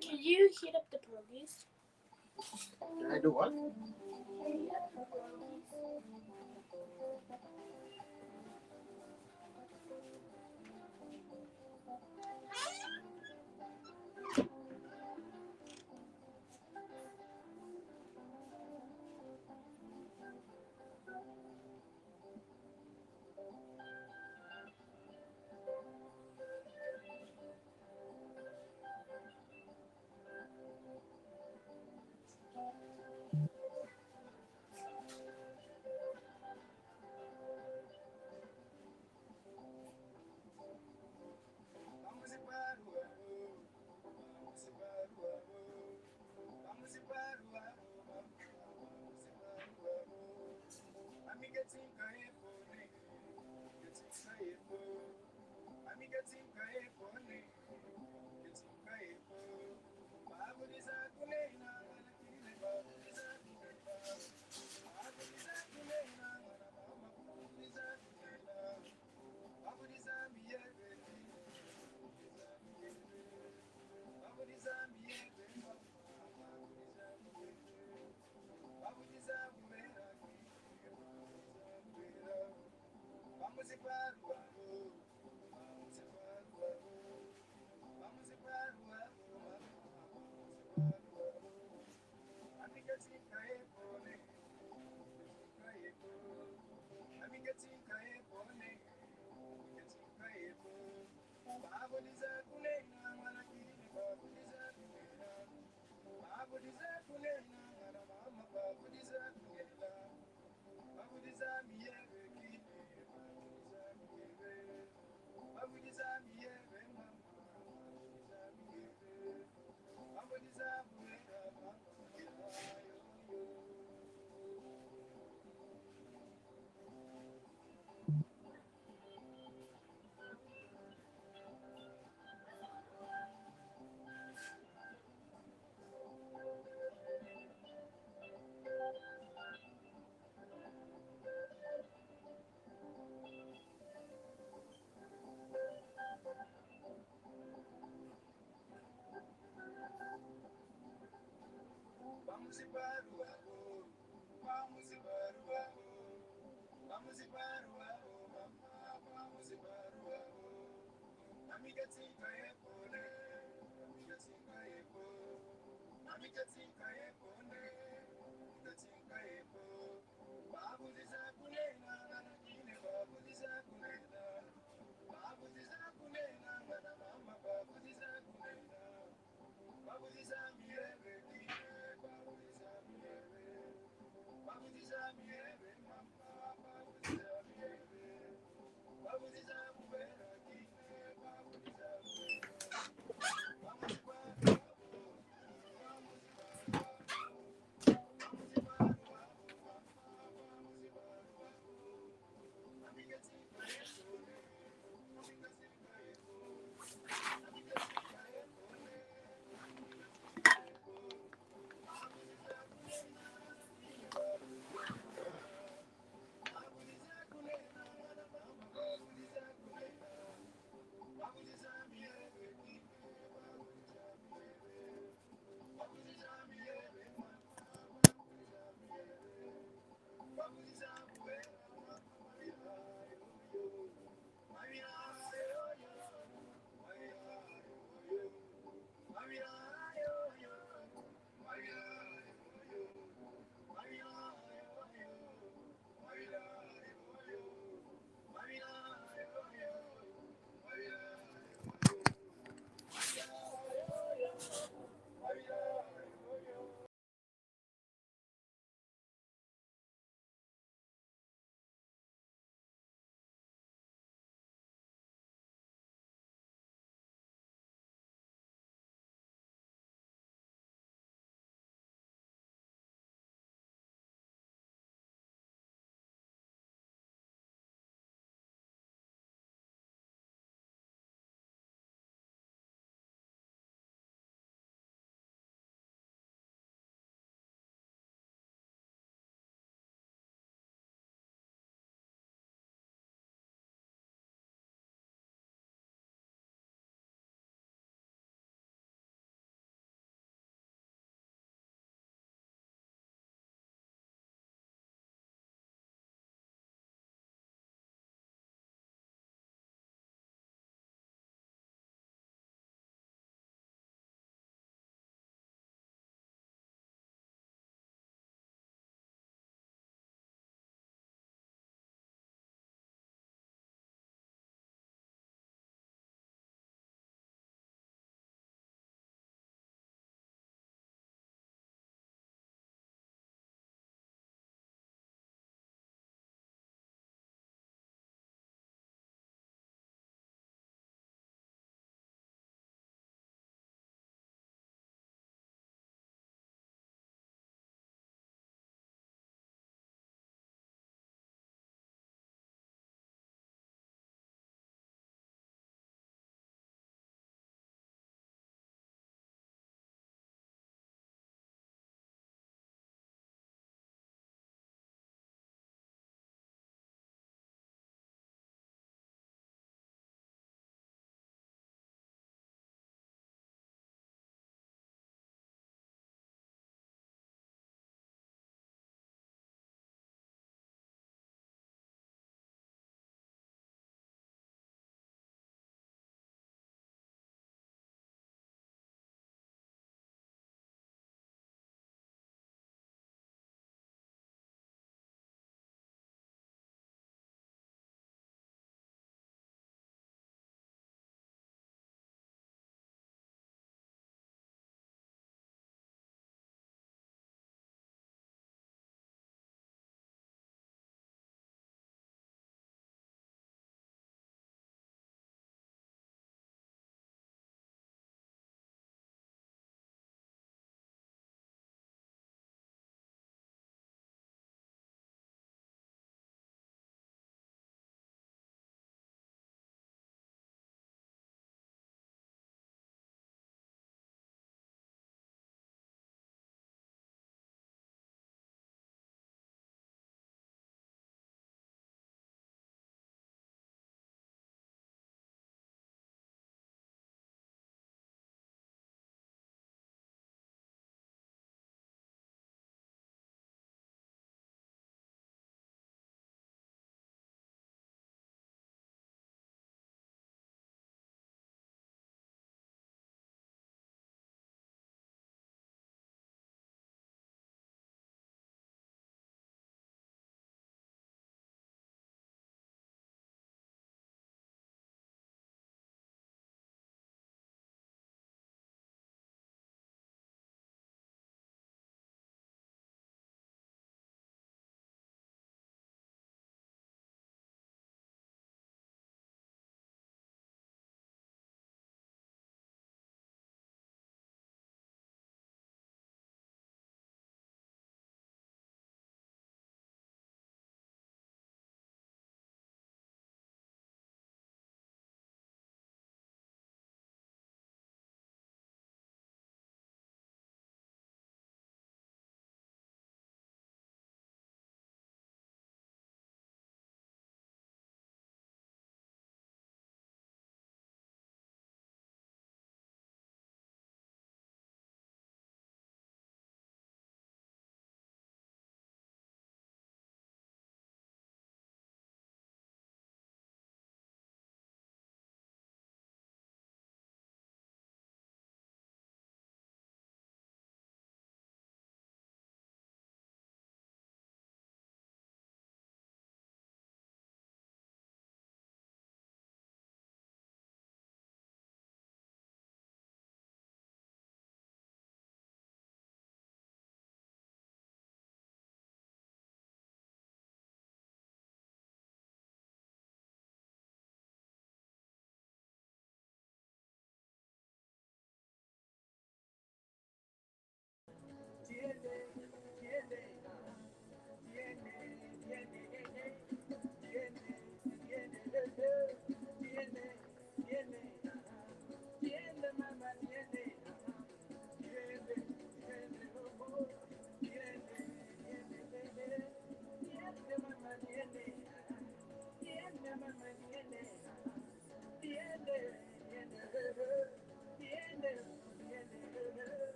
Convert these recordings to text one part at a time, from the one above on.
Can you heat up the police? I do what?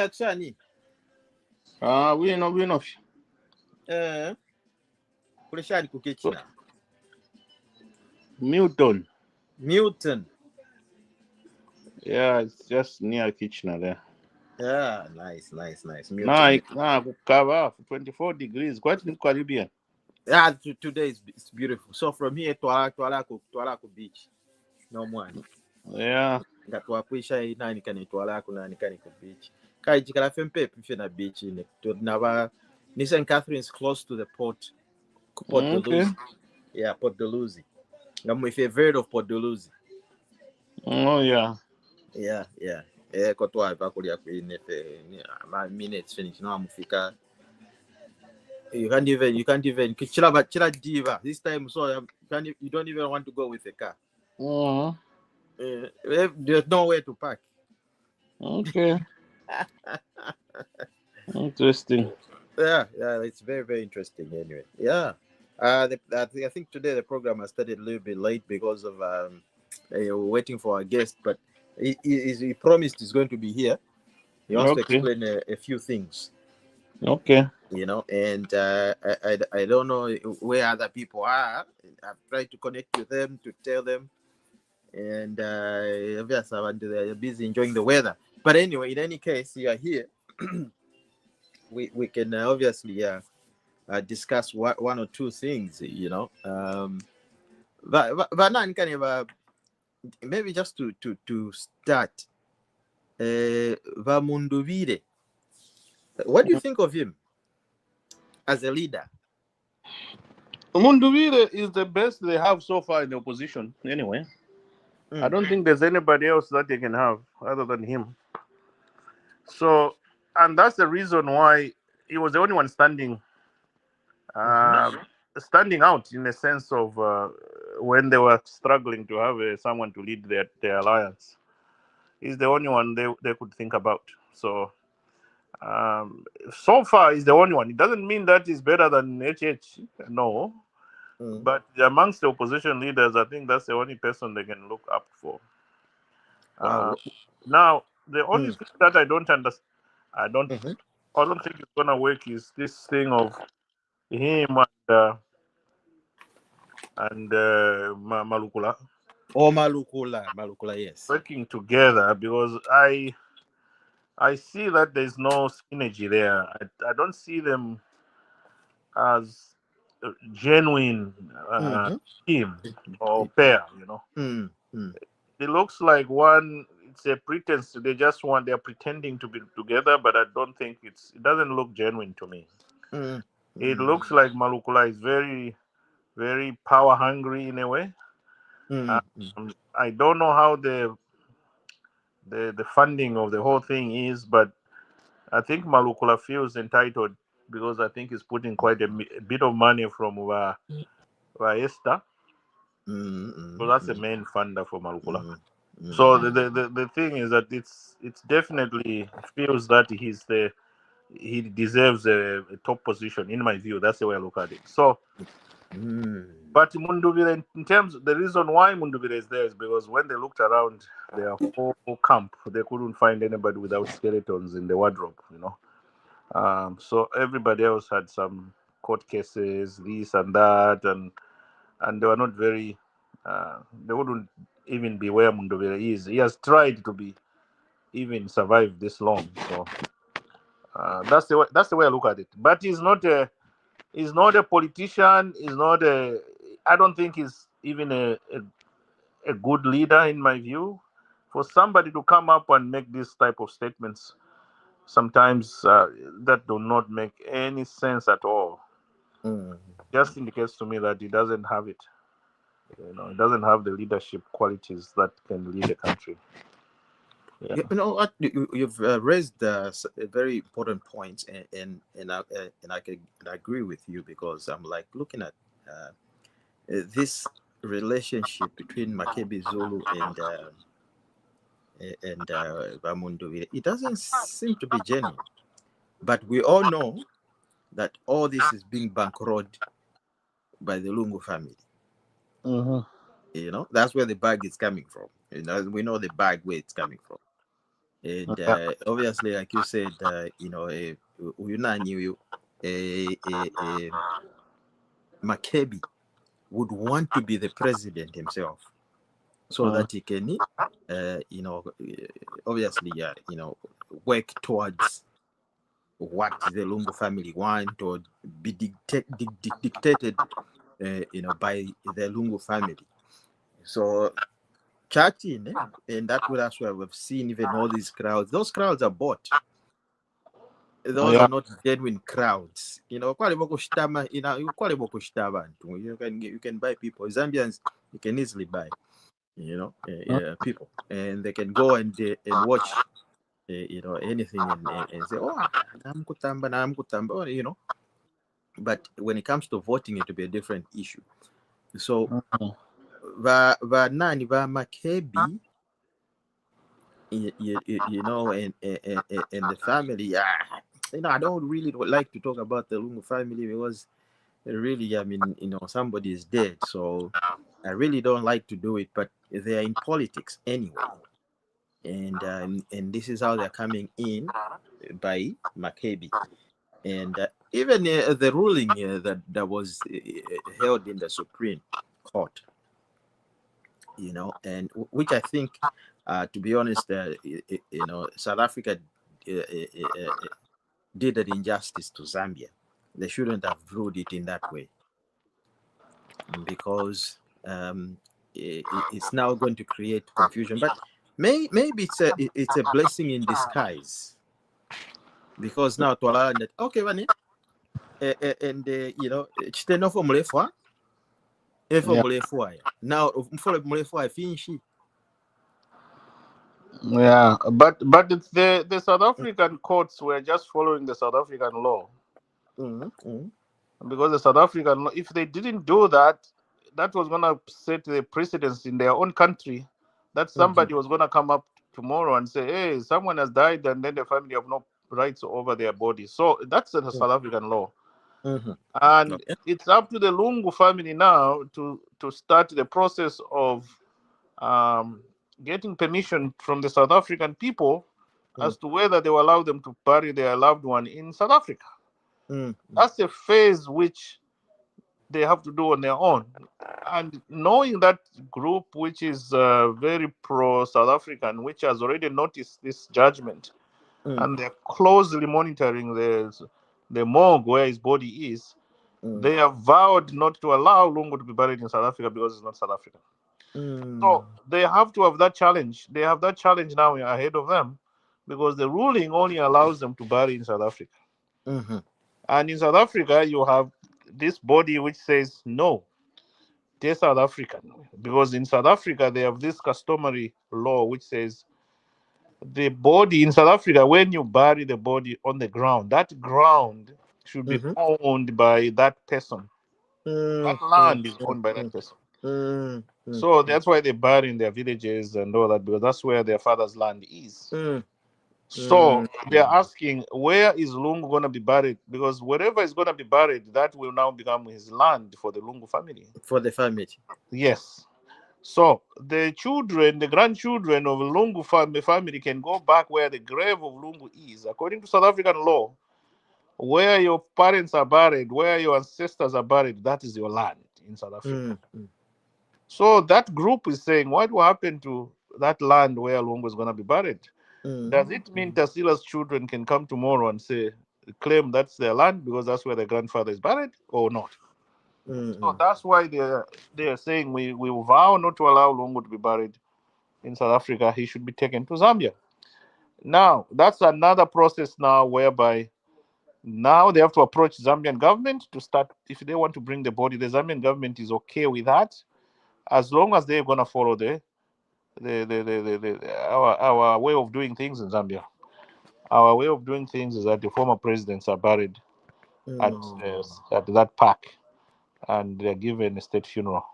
Achani. We know. Kulishani kukichina. Milton. Yeah, it's just near Kitchener there. Yeah, nice. Nah, cover 24 degrees, quite in Caribbean. Yeah, today it's beautiful. So from here to Twalaku Beach. No more. Yeah. That wapisha nani kani Twalaku nani kani ku beach. Kai jikala fempe na beach in it. To Nava St. Catherine's close to the port. Port Dalhousie. Yeah, Port Dalhousie. I'm with a bird of Port Dalhousie. Oh yeah. Yeah. Kotwa ipakulia in my minutes finish. Now I'm fika. You can't even chila diva. This time so you don't even want to go with a car. There's nowhere to park. Okay. Interesting. Yeah, it's very, very interesting anyway. Yeah. I think today the program has started a little bit late because of we're waiting for our guest, but he promised he's going to be here. He wants to explain a few things. Okay. You know, and I don't know where other people are. I've tried to connect with them to tell them, and obviously they're busy enjoying the weather. But anyway, in any case, you are here. we can obviously discuss one or two things. You know, but maybe just to start, Mundubile. What do you think of him as a leader? Mundubile is the best they have so far in the opposition. Anyway, I don't think there's anybody else that they can have other than him. So, and that's the reason why he was the only one standing out in the sense of when they were struggling to have someone to lead their alliance. He's the only one they could think about. So, so far, he's the only one. It doesn't mean that he's better than HH. No. But amongst the opposition leaders, I think that's the only person they can look up for. Wow. Now, the only thing that I don't understand, I don't think it's gonna work is this thing of him and Malukula. Oh, Malukula, yes. Working together, because I see that there's no synergy there. I don't see them as a genuine team or pair, you know. it looks like one. It's a pretense. They're pretending to be together, but I don't think it doesn't look genuine to me. Mm, It mm, looks like Malukula is very, very power hungry in a way. mm, mm. I don't know how the funding of the whole thing is, but I think Malukula feels entitled because I think he's putting quite a bit of money from Esther. Mm, So mm, that's the mm, main funder for Malukula. mm, mm, So mm. the thing is that it's definitely feels that he deserves a top position in my view. That's the way I look at it. So, but Mundubile, in terms, the reason why Mundubile is there is because when they looked around their whole camp, they couldn't find anybody without skeletons in the wardrobe. So everybody else had some court cases, this and that, and they were not very. They wouldn't even be where Mundubile is. He has tried to be even survive this long. So that's the way I look at it. But he's not a politician. He's not a. I don't think he's even a good leader in my view. For somebody to come up and make this type of statements, sometimes that do not make any sense at all. Mm. Just indicates to me that he doesn't have it. He doesn't have the leadership qualities that can lead a country. Yeah. You know what? You've raised a very important point, and I can agree with you, because I'm like looking at this relationship between Makebi Zulu and Mundubile. It doesn't seem to be genuine, but we all know that all this is being bankrolled by the Lungu family. Mm-hmm. That's where the bag is coming from. We know the bag where it's coming from. And obviously, like you said, Makebi would want to be the president himself, so that he can, obviously, work towards what the Lungu family want, or be dictated, by the Lungu family. So chatting, and that's where we've seen even all these crowds. Those crowds are bought. Those are not genuine crowds. You can buy people. Zambians, you can easily buy, people, and they can go and watch, anything, and say, oh, I'm kutamba, But when it comes to voting, it will be a different issue. So, va Makebi, and the family, I don't really like to talk about the Lungu family, because really, somebody is dead, so I really don't like to do it. But they are in politics anyway, and this is how they're coming in by Makebi, and even the ruling that was held in the Supreme Court, and which I think, to be honest, South Africa did an injustice to Zambia. They shouldn't have ruled it in that way, because it's now going to create confusion. But maybe it's a blessing in disguise, because now to allow that, okay, Vani, and chiteno for mulefwa, for mulefwa now for mulefwa finshi. Yeah, but it's the South African courts were just following the South African law. Because the South African law, if they didn't do that, that was gonna set the precedence in their own country, that somebody was gonna come up tomorrow and say, "Hey, someone has died," and then the family have no rights over their body. So that's the South African law, and Okay. it's up to the Lungu family now to start the process of getting permission from the South African people as to whether they will allow them to bury their loved one in South Africa. That's a phase which they have to do on their own. And knowing that group, which is very pro South African, which has already noticed this judgment, and they're closely monitoring the morgue where his body is, They have vowed not to allow Lungu to be buried in South Africa because it's not South Africa. So they have to have that challenge. They have that challenge now ahead of them because the ruling only allows them to bury in South Africa. And in South Africa, you have this body which says no, they're South African. Because in South Africa, they have this customary law which says the body in South Africa, when you bury the body on the ground, that ground should be owned by that person. That land is owned by that person. So that's why they bury in their villages and all that, because that's where their father's land is. So they're asking, where is Lungu going to be buried? Because wherever is going to be buried, that will now become his land for the Lungu family. For the family. Yes. So the children, the grandchildren of Lungu family can go back where the grave of Lungu is. According to South African law, where your parents are buried, where your ancestors are buried, that is your land in South Africa. So that group is saying, what will happen to that land where Lungu is going to be buried? Does it mean Tasila's children can come tomorrow and say, claim that's their land because that's where their grandfather is buried or not? So that's why they are saying we will vow not to allow Lungu to be buried in South Africa. He should be taken to Zambia. Now, that's another process now whereby now they have to approach Zambian government to start, if they want to bring the body, the Zambian government is okay with that, as long as they're going to follow our way of doing things in Zambia. Our way of doing things is that the former presidents are buried at that park and they're given a state funeral.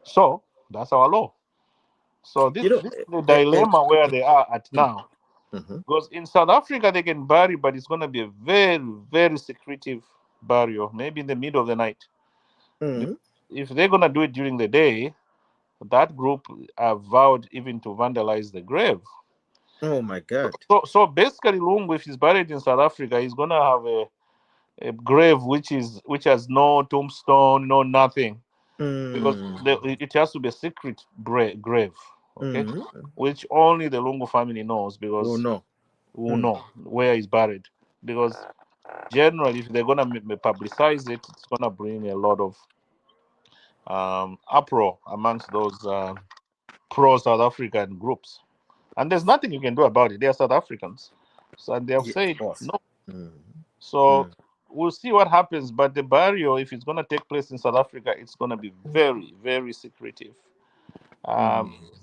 So that's our law. So this is the dilemma where they are at now. Because in South Africa they can bury, but it's going to be a very, very secretive burial, maybe in the middle of the night. If they're going to do it during the day, that group have vowed even to vandalize the grave. Oh my God! So basically, Lungu, if he's buried in South Africa, he's going to have a grave which has no tombstone, no nothing, because it has to be a secret grave, okay, which only the Lungu family knows, because who know where he's buried. Because generally, if they're gonna publicize it, it's gonna bring a lot of uproar amongst those pro-South African groups, and there's nothing you can do about it. They are South Africans, so and they have said no. So we'll see what happens. But the burial, if it's gonna take place in South Africa, it's gonna be very, very secretive,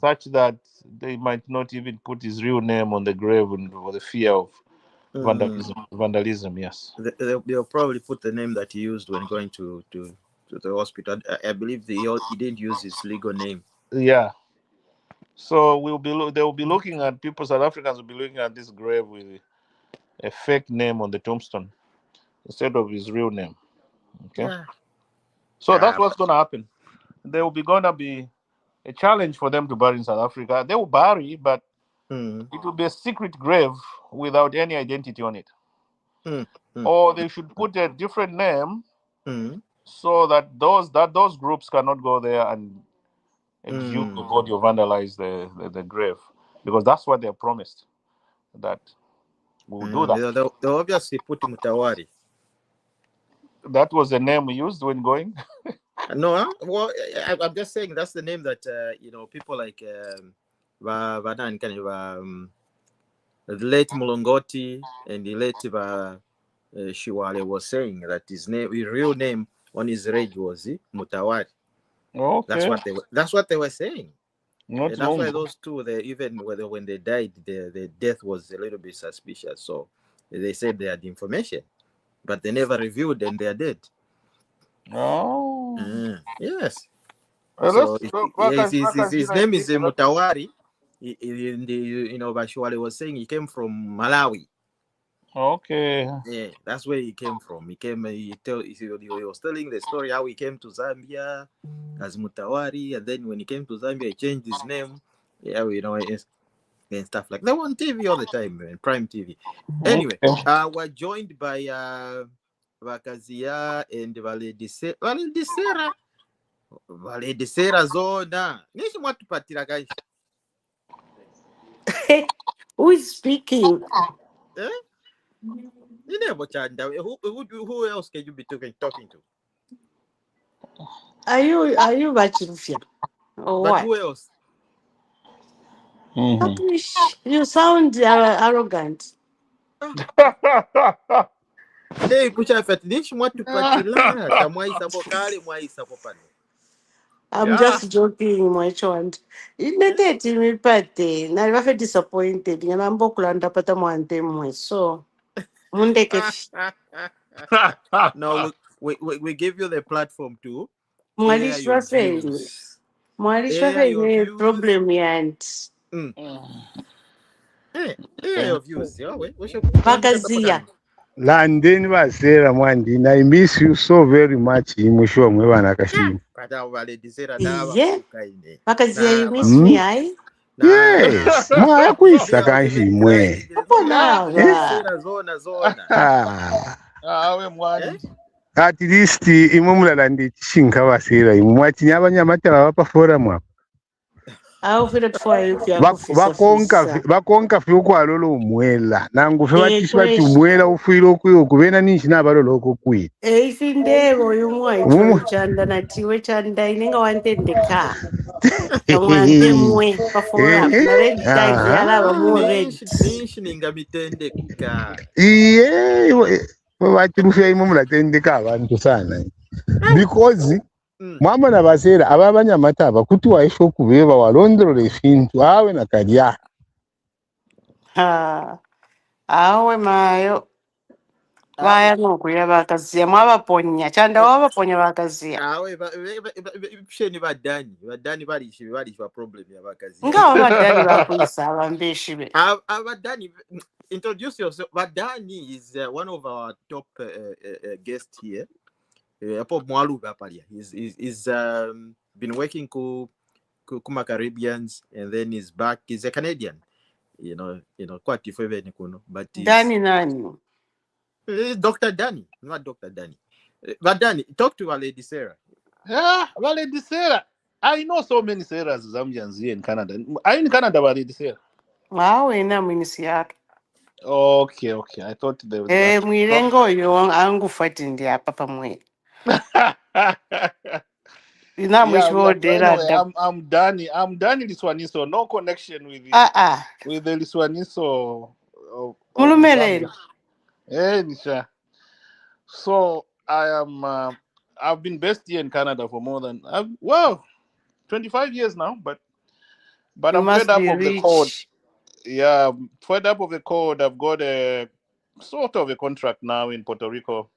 such that they might not even put his real name on the grave for the fear of vandalism. Yes, they'll probably put the name that he used when going to the hospital. I believe he didn't use his legal name. Yeah. So they will be looking at people. South Africans will be looking at this grave with a fake name on the tombstone instead of his real name. Okay. Yeah. So that's what's going to happen. There will be going to be a challenge for them to bury in South Africa. They will bury, but it will be a secret grave without any identity on it. Or they should put a different name so that those groups cannot go there and exhume the body or vandalize the grave, because that's what they're promised, that we'll do that. They'll obviously put Mutawari. That was the name we used when going. No, well, I'm just saying that's the name that people like the late Mulongoti and the late Shiwale was saying that his real name on his reg was Mutawari. Okay. That's what they were saying. Not and that's long. why those two, even when they died, the death was a little bit suspicious. So they said they had information, but they never revealed, and they are dead. Oh. Yes. So his name is Mutawari. Bashuale was saying he came from Malawi. Okay. Yeah, that's where he came from. He was telling the story how he came to Zambia as Mutawari, and then when he came to Zambia, he changed his name. Yeah, and stuff like that. On TV all the time, man. Prime TV. Anyway, we're joined by Vakazia and Valedisera Zona. Who is speaking? Who else can you be talking to? Are you Bachilufia? Or But what? who else? Kapish, you sound arrogant. Hey, pucha fatinish mwatu patila. Tamwai sapo kale, mwai sapo pano. I'm Yeah. just joking, my child. It me pate. Na I feel disappointed. Ngana mbokulanda pata mwante mwe. So, mundeke No, look, we give you the platform to air mwalishi your wafeli. views. Mwalishi Air your wafeli views. problem yanti. Mm. Air your views. Yeah, we should Vakazia. Landeni Vasera Mwandini, I miss you so very much. Imusho mwana kashini. Kata wale disera dava Yeah. kuka ine. Vakazia, you Dava. miss me, aye? Yes, mwa kuisa Dia kanshi usiveti cry mwe. digere Hapo zona. Eh? nava. Disera zona. Awe Eh? mwandi. At least imwe mulalandi chishinka Vasera. Imwe mwachinyaba nyamatala wapa fora mwa. Au vile tufua yuki ya kufisa fisa. Vakonka fiuku alolo umwela. Nangu fe vatishi vati Kweshi. umwela ufiro kuyo kuvena nishi na balolo kukwita. Ifindero yumwa icho Mumu. chanda na tiwe chanda inenga wantendeka. Kamwante mwe pafora. Na red tag yala wa mu red. Nish ninga mitende ka. Iye, vachirufya imwe mulatendeka abantu sana. Because mwama na Vasera ababanyamata ava kuti waisho kuveva walondorera fintu awe na kalya. Awe mayo. Vaya nokuya vakazia mwavaponya. Chanda wavaponya vakazia. Awe psheni vadani varishi problem ya vakazi. Nga wavadani vakuisa vambeshi be. Vadani, introduce yourself. Vadani is one of our top guests here. Apo Mwaluga palia. He's been working kuma Caribbeans and then he's back. He's a Canadian. You know, quite different, but he's Dani nani? Dr. Danny, not Dr. Danny. But Danny, talk to our lady Sarah. Yeah, Lady Sarah. I know so many Sarahs Zambians here in Canada. Are you in Canada, Lady Sarah? Awe na mwinisiaka. Okay. I thought they would. Mwilengo yo angu fati ndi hapa pamwe. Ina Yeah, mwisho dera anyway, da. I'm Danny. I'm Danny Liswaniso. No connection with with the Liswaniso of Mulumeleni. Zambia. Hey, Nisha. So I am. I've been based here in Canada for more than 25 years now. But You I'm fed must up be of the code. rich. Yeah, I'm fed up of the code. I've got a sort of a contract now in Puerto Rico.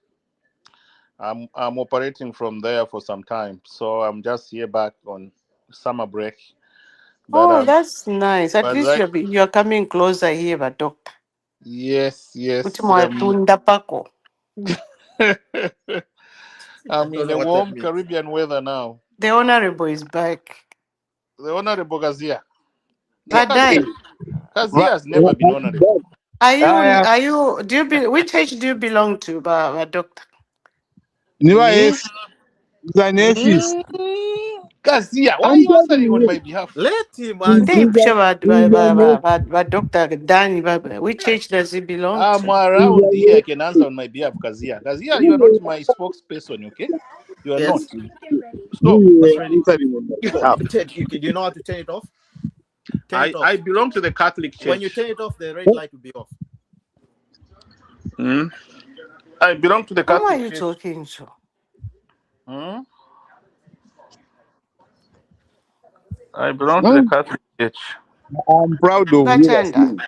I'm operating from there for some time, so I'm just here back on summer break. But Oh, that's nice. At but least right, you're coming closer here, but doctor. yes. Uti mwatunda pako. I'm in a What that warm means. Caribbean weather now. The honorable is back. The honorable Kazia. No, But Kazia. then, Kazia has never been honorable. which age do you belong to, doctor? Niwa Me? yes, the nephews. Kazia, why are I'm you telling answering on you. my behalf? Let him They answer. Dr. Danny, which age does he belong I'm to? around here. I can answer on my behalf, Kazia. Kazia, you are not my spokesperson, okay? You are not. Yes. Stop. Do you know how to turn it off? Turn it off. I belong to the Catholic Church. When you turn it off, the red light will be off. I belong to the Who are Catholic you Church. talking to? I belong to the Catholic Church. I'm proud of you. Bachanda.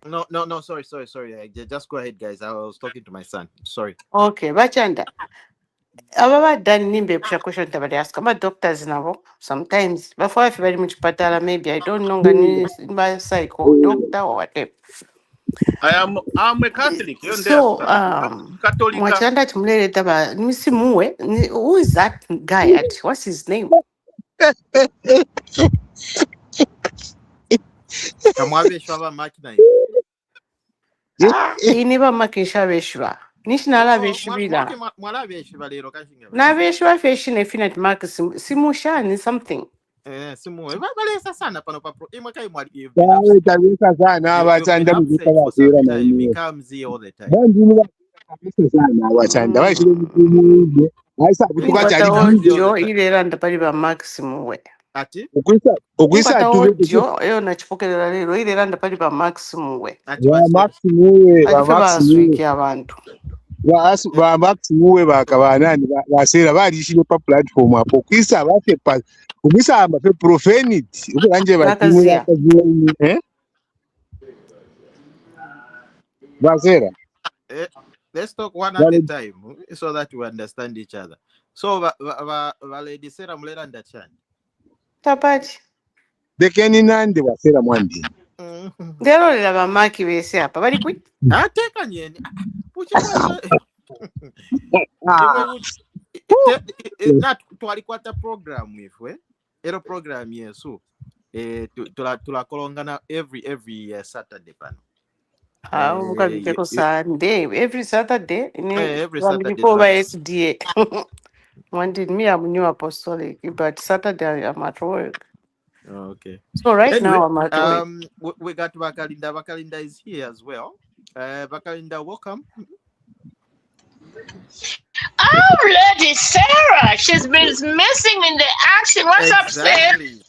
No, sorry. Just go ahead, guys. I was talking to my son. Sorry. Okay, Bachanda. Ababa done nimbe kusha question tabari ask ama doctors nabo sometimes before if very much patala maybe I don't know ngani by psycho doctor or whatever. I'm a Catholic. You So understand? Catholic. mwachanda tumlele taba ni Simuuwe. Who is that guy at? What's his name? Iniba makisha veshwa. Nishinala veshibila. Na veshwa feshine finite mark simushani something. Simuuwe. Tabisa sana abachanda muzika basira na He imwe. comes here all the time. Banjini bakabisa sana abachanda bashire mukumuze. Aisa kutuka chali video. Audio ile randa pali pa Simuuwe. Ati? Ukwisa tuwe audio eyo nachipokerera lero ile randa pali pa Simuuwe. Ati wa Simuuwe Alife baswiki abantu. Ba Simuuwe bakabanani basera barishije pa platform apo kwisa bafe pa kumisa amba fe profanity ukanje batimwe basera. Let's talk one at a time so that we understand each other. So, Lady Sarah Mulera understand. Tapati. Dekeni nande basera mwandi. Ndero lila bamaki bese hapa bali kwi. Ateka nyeni. Na twalikwata program ifwe. Ero program yesu. Tulakolongana every Saturday pano. Sunday every Saturday every Saturday before by SDA. One did me, I'm new apostolic, but Saturday I'm at work. Okay. So right now I'm at work. We got Bakalinda. Bakalinda is here as well. Bakalinda, welcome. Oh, Lady Sarah, she's been missing in the action. What's up, sis?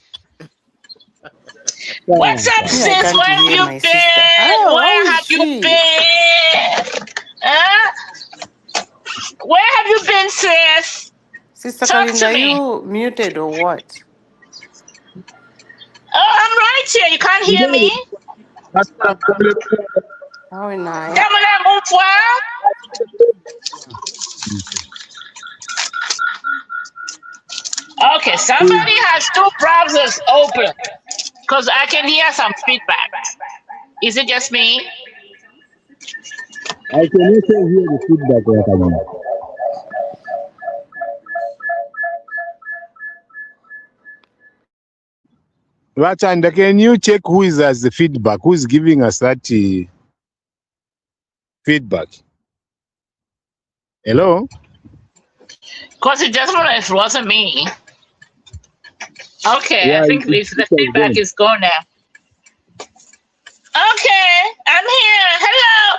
What's up, sis? Where have you been? Where have you been? Where have you been, sis? Sister Kalinda, are you muted or what? Oh, I'm right here. You can't hear me? How nice. Okay, somebody has two browsers open because I can hear some feedback. Is it just me? I can also hear the feedback. Ratanda, can you check who is as the feedback? Who is giving us that feedback? Hello? Because it just it wasn't me. Okay, yeah, I think the feedback is gone now. Okay, I'm here. Hello,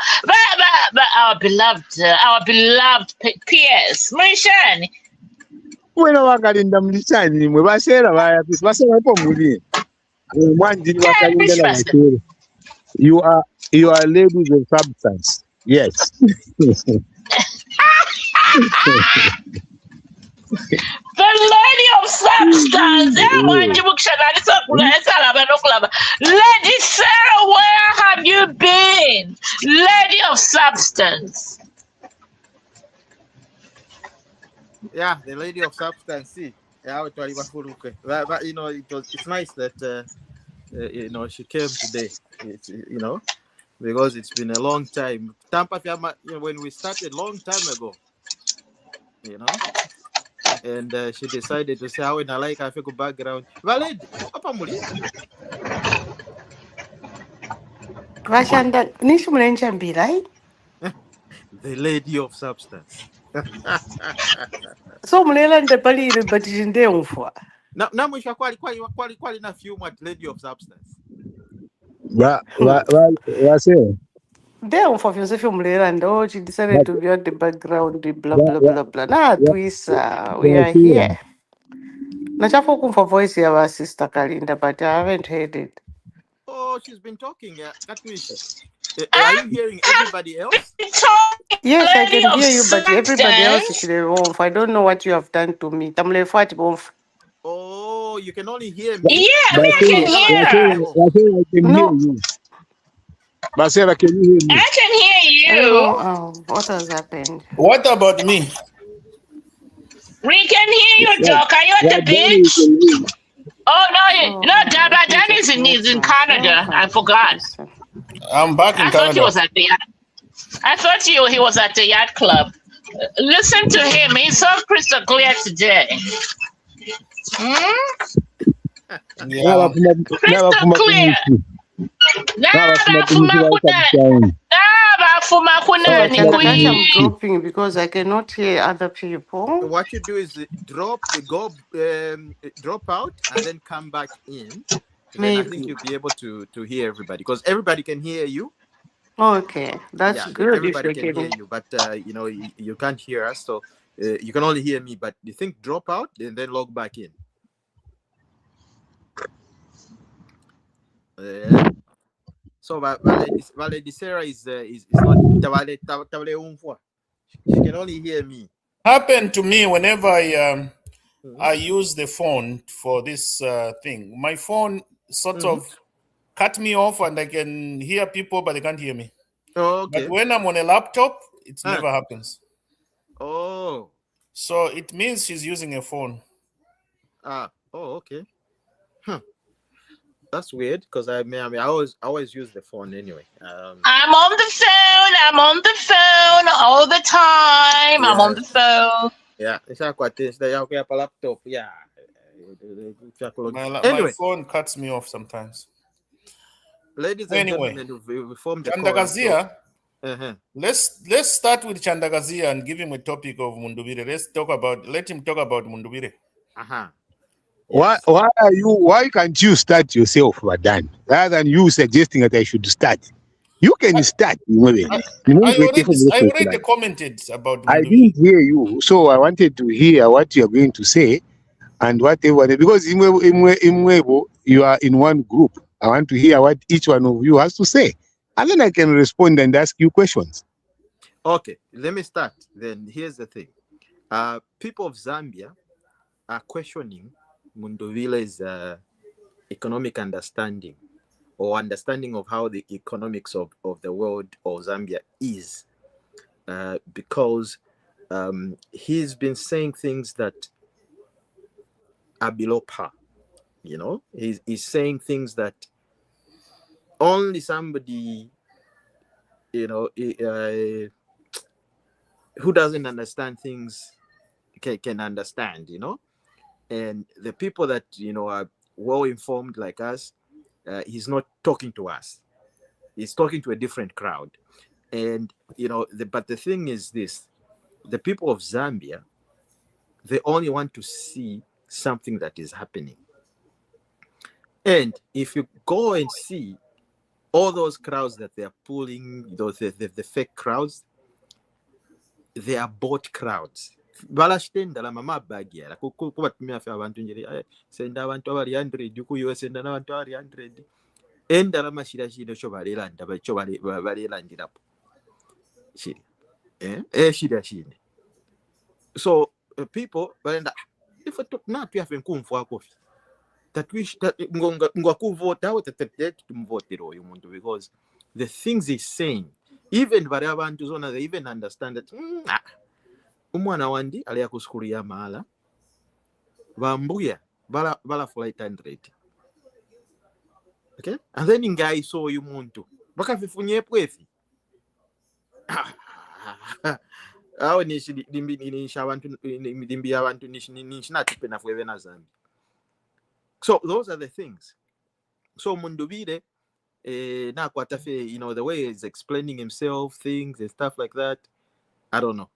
our beloved PS, Marishani. When I got in the Marishani, we were saying, you are ladies of substance. Yes. The lady of substance. Lady Sarah, where have you been? Lady of substance. Yeah, the lady of substance. See, but you know, it's nice that you know, she came today. It's, you know, because it's been a long time. Tampa, when we started long time ago, you know, and she decided to say how in a like I feel background. Valid, the lady of substance. So Mulelanda pali but jinde umfwa. Na mwisho kwali na few what lady of substance. There for Joseph Mulelanda, oh, she decided to be on the background, blah blah blah blah. Nah, twisa, we are here. Nachafokum for voice here, our sister Kalinda, but I haven't heard it. Oh, she's been talking. Are you hearing everybody else? Yes, I can hear you, but everybody else is wrong. I don't know what you have done to me. Oh, you can only hear me. Yeah, I can hear. No. Basera, can you hear me? I can hear you. What has happened? What about me? We can hear you, Doc. Are you at the beach? Oh no, Dan is in Canada. I forgot. I'm back in Canada. He was at the yacht. I thought he was at the yacht club. Listen to him. He's so crystal clear today. Yeah. Crystal clear. I'm dropping because I cannot hear other people. What you do is drop out and then come back in. Then I think you'll be able to hear everybody because everybody can hear you. Okay, that's good. Everybody can hear you, but you know you can't hear us. So You can only hear me, but the thing drop out and then log back in. So Valedi Sarah is not she can only hear me. Happened to me whenever I use the phone for this thing. My phone sort of cut me off, and I can hear people, but they can't hear me. Oh, okay. But when I'm on a laptop, it never happens. Oh. So it means she's using a phone. Oh, okay. That's weird because I always use the phone anyway. I'm on the phone all the time. Yeah. I'm on the phone. Yeah, it's a laptop. Yeah. My phone cuts me off sometimes. Ladies and gentlemen, we formed the Chandagazia. Let's start with Chandagazia and give him a topic of Mundubile. Let him talk about Mundubile. Yes. Why can't you start yourself, Vadan, rather than you suggesting that I should start? You can start. I already commented about Mundubile. I didn't hear you, so I wanted to hear what you are going to say and whatever, because you are in one group. I want to hear what each one of you has to say, and then I can respond and ask you questions. Okay, let me start. Then here's the thing. People of Zambia are questioning Mundubile's economic understanding or understanding of how the economics of the world or Zambia is, because he's been saying things that are below par. You know, he's saying things that only somebody, you know, who doesn't understand things can understand, you know. And the people that, you know, are well informed like us, he's not talking to us. He's talking to a different crowd. And, you know, but the thing is this, the people of Zambia, they only want to see something that is happening. And if you go and see all those crowds that they are pulling, the fake crowds, they are bought crowds. Balashitenda mama bagiera kuba tumia fe abantu njeri senda abantu abali 100 ku US senda n'abantu abali 100 enda la mashira shino sho balelanda bacho balelandirapo shiri shira shine. So people balenda if not we have nkumfu akofi that wish that ngwakuvota wetetete tumvotero oyo muntu, because the things he's saying, even bali abantu zona, they even understand that umwana wandi ali yakuskuli ya mahala bambuya bala flight 100. Okay, and then ngai so uyu muntu bakafifunye pwefi awo nishi dimbi abantu dimbi abantu nishi natipena fweve na Zambia. So those are the things. So Mundubile na kwatafe, you know, the way he's explaining himself, things and stuff like that, I don't know.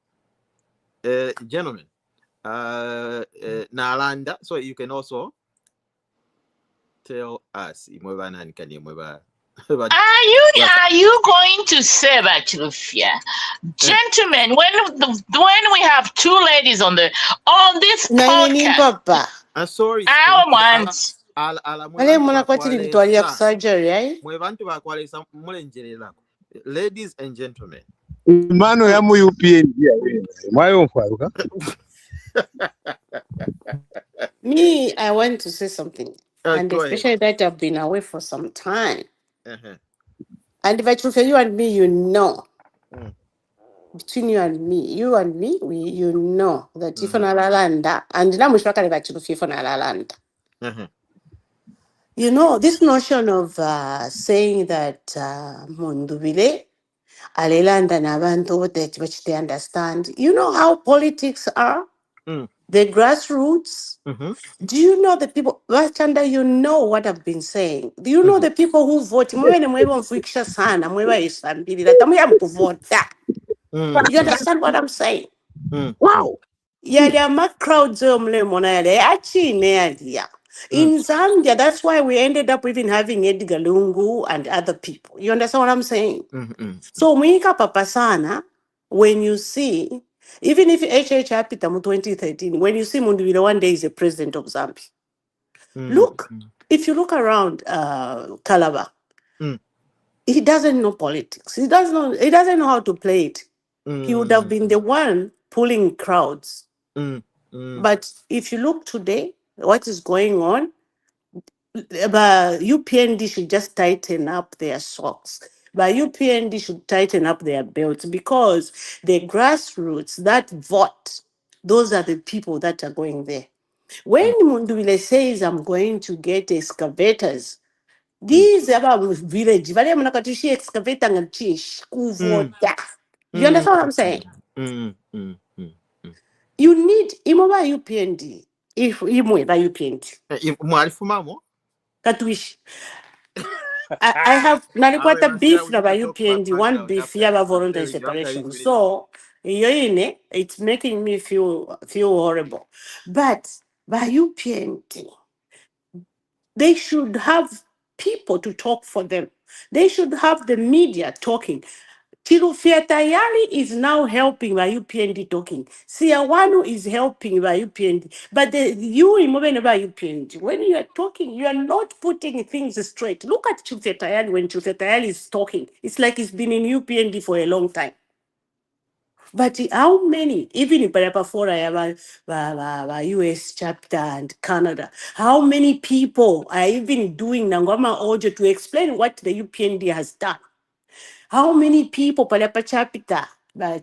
Gentlemen, Nalanda, so you can also tell us. Are you going to say that, Lufia? Gentlemen, when we have two ladies on this podcast, I'm sorry. I want. Ladies and gentlemen. Mano ya mu UPND Me, I want to say something, and especially that I've been away for some time. And if I truth for you and me, you know, between you and me, you know that if on Alalanda, and now we talk about truth on Alalanda. You know, this notion of saying that Mundubile, Alelanda Nabanto, that which they understand. You know how politics are? The grassroots. Do you know the people? Wachanda, you know what I've been saying. Do you know the people who vote? You understand what I'm saying? Wow. Yeah, there are mad crowds in Zambia. That's why we ended up even having Edgar Lungu and other people. You understand what I'm saying? So Mwika Papasana, when you see Even if HH happened in 2013, when you see Mundubile one day is the president of Zambia. Look, if you look around Calabar, he doesn't know politics. He doesn't know how to play it. He would have been the one pulling crowds. But if you look today, what is going on, UPND should just tighten up their socks. But UPND should tighten up their belts, because the grassroots that vote, those are the people that are going there. When Mundubile says, I'm going to get excavators, these are village. Vale mnakatishi excavator ngachish kuvota. You understand what I'm saying? You need imoba UPND. If imwe ba UPND. Katuishi. I have nalikwata beef na ba UPND, one beef yaba voluntary separation. So it's making me feel horrible. But by UPND, they should have people to talk for them. They should have the media talking. Chilufya Tayari is now helping by UPND talking. Siawanu is helping by UPND. But you remember by UPND. When you are talking, you are not putting things straight. Look at Chilufya Tayari when Chilufya Tayari is talking. It's like he's been in UPND for a long time. But how many, even in Parapafora, US chapter and Canada, how many people are even doing Nangoma Ojo to explain what the UPND has done? How many people, Palapa chapter,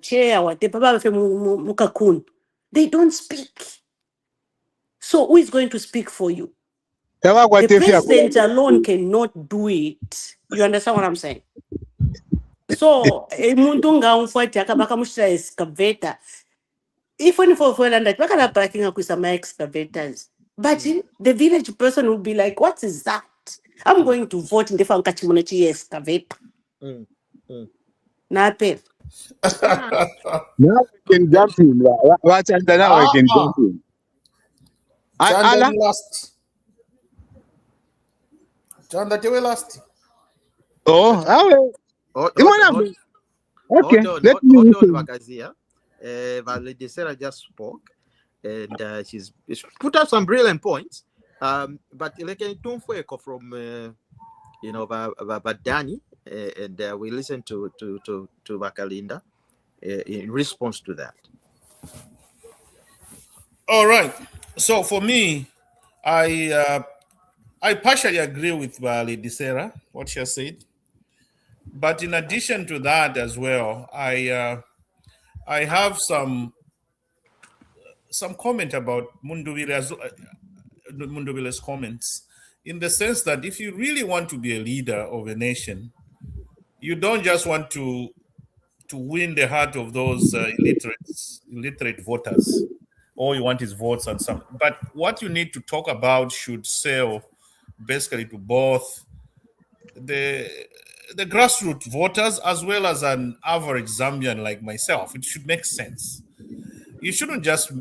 chair, Mukakun, they don't speak. So who is going to speak for you? The president alone cannot do it. You understand what I'm saying? So, Mundunga umfuati akabaka mushira excavator. If when for that, we're gonna parking up with some excavators. But the village person will be like, what is that? I'm going to vote in the Fankachimunachi excavator. Nape. Now we can jump in. Watch and now we can jump in. John last. John, that you were last. Oh, Okay, let me listen. Bagazia. Lady Sarah just spoke, and she's put up some brilliant points. But like from Badani, and we listen to Bakalinda in response to that. All right. So for me, I partially agree with Lady Sarah, what she has said. But in addition to that as well, I have some comment about Mundubile's comments, in the sense that if you really want to be a leader of a nation, you don't just want to win the heart of those illiterate voters. All you want is votes and some. But what you need to talk about should sell basically to both the grassroots voters as well as an average Zambian like myself. It should make sense. You shouldn't just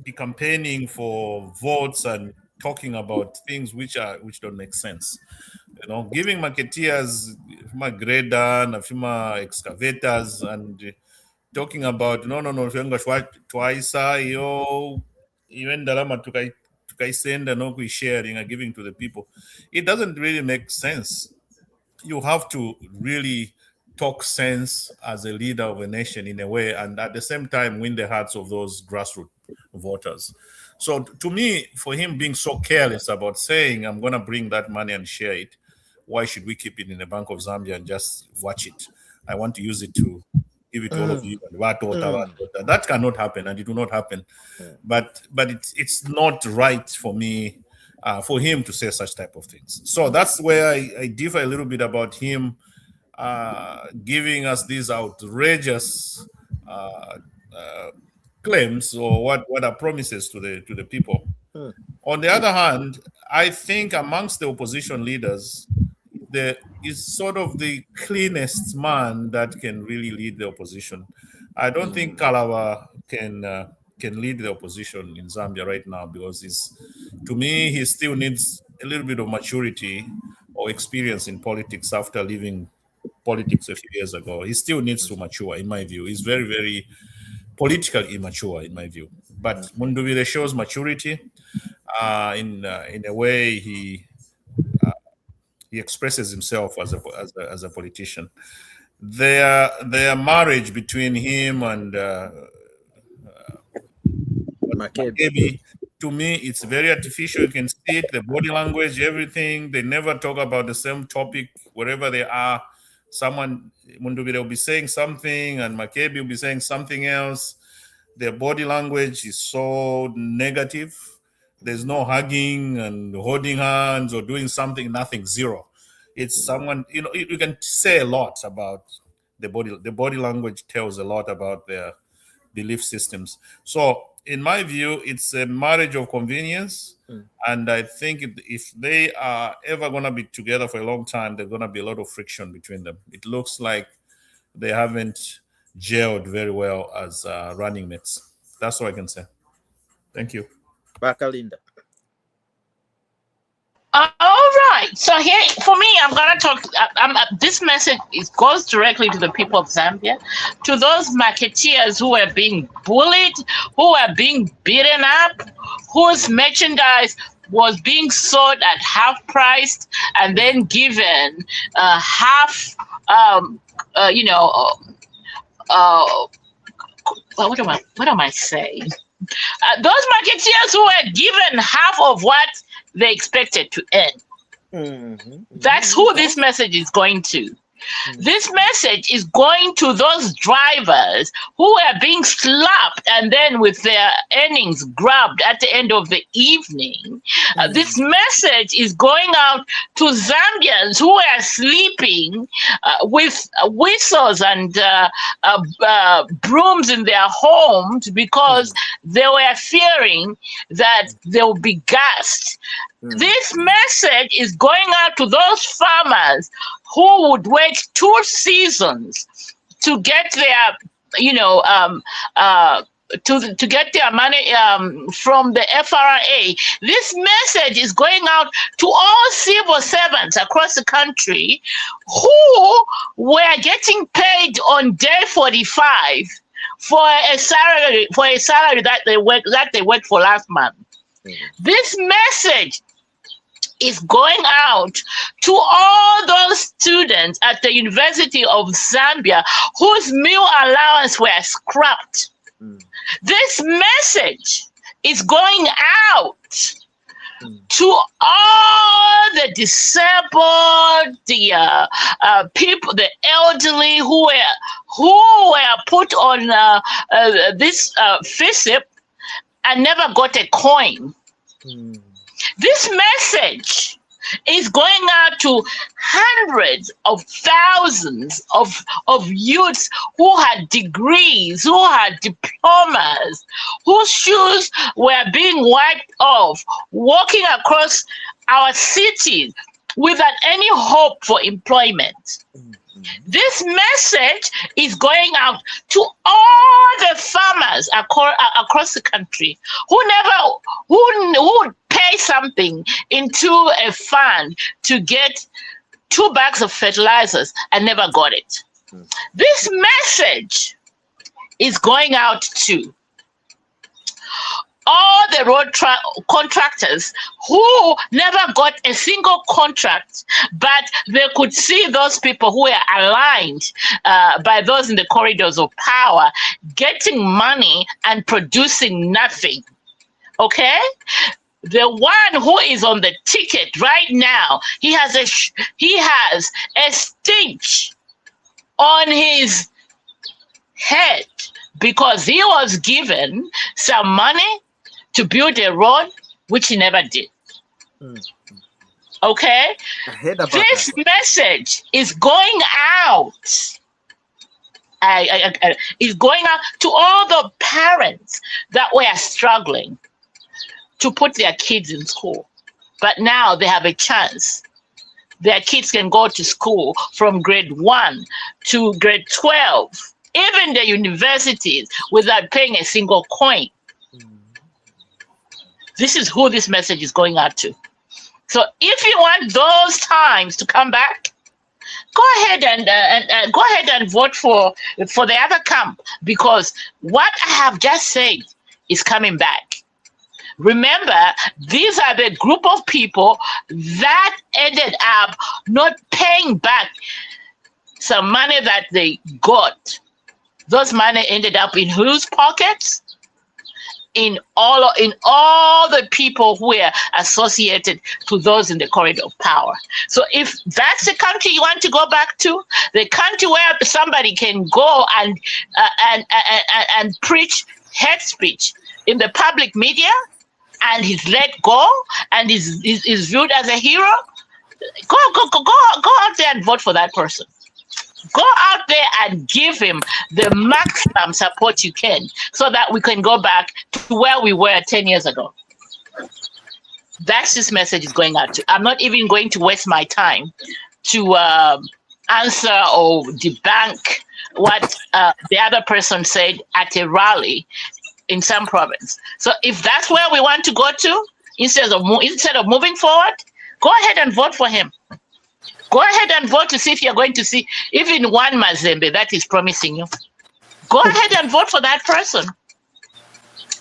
be campaigning for votes and talking about things which don't make sense. Giving marketeers my grader and excavators and talking about no twice even tukaisenda no sharing and giving to the people. It doesn't really make sense. You have to really talk sense as a leader of a nation in a way, and at the same time win the hearts of those grassroots voters. So to me, for him being so careless about saying, I'm going to bring that money and share it, why should we keep it in the Bank of Zambia and just watch it? I want to use it to give it to all of you. That cannot happen, and it will not happen. But it's not right for me, for him to say such type of things. So that's where I differ a little bit about him giving us these outrageous claims or what are promises to the people. On the other hand, I think amongst the opposition leaders, there is sort of the cleanest man that can really lead the opposition. I don't think Kalawa can lead the opposition in Zambia right now, because to me, he still needs a little bit of maturity or experience in politics after leaving politics a few years ago. He still needs to mature, in my view. He's very, very politically immature, in my view. But Mundubile shows maturity in a way he expresses himself as a politician. Their marriage between him and Makebi, to me, it's very artificial. You can see it, the body language, everything. They never talk about the same topic wherever they are. Mundubile will be saying something and Makebi will be saying something else. Their body language is so negative. There's no hugging and holding hands or doing something, nothing, zero. It's someone, you can say a lot about the body. The body language tells a lot about their belief systems. So in my view, it's a marriage of convenience. And I think if they are ever going to be together for a long time, there's going to be a lot of friction between them. It looks like they haven't gelled very well as running mates. That's all I can say. Thank you. Bakalinda. All right. So here, for me, I'm gonna talk. This message goes directly to the people of Zambia, to those marketeers who are being bullied, who are being beaten up, whose merchandise was being sold at half price and then given half. What am I saying? Those marketeers who were given half of what they expected to earn. That's who this message is going to. This message is going to those drivers who are being slapped and then with their earnings grabbed at the end of the evening. This message is going out to Zambians who are sleeping with whistles and brooms in their homes because they were fearing that they will be gassed. This message is going out to those farmers who would wait 2 seasons to get their, to get their money from the FRA. This message is going out to all civil servants across the country who were getting paid on day 45 for a salary that they worked for last month. This message is going out to all those students at the University of Zambia whose meal allowance were scrapped. This message is going out to all the disabled, the people, the elderly who were put on this FISIP and never got a coin. This message is going out to hundreds of thousands of youths who had degrees, who had diplomas, whose shoes were being wiped off, walking across our cities without any hope for employment. This message is going out to all the farmers across the country who pay something into a fund to get 2 bags of fertilizers and never got it. This message is going out to all the road contractors who never got a single contract, but they could see those people who were aligned by those in the corridors of power getting money and producing nothing. Okay? The one who is on the ticket right now, he has a stench on his head because he was given some money to build a road, which he never did. Okay? This message is going out. Is going out to all the parents that were struggling to put their kids in school. But now they have a chance. Their kids can go to school from grade 1 to grade 12, even the universities, without paying a single coin. This is who this message is going out to. So if you want those times to come back, go ahead and go ahead and vote for the other camp, because what I have just said is coming back. Remember, these are the group of people that ended up not paying back some money that they got. Those money ended up in whose pockets? In all the people who were associated to those in the corridor of power. So if that's the country you want to go back to, the country where somebody can go and preach hate speech in the public media and he's let go and is viewed as a hero, go out there and vote for that person. Go out there and give him the maximum support you can, so that we can go back to where we were 10 years ago. That's this message is going out to. I'm not even going to waste my time to answer or debunk what the other person said at a rally in some province. So if that's where we want to go to, instead of moving forward, go ahead and vote for him. Go ahead and vote to see if you're going to see even one Mazembe that is promising you. Go ahead and vote for that person.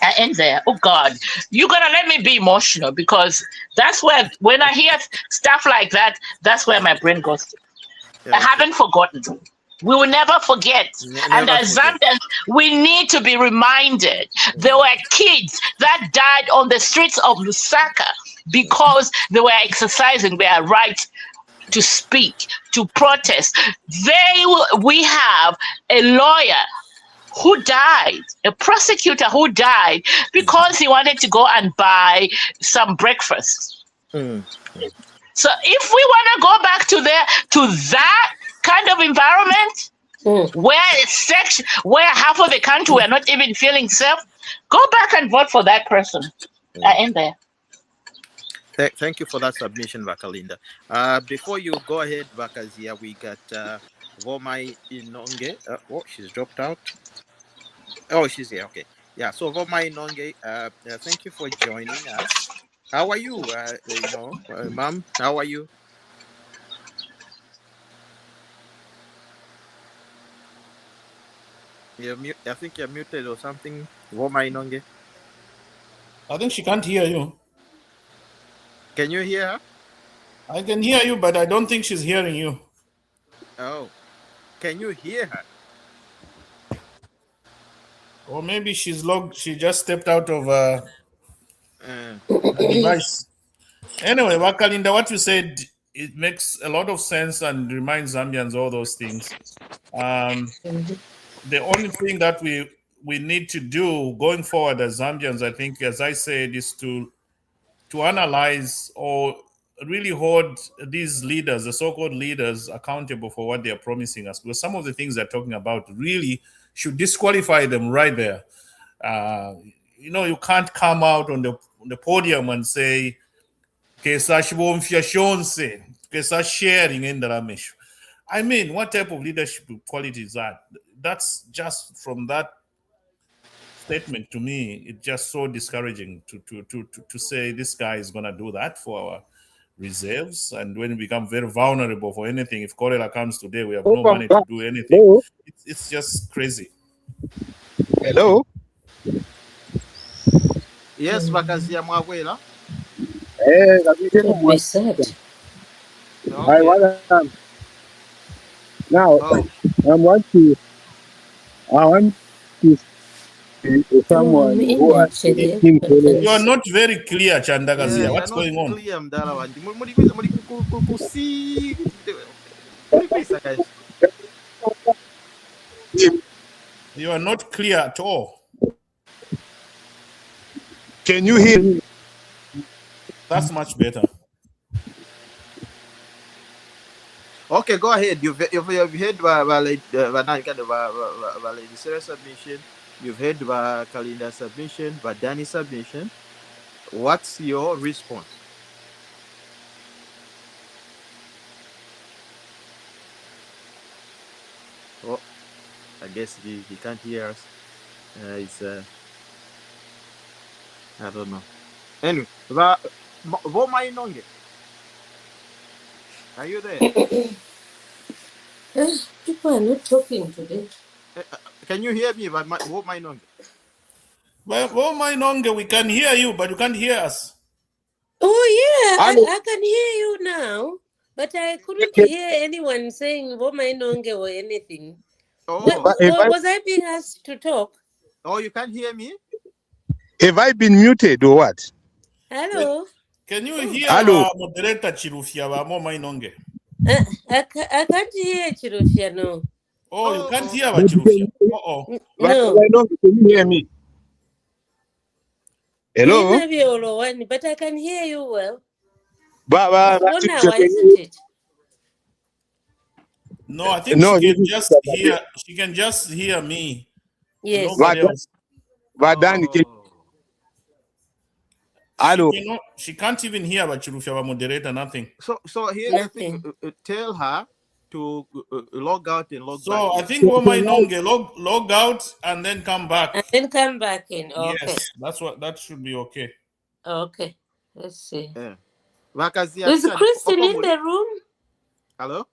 I end there. Oh God, you're gonna let me be emotional, because that's where, when I hear stuff like that, that's where my brain goes to. Yeah. I haven't forgotten. We will never forget. And as Zambians, we need to be reminded. There were kids that died on the streets of Lusaka because they were exercising their right to speak, to protest. We have a lawyer who died, a prosecutor who died because he wanted to go and buy some breakfast. So if we want to go back to that kind of environment, where half of the country were not even feeling safe, go back and vote for that person. I end there. Thank you for that submission, Vakalinda. Before you go ahead, Vakazia, we got Vomai Inonge. Oh, she's dropped out. Oh, she's here. Okay. Yeah. So Vomai Inonge, thank you for joining us. How are you? Ma'am, how are you? I think you're muted or something. Vomai Inonge. I think she can't hear you. Can you hear her? I can hear you, but I don't think she's hearing you. Oh, can you hear her? Or maybe she's logged. She just stepped out of a device. Anyway, Wakalinda, what you said, it makes a lot of sense and reminds Zambians all those things. The only thing that we need to do going forward as Zambians, I think, as I said, is to analyze or really hold these leaders, the so-called leaders, accountable for what they are promising us. Because some of the things they're talking about really should disqualify them right there. You can't come out on the podium and say, sharing in the I mean, what type of leadership quality is that? That's just from that statement to me, it's just so discouraging to say this guy is going to do that for our reserves, and when we become very vulnerable for anything, if cholera comes today, we have no money to do anything. Hello? It's just crazy. Hello? Yes, Vakazia Mwawela. What we said. I want now. I want to someone who has team. You are not very clear, Chandagazia. What's going on? You are not clear at all. Can you hear me? That's much better. Okay, go ahead. You've heard Valence's submission. You've heard Kalinda's submission, Dani's submission. What's your response? Oh, I guess he can't hear us. I don't know. Anyway, Voma Inonge, are you there? People are not talking today. Can you hear me? What my nonge? Well, we can hear you, but you can't hear us. Oh yeah, I can hear you now, but I couldn't hear anyone saying Womainonge or anything. Oh, was I being asked to talk? Oh, you can't hear me? Have I been muted or what? Hello. Can you hear our moderator Chirufia Womainonge? I can't hear Chirufia, no. Oh, you can't hear our Chirufia. No. Can you hear me? Hello? But I can hear you well. Baba, isn't it? No, I think she can just hear. She can just hear me. Yes. Nobody else. Hello. She can't even hear about Chirufia moderator. Nothing. So here's the thing. Tell her to log out and log back. So I think Womainonge log out and then come back. And then come back in. Okay. Yes, that should be okay. Okay. Let's see. Yeah. Is Kristen in the room? Hello?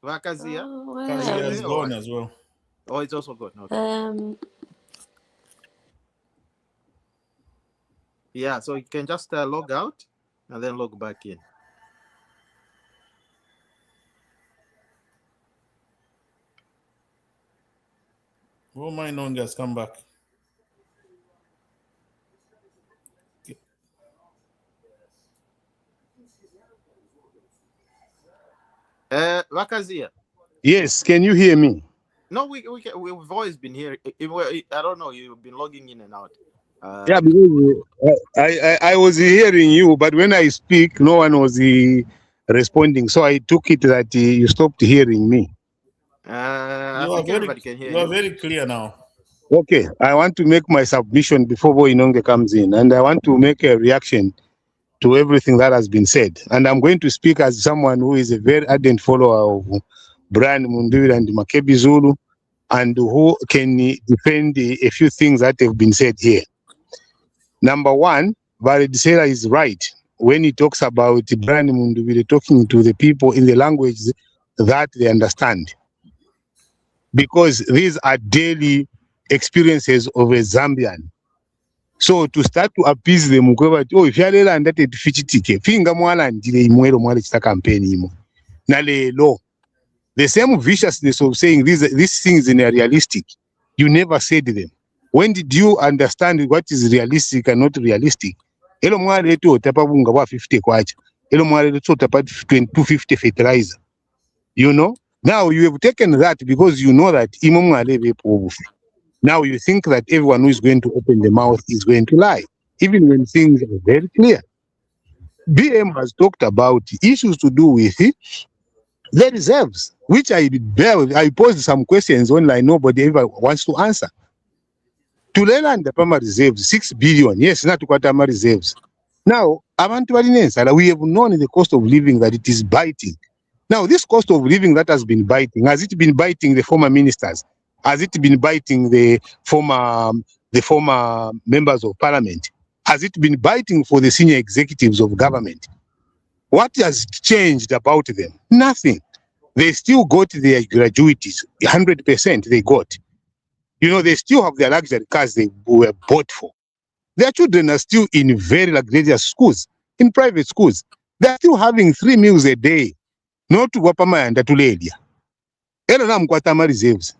Vakazia? Vakazia is gone as well. Oh, it's also gone. Okay. Yeah, so you can just log out and then log back in. Womainonge has come back. Vakazia. Yes, can you hear me? No, we've always been here. I don't know, you've been logging in and out. Yeah, because I was hearing you, but when I speak, no one was responding. So I took it that you stopped hearing me. I think everybody can hear you. You are very clear now. Okay, I want to make my submission before Womainonge comes in, and I want to make a reaction to everything that has been said. And I'm going to speak as someone who is a very ardent follower of Brian Mundubile and Makebi Zulu, and who can defend a few things that have been said here. Number one, Redtagmedia is right when he talks about Brian Mundubile talking to the people in the language that they understand. Because these are daily experiences of a Zambian. So to start to appease them, oh, if you are and that it fichitike, finger mwala ndile imwelo mwale chita campaign imo. Nale law. The same viciousness of saying these things in a realistic, you never said them. When did you understand what is realistic and not realistic? Elo mwale to otapa bunga wa 50 kwacha. Elo mwale to otapa 250 fertilizer. You know? Now you have taken that because you know that imo mwale bepo. Now you think that everyone who is going to open the mouth is going to lie, even when things are very clear. BM has talked about issues to do with the reserves, which I posed some questions online, nobody ever wants to answer. Tulela and the Pama reserves, 6 billion, yes, not to Kwatama reserves. Now, we have known the cost of living that it is biting. Now, this cost of living that has been biting, has it been biting the former ministers? Has it been biting the former members of parliament? Has it been biting for the senior executives of government? What has changed about them? Nothing. They still got their gratuities, 100% they got. You know, they still have their luxury cars they were bought for. Their children are still in very luxurious schools, in private schools. They're still having 3 meals a day. Not to Wapama and Tulelia. Elanam Kwatama reserves.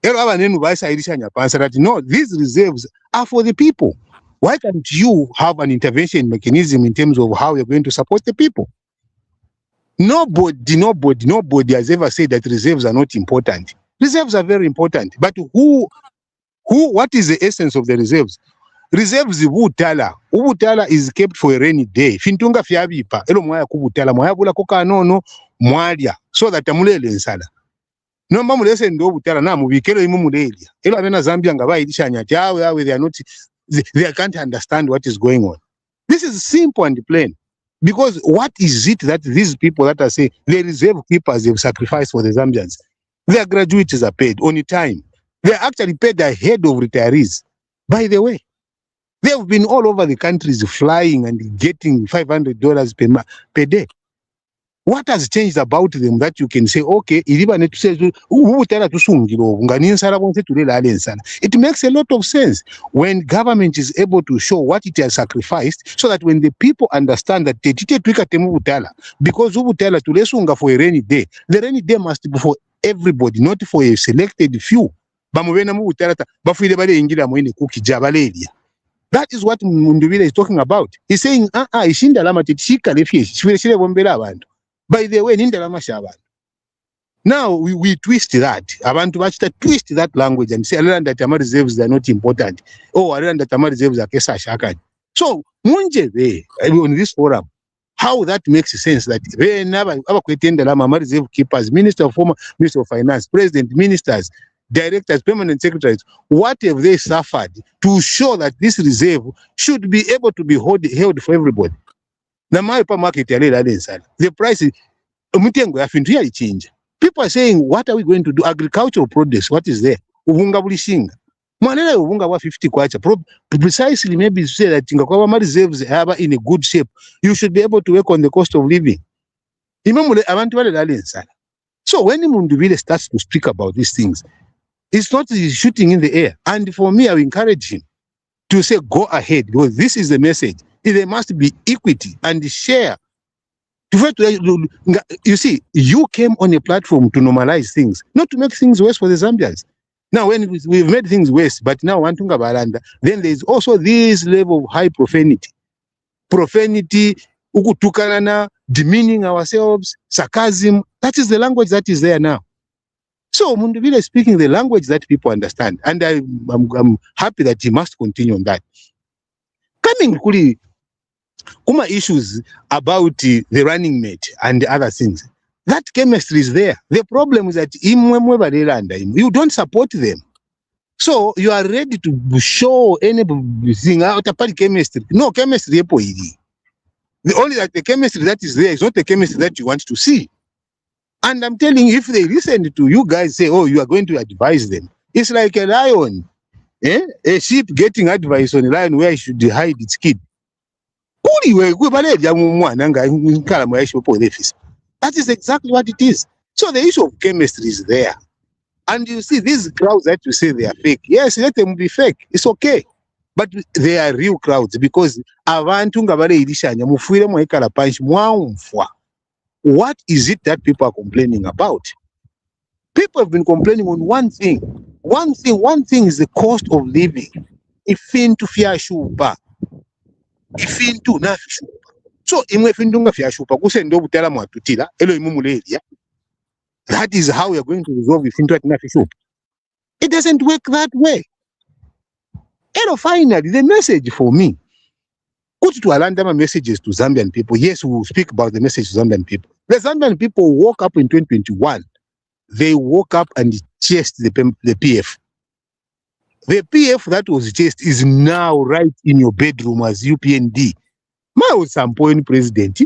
No, these reserves are for the people. Why can't you have an intervention mechanism in terms of how you're going to support the people? Nobody has ever said that reserves are not important. Reserves are very important. But what is the essence of the reserves? Reserves ubutala is kept for a rainy day. Fintunga fiabipa, elo mwaya kubutala, mwaya bula koka nono, mwalia, so that amulele nsala. No mamu lese ndo butala na mubikelo imu mulelia. Elo amena Zambia ngaba idisha nyati awe they can't understand what is going on. This is simple and plain. Because what is it that these people that are saying the reserve keepers have sacrificed for the Zambians? Their gratuities are paid on time. They are actually paid ahead of retirees. By the way, They've been all over the countries flying and getting $500 per day. What has changed about them that you can say, okay, it makes a lot of sense when government is able to show what it has sacrificed, so that when the people understand that because for a rainy day, the rainy day must be for everybody, not for a selected few. That is what Mundubile is talking about. He's saying, by the way, now we twist that. I want to twist that language and say, that Tama reserves are not important. Oh, that Tama reserves are Kesa Shakan. So, Munjebe, on this forum, how that makes sense that they never reserve keepers, Minister of Finance, President, Ministers, Directors, Permanent Secretaries, what have they suffered to show that this reserve should be able to be held for everybody? Now, my market, the price is really change. People are saying, what are we going to do? Agricultural produce, what is there? Uvunga bulishinga. Mwanela uvunga wa 50 kwacha. Precisely, maybe to say that Ngakwa reserves are in a good shape. You should be able to work on the cost of living. So when Mundubile starts to speak about these things, it's not shooting in the air. And for me, I will encourage him to say, go ahead, because this is the message. There must be equity and share. You see, you came on a platform to normalize things, not to make things worse for the Zambians. Now, when we've made things worse, but now Wantunga Baranda, then there's also this level of high profanity. Profanity, ukutukanana, demeaning ourselves, sarcasm. That is the language that is there now. So Mundubile is speaking the language that people understand, and I'm happy that he must continue on that. Coming to Kuma issues about the running mate and other things. That chemistry is there. The problem is that you don't support them. So you are ready to show anything out about chemistry. No chemistry. Only that the chemistry that is there is not the chemistry that you want to see. And I'm telling you, if they listen to you guys say, oh, you are going to advise them. It's like a lion. A sheep getting advice on a lion where it should hide its kid. That is exactly what it is. So the issue of chemistry is there. And you see, these crowds that you say they are fake, yes, let them be fake. It's okay. But they are real crowds because what is it that people are complaining about? People have been complaining on one thing. One thing is the cost of living. Ifintu fia shupa. Ifintu na shupa. So imwe fintu nga fia shupa kusendo butela mwatutila elo imumulelia. That is how we are going to resolve ifintu na shupa. It doesn't work that way. And finally, the message for me, put to Alandama messages to Zambian people. Yes, we will speak about the message to Zambian people. The Zambian people woke up in 2021. They woke up and chased the PF. The PF that was chased is now right in your bedroom as UPND. Mao Sampoin president.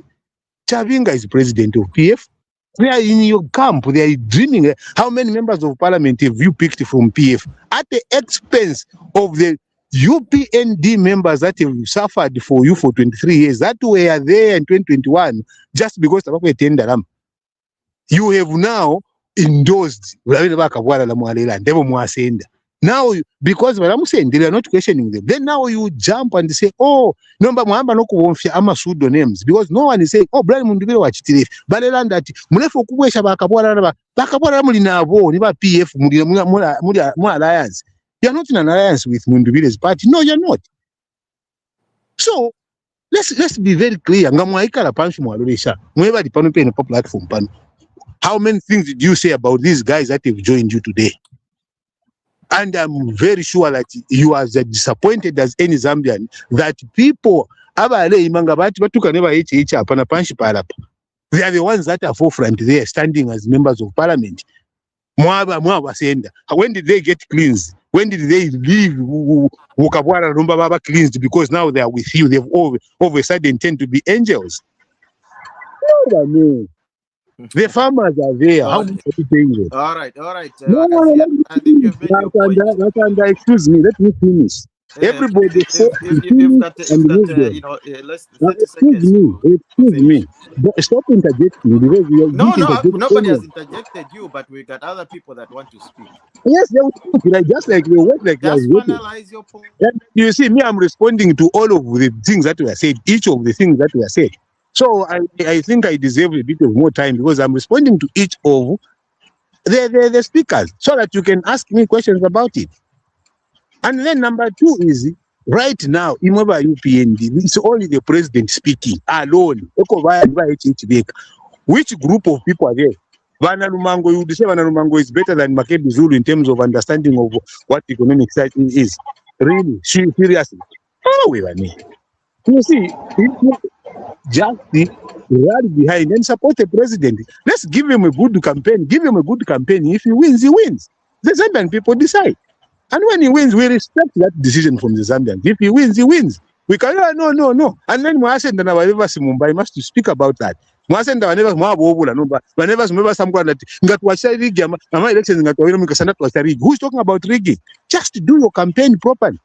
Chavinga is president of PF. They are in your camp. They are dreaming. How many members of parliament have you picked from PF? At the expense of the UPND members that have suffered for you for 23 years, that were there in 2021, just because you have now endorsed. Now, because they are not questioning them, then now you jump and say, oh, number no pseudonyms, because no one is saying, oh, Brian Mundubile wachitire. Baleland that Mulefo Kubwesha Bakabora Mulinavo, Niba PF Mula Alliance. You're not in an alliance with Mundubile's party. No, you're not. So let's be very clear. How many things did you say about these guys that have joined you today? And I'm very sure that you are as disappointed as any Zambian that people they are the ones that are forefront there, standing as members of parliament. When did they get cleansed? When did they leave Wukabwara Rumba Baba cleansed? Because now they are with you. They've all of a sudden tend to be angels. No. The farmers are there. How much are you paying them? All right. No, I think you've made your point. Excuse me, let me finish. Everybody say You've got and move there. less Now, 30 seconds. excuse me. Stop interjecting because you No, interject nobody has anyway. interjected you, but we got other people that want to speak. Yes, they will talk, like, just like they wait like they are Just waiting. finalize your point. And you see, me, I'm responding to all of the things that were said, each of the things that were said. So I think I deserve a bit of more time because I'm responding to each of the speakers so that you can ask me questions about it. And then number two is right now, Imova UPND, it's only the president speaking alone. Which group of people are there? Vana Lumango, you would say Vana Lumango is better than Makebi Zulu in terms of understanding of what economic cycle is. Really, seriously. Oh, we you see, people just rally behind and support the president. Let's give him a good campaign. Give him a good campaign. If he wins, he wins. The Zambian people decide. And when he wins, we respect that decision from the Zambians. If he wins, he wins. We can no. And then Mwasenda na whatever Simuuwe must to speak about that. Mwasenda whenever Mwabobula no, whenever someone that ngatwacha rigging, ama elections ngatwawira mukasana twacha rigging. Who's talking about rigging? Just do your campaign properly.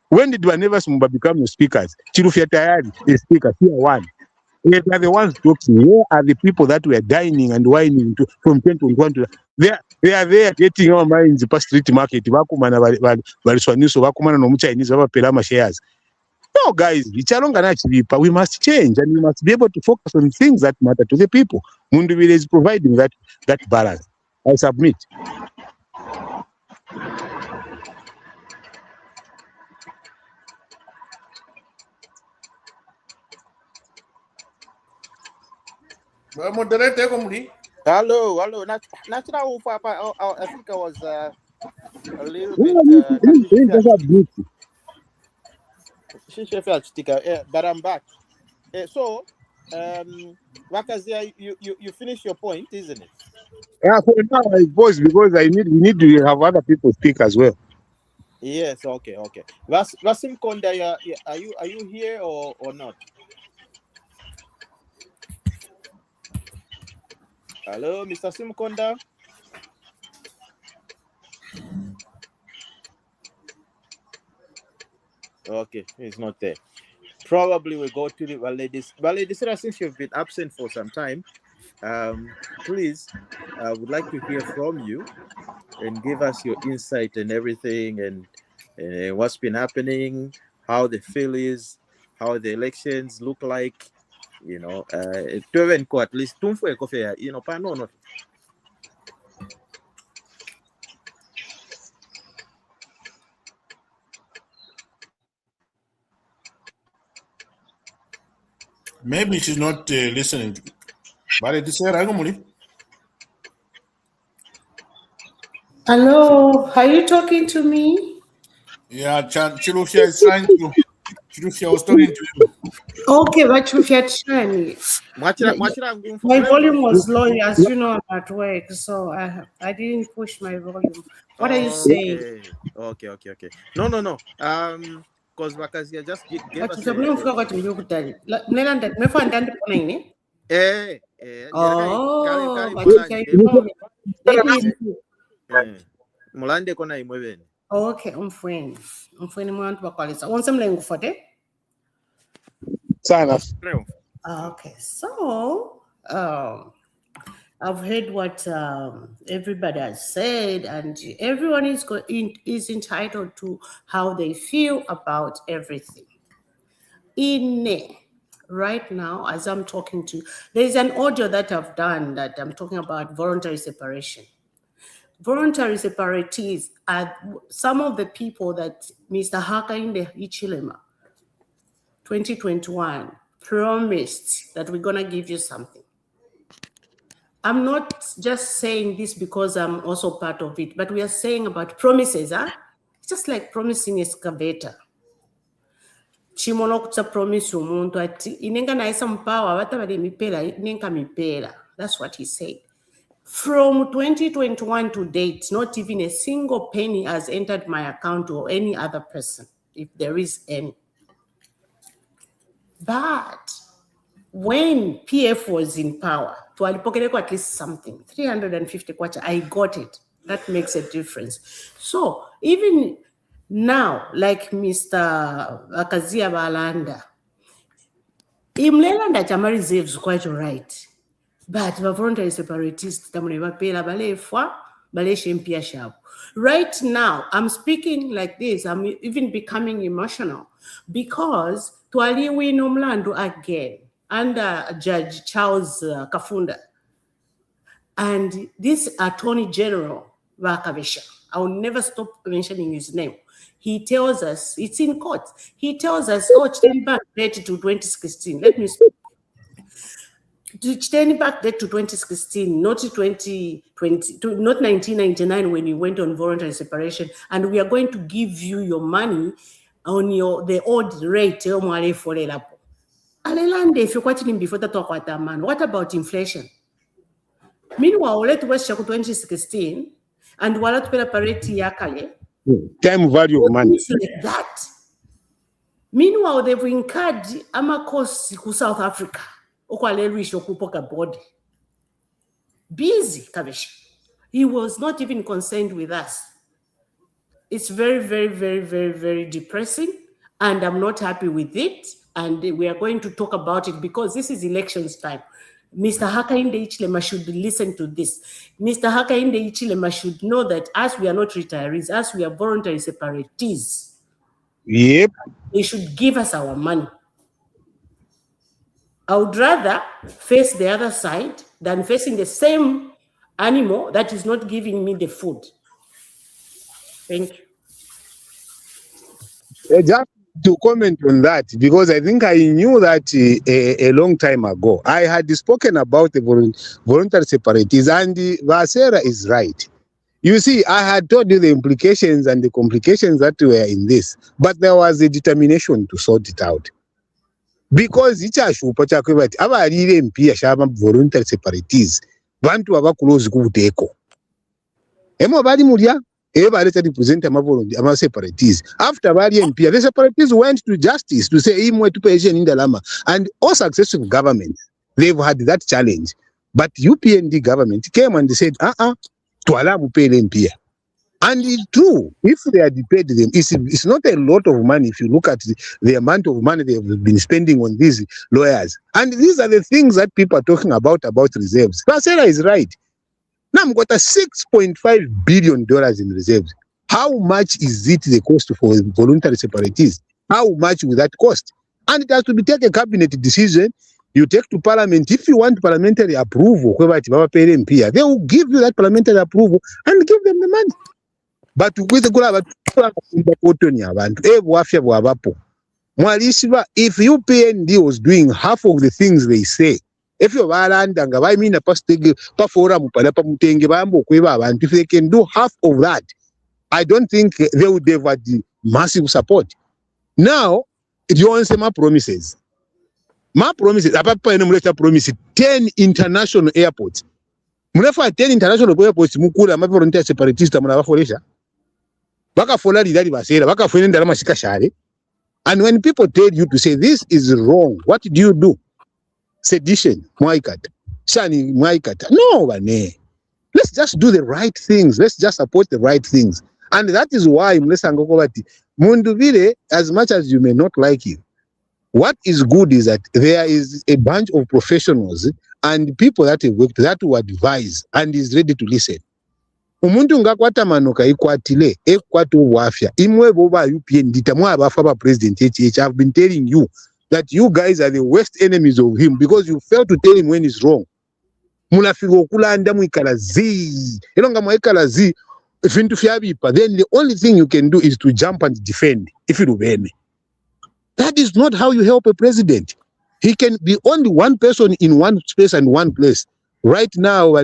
When did whenever Simuuwe become the speakers? Chirufya Tayari, the speaker, here one. They are the ones talking. Where are the people that were dining and whining from 2021 to they are there getting our minds past street market. Vakumana Bariswaniso, Vakumana no Chinese, Pelama shares. No, guys, we must change and we must be able to focus on things that matter to the people. Mundubile is providing that balance. I submit. Hello. Natural Papa, I think I was a little bit but I'm back. So, Wakazia, you finished your point, isn't it? Yeah, for now I pause because we need to have other people speak as well. Yes, okay. Wasim Konda, are you here or not? Hello, Mr. Simkonda. Okay, he's not there. Probably we'll go to the ladies. Ladies, since you've been absent for some time, please, I would like to hear from you and give us your insight and everything and what's been happening, how the feel is, how the elections look like, at least no. Maybe she's not listening. Hello, are you talking to me? Yeah, Chirufya is trying to. Chirufya was talking to you. Okay, but Chirufya Chani. My volume was low, as you know, I'm at work, so I didn't push my volume. What are you saying? Okay. No. Because Wakazia just gave us. Mulande kona imwebeni. Okay, umfweni mwantu bakwalisa. Wonse mlengu fote? Sana. Okay, so I've heard what everybody has said, and everyone is entitled to how they feel about everything. Right now, as I'm talking to you, there's an audio that I've done that I'm talking about voluntary separation. Voluntary separatees are some of the people that Mr. Hakainde Hichilema, 2021, promised that we're going to give you something. I'm not just saying this because I'm also part of it, but we are saying about promises. It's just like promising excavator. Chimonokuta promise umuntu ati inenga naisa mpawa wata bali mipela inenga mipela. That's what he said. From 2021 to date, not even a single penny has entered my account or any other person, if there is any. But when PF was in power, to alipokeleko at least something, 350 kwacha, I got it. That makes a difference. So even Now, like Mr. Akazia Balanda, Imlela Chama reserves quite alright. But the voluntary separatists, right now, I'm speaking like this. I'm even becoming emotional because Twaliwe Nomlando again under Judge Charles Kafunda and this Attorney General Vakavesha. I will never stop mentioning his name. He tells us, it's in court. He tells us, oh, turn back date to 2016. Let me speak. Turn back date to 2016, not 2020, not 1999 when you went on voluntary separation, and we are going to give you your money on the old rate. If you're watching him before the talk about that man, what about inflation? Meanwhile, let West 2016 and Walat Pelapareti Yakale. Time value of money. Like that. Meanwhile, they've incurred Amakos to South Africa. Busy, Kavish. He was not even concerned with us. It's very, very, very, very, very depressing, and I'm not happy with it. And we are going to talk about it because this is elections time. Mr. Hakainde Ichilema should listen to this. Mr. Hakainde Ichilema should know that as we are not retirees, as we are voluntary separatists, yep, they should give us our money. I would rather face the other side than facing the same animal that is not giving me the food. Thank you. Just to comment on that, because I think I knew that a long time ago. I had spoken about the voluntary separatists, and Vasera is right. You see, I had told you the implications and the complications that were in this, but there was a determination to sort it out. Because each ashupa chakwebati abarire MP shaba voluntary separatists bantu abakulozi kubuteko emo bali mulya bali represent ama separatists. After bali MP, the separatists went to justice to say imwe tupeshe indalama, and all successive governments they've had that challenge, but UPND government came and said twala mupele MP. And it's true, if they had paid them, it's not a lot of money if you look at the amount of money they have been spending on these lawyers. And these are the things that people are talking about reserves. Pasera is right. Now I've got a $6.5 billion in reserves. How much is it the cost for voluntary separatists? How much will that cost? And it has to be taken a cabinet decision. You take to parliament. If you want parliamentary approval, they will give you that parliamentary approval and give them the money. But with the if UPND was doing half of the things they say, if you if they can do half of that, I don't think they would have had massive support. Now, you want to say my promises. My promises, promises 10 international airports. 10 international airports, mukula mavolunteer separatist mnabafolesha. And when people tell you to say this is wrong, what do? Sedition, shani no, let's just do the right things. Let's just support the right things. And that is why Mundubile, as much as you may not like him, what is good is that there is a bunch of professionals and people that have worked that will advise and is ready to listen. Umuntu ngakwata manoka ikwatile ekwatu wafya imwe boba UPND tamwa abafa president HH. I've been telling you that you guys are the worst enemies of him because you failed to tell him when he's wrong. Munafika okulanda mwikalazi elonga mwikalazi ifintu fyabipa, then the only thing you can do is to jump and defend if you do. That is not how you help a president. He can be only one person in one space and one place. Right now,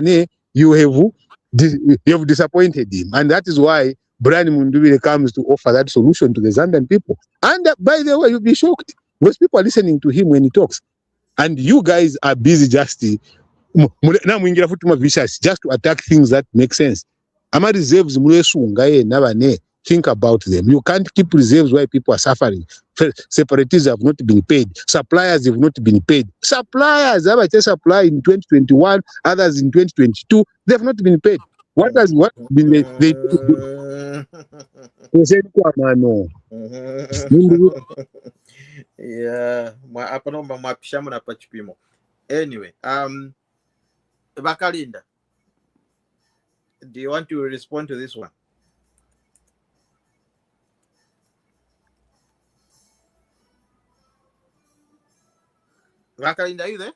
you have disappointed him, and that is why Brian Mundubile comes to offer that solution to the Zambian people. And by the way, you'll be shocked because people are listening to him when he talks, and you guys are busy just to attack things that make sense. Ama reserves think about them. You can't keep reserves while people are suffering. Separatists have not been paid. Suppliers have not been paid. Suppliers have a supply in 2021, others in 2022. They have not been paid. What been they do? Yeah, hapa naomba mwapishamu na pachipimo. Anyway, Bakalinda, do you want to respond to this one? Bakalinda, are you there?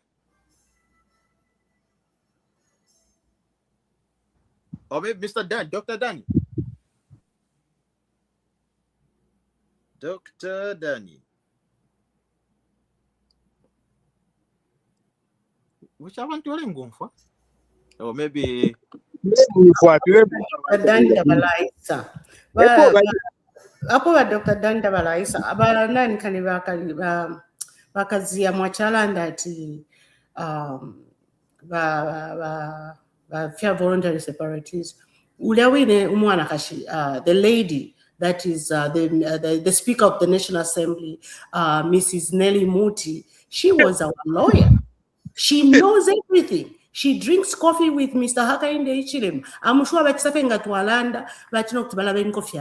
Or maybe Mr. Dan, Dr. Danny? Dr. Danny. Which I want to let him go for? Or maybe Danda balaisa. Apo Dr. Danda balaisa. Abalanda nkani bakazia mwachalanda ati fair voluntary separatists. Ulawine umwana kashi the lady that is the Speaker of the National Assembly, Mrs. Nelly Muti. She was our lawyer. She knows everything. She drinks coffee with Mr. Hakainde Hichilema. I'm sure that something at Walanda, but not Balaben coffee.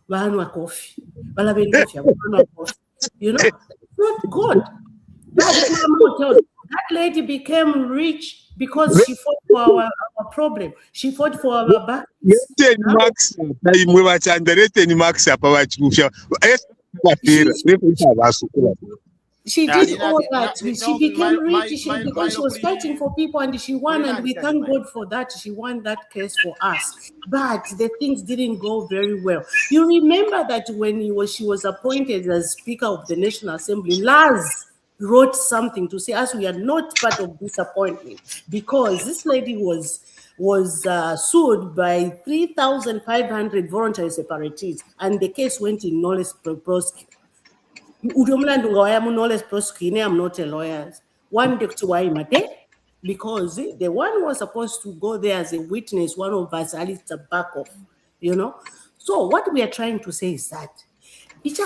Bahanwa coffee. Balaben coffee. You know, it's not good. That lady became rich because she fought for our problem. She fought for our back. She did all that. She became rich because she was fighting for people and she won, and we thank God for that. She won that case for us. But the things didn't go very well. You remember that when she was appointed as Speaker of the National Assembly, Laz wrote something to say, as we are not part of this appointment, because this lady was sued by 3,500 voluntary separatists, and the case went in nolle prosequi. I'm not a lawyer. One day to why because the one who was supposed to go there as a witness, one of us, at least a back off, you know. So what we are trying to say is that what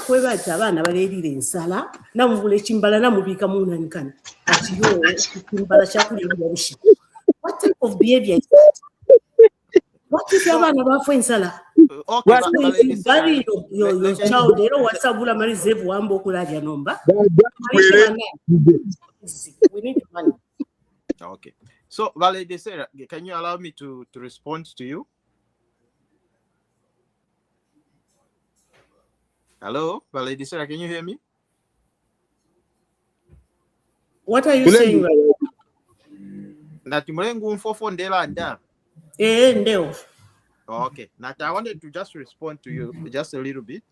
type of behavior is that? What if you have another friend, Salah? Okay, you bury your child, they don't want to marry Zev Wambo Kulaja number. We need money. Okay. So, Valede Sarah, can you allow me to respond to you? Hello, Valede Sarah, can you hear me? What are you saying? Okay. Now I wanted to just respond to you just a little bit.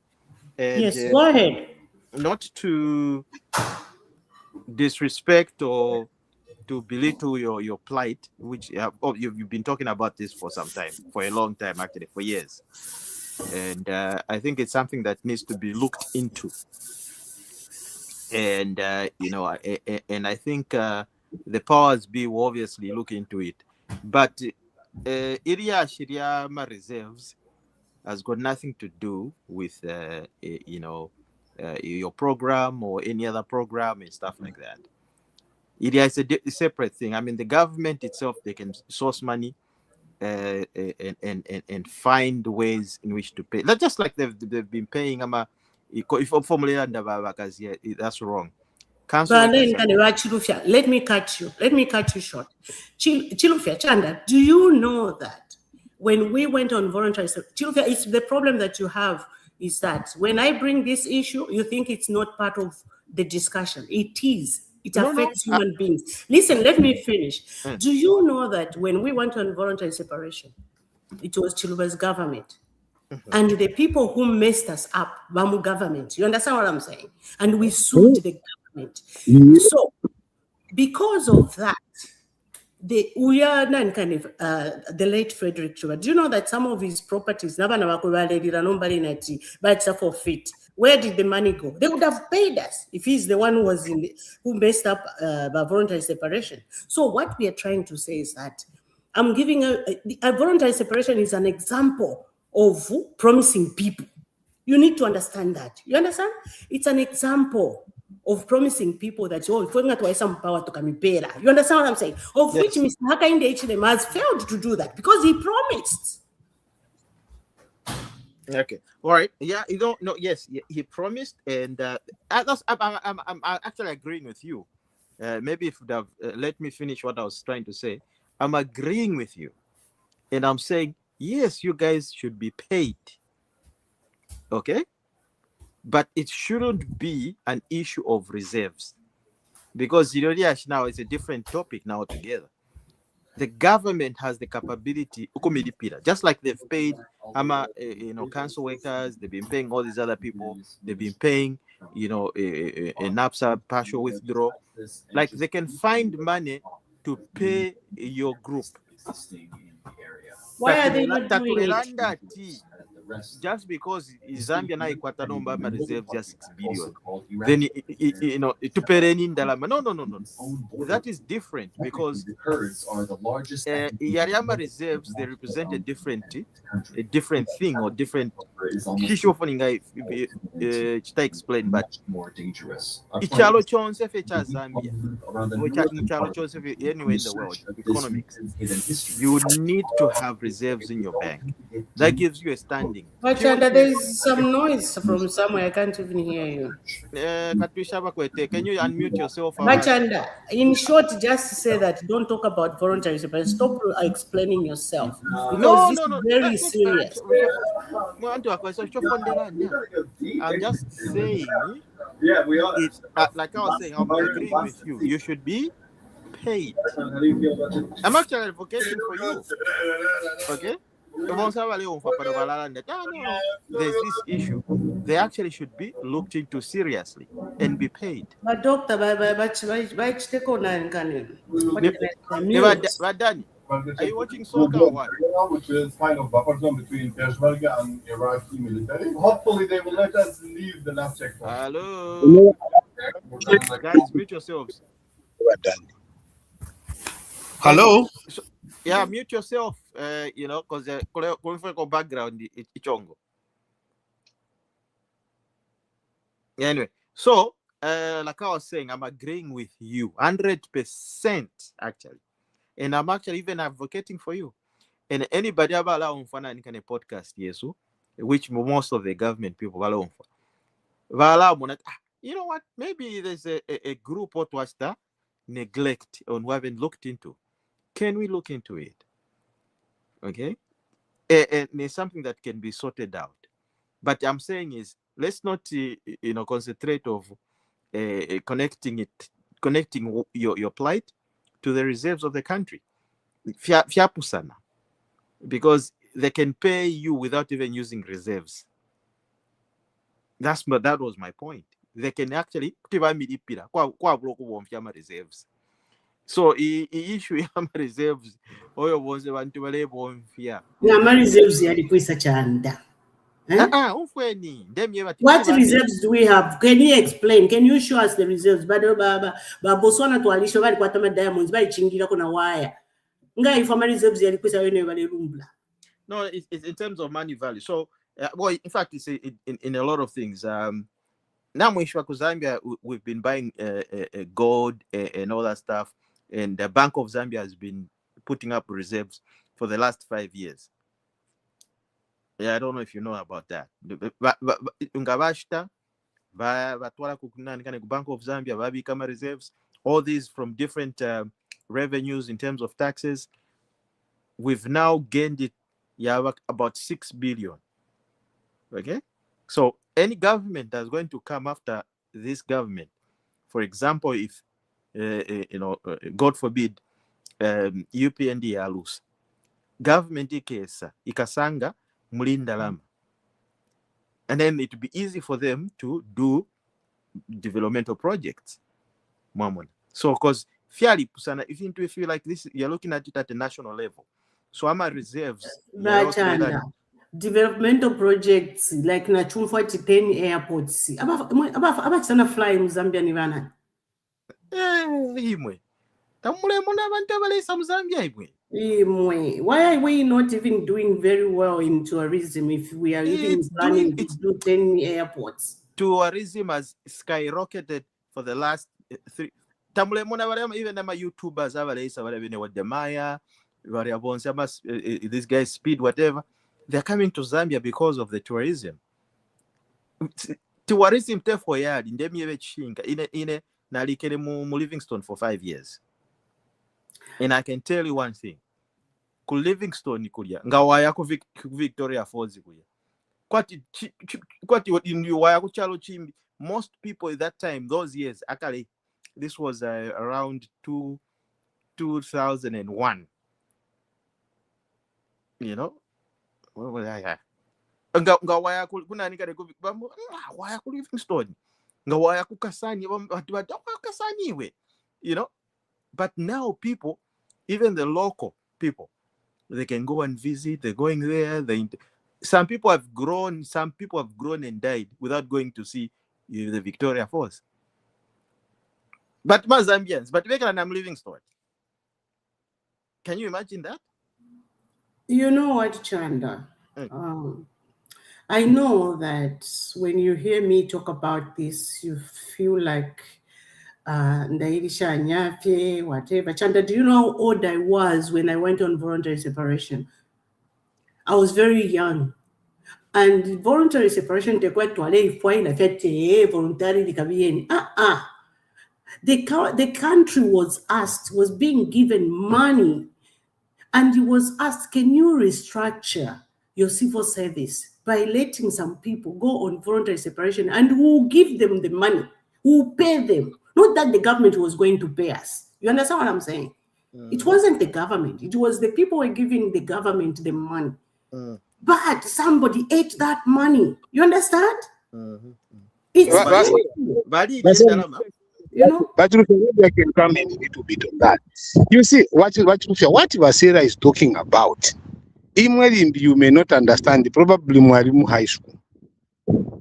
And, yes, go ahead. Not to disrespect or to belittle your plight, which you've been talking about this for some time, for a long time, actually, for years. And I think it's something that needs to be looked into. And, and I think the powers be will obviously look into it. But Iria Shiriama reserves has got nothing to do with, your program or any other program and stuff like that. It is a separate thing. I mean, the government itself, they can source money and find ways in which to pay. Not just like they've been paying. If that's wrong. Let me cut you short. Chilufya Chanda, do you know that when we went on voluntary Chilufya, it's the problem that you have is that when I bring this issue, you think it's not part of the discussion. It is. It affects human beings. Listen, let me finish. Do you know that when we went on voluntary separation, it was Chiluba's government? And the people who messed us up, Bamu government. You understand what I'm saying? And we sued the government. So, because of that, the late Frederick Chuba, do you know that some of his properties, but it's a forfeit? Where did the money go? They would have paid us if he's the one who messed up by voluntary separation. So what we are trying to say is that I'm giving a voluntary separation is an example of promising people. You need to understand that. You understand? It's an example of promising people that you're going to have some power to come in. You understand what I'm saying? Of which Mr. Hakainde Hichilema has failed to do that because he promised. Okay. All right. Yeah. You don't know. Yes. He promised, and I'm actually agreeing with you. Maybe if you'd have let me finish what I was trying to say. I'm agreeing with you, and I'm saying yes, you guys should be paid. Okay, but it shouldn't be an issue of reserves, because now it's a different topic now altogether. The government has the capability, just like they've paid council workers, they've been paying all these other people, they've been paying, a NAPSA partial withdrawal. Like they can find money to pay your group. Why are they not doing it? Just because Zambia na ikwata nomba ma reserves ya 6 billion, then to pay any ndalama. No. That is different, because Yariama reserves, they represent a different thing or different issue. Chita explain, but ichalo chonse fe cha Zambia, ichalo chonse fe anywhere in the world, economics, you need to have reserves in your bank. That gives you a standing. But there is some noise from somewhere. I can't even hear you. Can you unmute yourself? Machanda, in short, just say that don't talk about voluntary separation. Stop explaining yourself. Because this is very serious. I'm just saying, it's like I was saying, I'm agreeing with you. You should be paid. I'm actually advocating for you. Okay? There's this issue. They actually should be looked into seriously and be paid. But doctor, but Danny, are you watching soccer or what? Which is kind of buffer zone between Peshmerga and Iraqi military. Hopefully they will let us leave the last checkpoint. Hello. Guys, mute yourselves. Hello. Yeah, mute yourself. Because going for a background, Ichongo. Anyway, so like I was saying, I'm agreeing with you 100% actually, and I'm actually even advocating for you. And anybody about on any kind of podcast, yes, which most of the government people allow for. You know what? Maybe there's a group what was that neglect on we haven't looked into. Can we look into it? Okay, and it's something that can be sorted out. But I'm saying is, let's not concentrate of connecting your plight to the reserves of the country, because they can pay you without even using reserves. That was my point. They can actually reserves. So issue reserves oyo bonze bantu bale bonfya reserves yalikwisa chanda. What reserves do we have? Can you explain? Can you show us the reserves? Boswana twalisho bali kwata ma diamonds bali chingira kuna wire. Nga informal reserves yalikwisa yone bale lumbla. No, it's in terms of money value. So well, in fact, it's in a lot of things. Now Zambia, we've been buying gold and all that stuff. And the Bank of Zambia has been putting up reserves for the last 5 years. Yeah, I don't know if you know about that. Bank of Zambia, become reserves, all these from different revenues in terms of taxes. We've now gained it about 6 billion. Okay, so any government that's going to come after this government, for example, if God forbid, UPND alus government ikesa ikasanga mulinda lama, and then it would be easy for them to do developmental projects. So because fairly pusana, if you feel like this, you're looking at it at a national level. So I'm reserves developmental projects like na chumfa 10 airports aba sana fly in Zambia ni bana. Why are we not even doing very well in tourism if we are even planning to do 10 airports? Tourism has skyrocketed for the last 3. Even my YouTubers, this guy Speed, whatever, They're coming to Zambia because of the tourism. Tourism for yard in Demi Chinga in Nalikere mu Livingstone for 5 years. And I can tell you one thing. Ku Livingstone kulia ngawaya ku Victoria Falls kulia. Kwati in waya ku chalo chimbi. Most people at that time, those years, actually, this was around 2001. You know? Ngawaya kunani kare ku waya ku Livingstone. Ngawaya ku Kasani Kasani we. You know? But now people, even the local people, they can go and visit. They're going there. Some people have grown and died without going to see the Victoria Falls. But my Zambians, but I'm Livingstone. Can you imagine that? You know what, Chanda? I know that when you hear me talk about this, you feel like whatever. Chanda, do you know how old I was when I went on voluntary separation? I was very young. And voluntary separation, the country was being given money, and it was asked, can you restructure your civil service by letting some people go on voluntary separation, and we'll give them the money, we'll pay them. Not that the government was going to pay us. You understand what I'm saying? It wasn't the government. It was the people who were giving the government the money. But somebody ate that money. You understand? It's you know. But I can come in a little bit on that. You see, what Vasera is talking about, you may not understand, probably Mwalimu High School.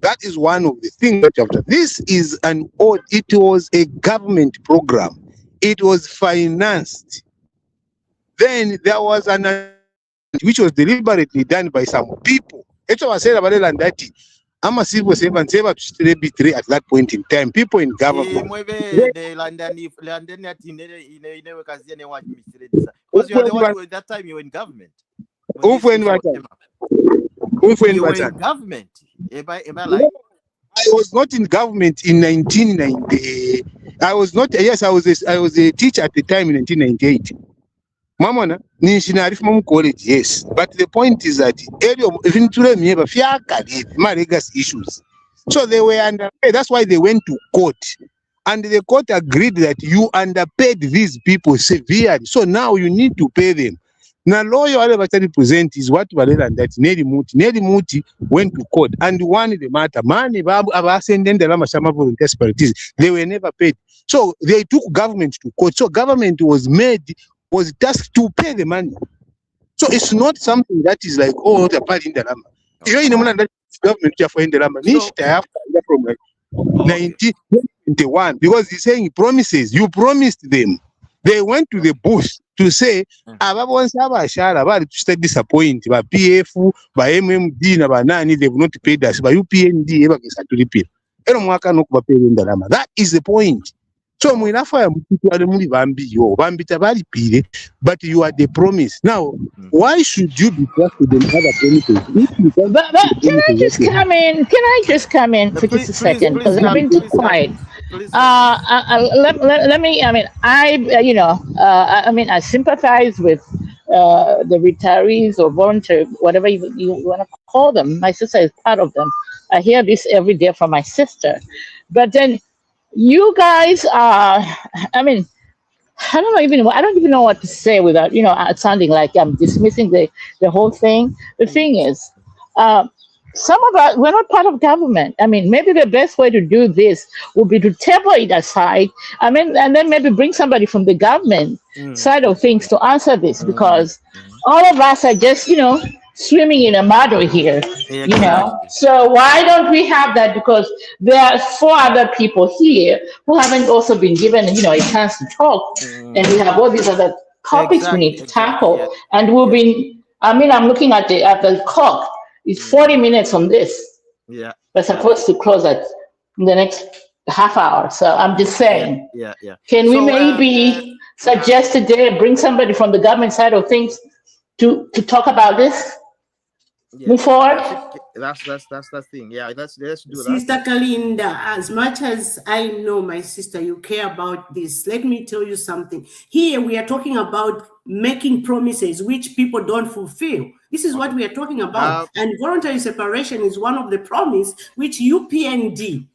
That is one of the things that you have to. This is it was a government program. It was financed. Then there was which was deliberately done by some people. I'm a civil servant at that point in time. People in government. Because you are the one who, at that time you were in government. You were in government. Am I I was not in government in 1990. I was not. Yes, I was a teacher at the time in 1998. Mamona, college, yes. But the point is that even today, my legacy issues. So they were underpaid. That's why they went to court. And the court agreed that you underpaid these people severely. So now you need to pay them. Now, lawyer I present is what Valera and that Neri Muti went to court and won the matter. Money, volunteer separatists, they were never paid. So they took government to court. So government was tasked to pay the money. So it's not something that is like, oh, the part in the lama. You know, that government in the lama. From 1921, because he's saying promises. You promised them. They went to the bush to say, to disappoint by PF, by MMD, they've not paid us, by UPND, to repeat. That is the point. So but you are the promise. Now, why should you be trusted in other promises? But can I just come in? Can I just come in for just a second? Because I've been too quiet. Let me. I mean, I sympathize with the retirees or voluntary, whatever you want to call them. My sister is part of them. I hear this every day from my sister. But then you guys are, I don't even know what to say without, sounding like I'm dismissing the whole thing. The thing is, some of us, we're not part of government. Maybe the best way to do this would be to table it aside. And then maybe bring somebody from the government side of things to answer this, because all of us are just, swimming in a muddle here, So why don't we have that? Because there are 4 other people here who haven't also been given, a chance to talk. And we have all these other topics we need to tackle. And we'll be, I'm looking at the clock. It's 40 minutes on this. Yeah. We're supposed to close at the next half hour. So I'm just saying. Yeah. Can we maybe suggest today, bring somebody from the government side of things to talk about this? Move forward. That's the thing. Yeah, let's do that. Sister Kalinda, as much as I know, my sister, you care about this. Let me tell you something. Here we are talking about making promises which people don't fulfill. This is what we are talking about. And voluntary separation is one of the promise which UPND.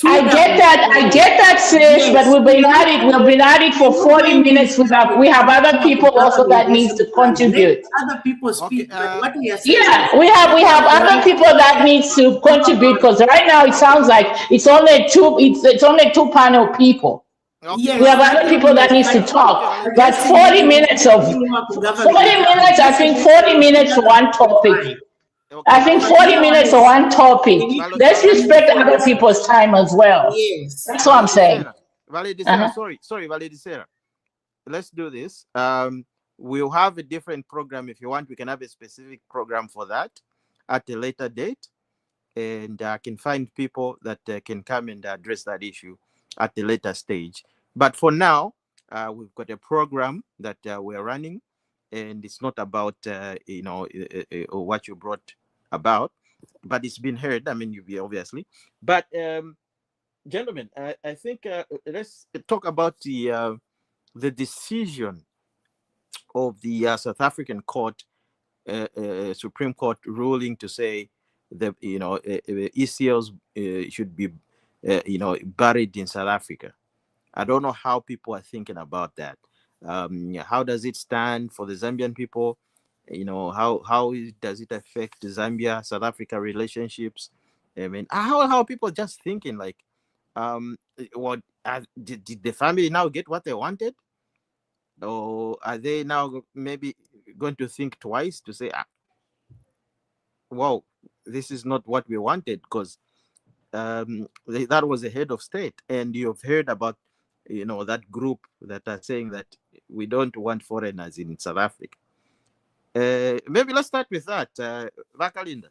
I get that, sis, yes, but we've been at it for 40 minutes. We have other people also that needs to contribute. Other people speak, but what we are saying. Yeah, we have other people that needs to contribute, because right now it sounds like it's only two panel people. Yes, we have other people that needs to talk, but 40 minutes, I think 40 minutes for one topic. I think 40 minutes for one topic. Let's respect other people's time as well. Yes. That's what I'm saying. Sorry, Valedicera. Let's do this. We'll have a different program. If you want, we can have a specific program for that at a later date. And I can find people that can come and address that issue at a later stage. But for now, we've got a program that we're running. And it's not about what you brought about, but it's been heard. I mean, you obviously. But gentlemen, I think let's talk about the decision of the South African court, Supreme Court ruling to say that ECLs should be buried in South Africa. I don't know how people are thinking about that. How does it stand for the Zambian people? How does it affect Zambia South Africa relationships? I mean, how are people just thinking like, did the family now get what they wanted, or are they now maybe going to think twice to say, wow, this is not what we wanted, because that was the head of state, and you've heard about that group that are saying that we don't want foreigners in South Africa. Maybe let's start with that. Vakalinda.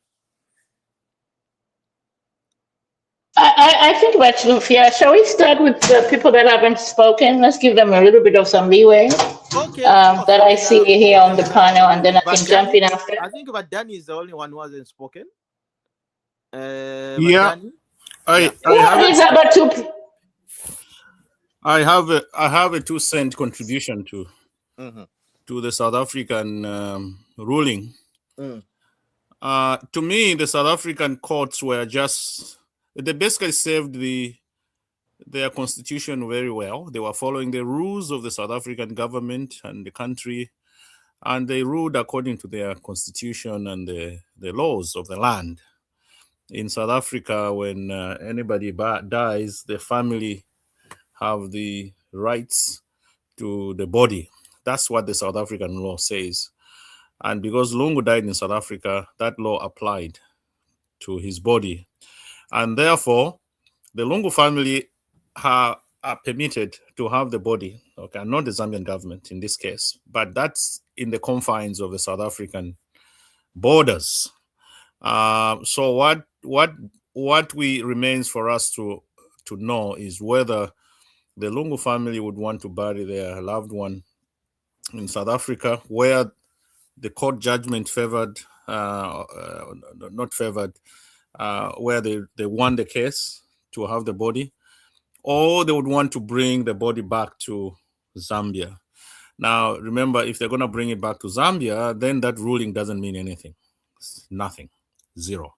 I think about Sophia. Shall we start with the people that haven't spoken? Let's give them a little bit of some leeway. Okay. That I see here on the panel, and then I can jump in after. I think about Danny is the only one who hasn't spoken. Yeah. I have a 2-cent contribution to the South African ruling. To me, the South African courts were they basically served their constitution very well. They were following the rules of the South African government and the country, and they ruled according to their constitution and the laws of the land. In South Africa, when anybody dies, the family have the rights to the body. That's what the South African law says. And because Lungu died in South Africa, that law applied to his body. And therefore, the Lungu family are permitted to have the body, okay, not the Zambian government in this case, but that's in the confines of the South African borders. So what remains for us to know is whether the Lungu family would want to bury their loved one in South Africa, where the court judgment favored, not favored, where they won the case to have the body, or they would want to bring the body back to Zambia. Now, remember, if they're going to bring it back to Zambia, then that ruling doesn't mean anything. It's nothing, zero.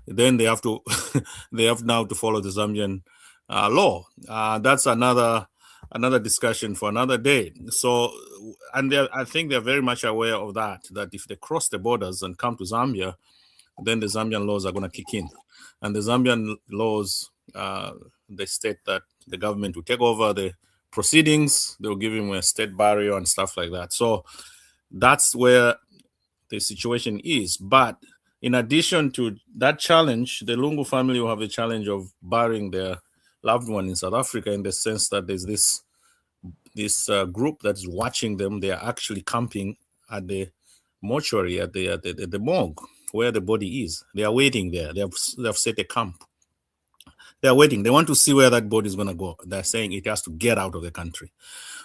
Then they have to, they have now to follow the Zambian law. That's another discussion for another day. So, and I think they're very much aware of that if they cross the borders and come to Zambia, then the Zambian laws are going to kick in. And the Zambian laws, they state that the government will take over the proceedings, they'll give him a state burial and stuff like that. So that's where the situation is. But in addition to that challenge, the Lungu family will have the challenge of burying their loved one in South Africa, in the sense that there's this group that's watching them. They are actually camping at the mortuary, at the morgue where the body is. They are waiting there. They have set a camp. They're waiting. They want to see where that body is going to go. They're saying it has to get out of the country.